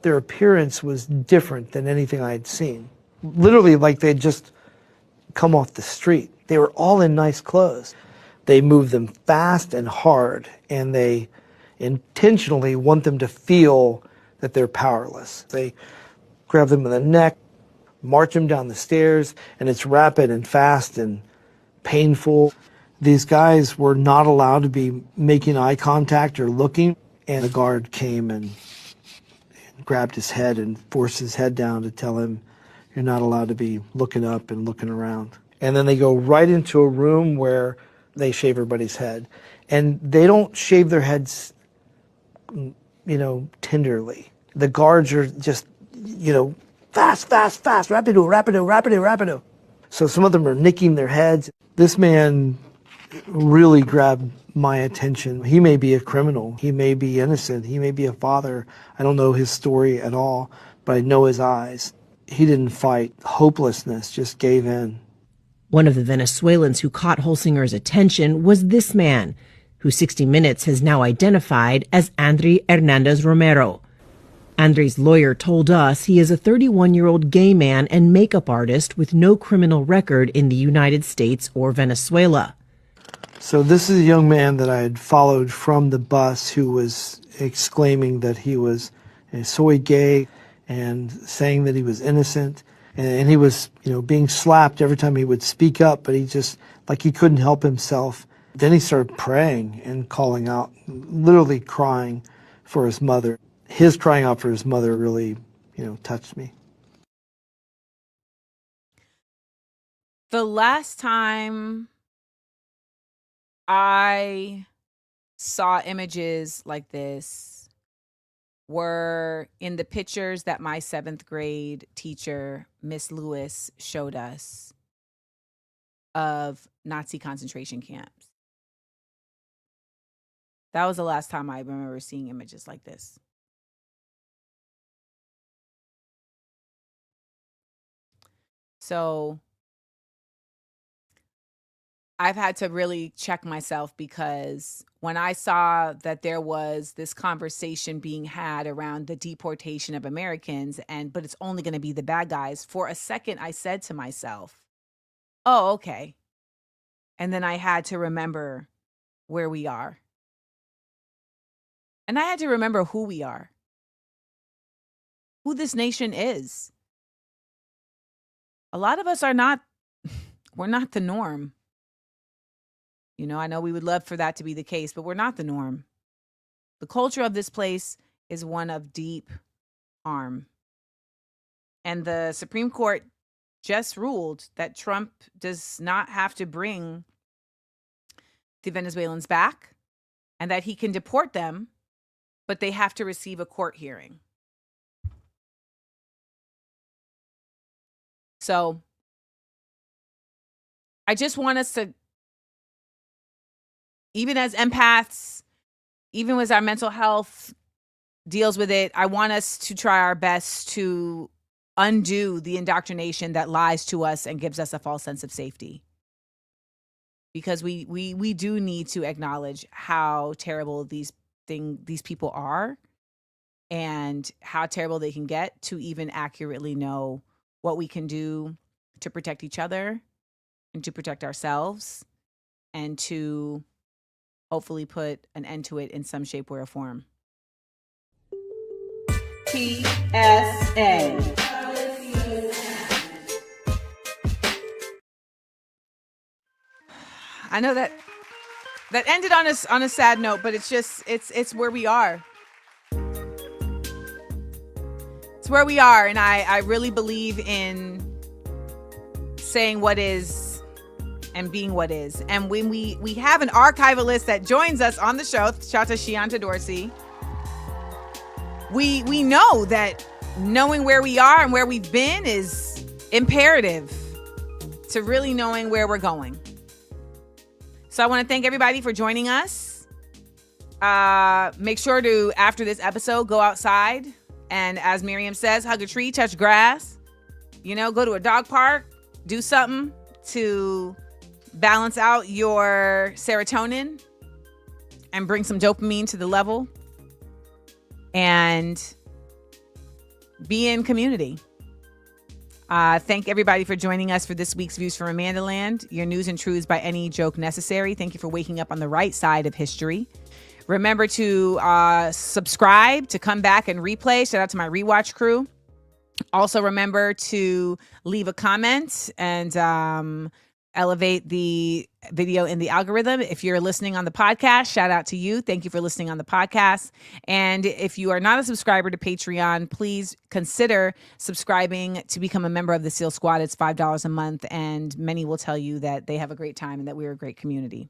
Speaker 11: Their appearance was different than anything I had seen. Literally like they'd just come off the street. They were all in nice clothes. They move them fast and hard, and they intentionally want them to feel that they're powerless. They grab them in the neck, march them down the stairs, and it's rapid and fast and painful. These guys were not allowed to be making eye contact or looking, and a guard came and grabbed his head and forced his head down to tell him, you're not allowed to be looking up and looking around. And then they go right into a room where they shave everybody's head. And they don't shave their heads, tenderly. The guards are just, fast, rapido. So some of them are nicking their heads. This man really grabbed my attention. He may be a criminal. He may be innocent. He may be a father. I don't know his story at all, but I know his eyes. He didn't fight. Hopelessness just gave in.
Speaker 10: One of the Venezuelans who caught Holsinger's attention was this man, who 60 Minutes has now identified as Andre Hernandez Romero. Andre's lawyer told us he is a 31-year-old gay man and makeup artist with no criminal record in the United States or Venezuela.
Speaker 11: So this is a young man that I had followed from the bus who was exclaiming that he was soy gay and saying that he was innocent. And he was, being slapped every time he would speak up, but he just, like he couldn't help himself. Then he started praying and calling out, literally crying for his mother. His crying out for his mother really, touched me.
Speaker 1: The last time I saw images like this were in the pictures that my 7th grade teacher, Miss Lewis, showed us of Nazi concentration camps. That was the last time I remember seeing images like this. So I've had to really check myself, because when I saw that there was this conversation being had around the deportation of Americans, but it's only going to be the bad guys, for a second I said to myself, oh, okay. And then I had to remember where we are. And I had to remember who we are, who this nation is. A lot of us we're not the norm. I know we would love for that to be the case, but we're not the norm. The culture of this place is one of deep harm. And the Supreme Court just ruled that Trump does not have to bring the Venezuelans back, and that he can deport them, but they have to receive a court hearing. So I just want us to, even as empaths, even as our mental health deals with it, I want us to try our best to undo the indoctrination that lies to us and gives us a false sense of safety. Because we do need to acknowledge how terrible these people are, and how terrible they can get, to even accurately know what we can do to protect each other and to protect ourselves, and to hopefully put an end to it in some shape, way, or form. PSA. I know that ended on a sad note, but it's just it's where we are. It's where we are, and I really believe in saying what is and being what is. And when we have an archivalist that joins us on the show, shout out to Chianta Dorsey, we know that knowing where we are and where we've been is imperative. to really knowing where we're going. So I want to thank everybody for joining us. Make sure to, after this episode, go outside and, as Miriam says, hug a tree, touch grass, go to a dog park, do something to balance out your serotonin and bring some dopamine to the level, and be in community. Thank everybody for joining us for this week's Views from Amanda Land, your news and truths by any joke necessary. Thank you for waking up on the right side of history. Remember to subscribe, to come back and replay. Shout out to my rewatch crew. Also remember to leave a comment and elevate the video in the algorithm. If you're listening on the podcast, shout out to you. Thank you for listening on the podcast. And if you are not a subscriber to Patreon, please consider subscribing to become a member of the SEAL Squad. It's $5 a month, and many will tell you that they have a great time and that we're a great community.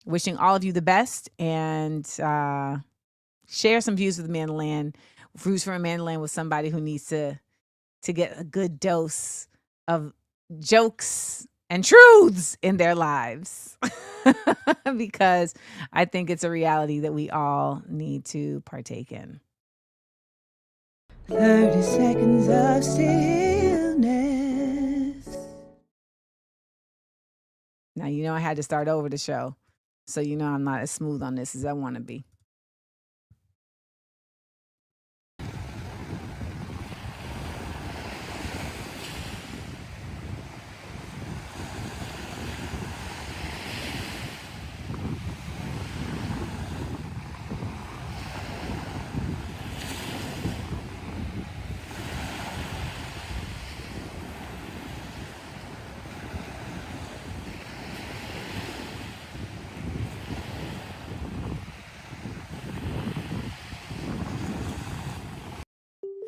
Speaker 1: Wishing all of you the best, and share some views with Amanda Land, views from Amanda Land, with somebody who needs to get a good dose of jokes and truths in their lives, because I think it's a reality that we all need to partake in. 30 seconds of stillness. Now, I had to start over the show, so I'm not as smooth on this as I want to be.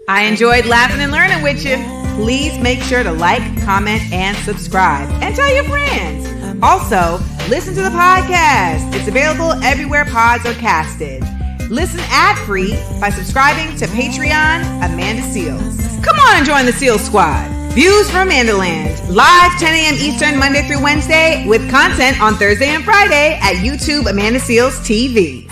Speaker 1: I enjoyed laughing and learning with you. Please make sure to like, comment, and subscribe. And tell your friends. Also, listen to the podcast. It's available everywhere pods are casted. Listen ad-free by subscribing to Patreon Amanda Seals. Come on and join the SEAL Squad. Views from Amanda Land. Live 10 a.m. Eastern, Monday through Wednesday, with content on Thursday and Friday at YouTube Amanda Seals TV.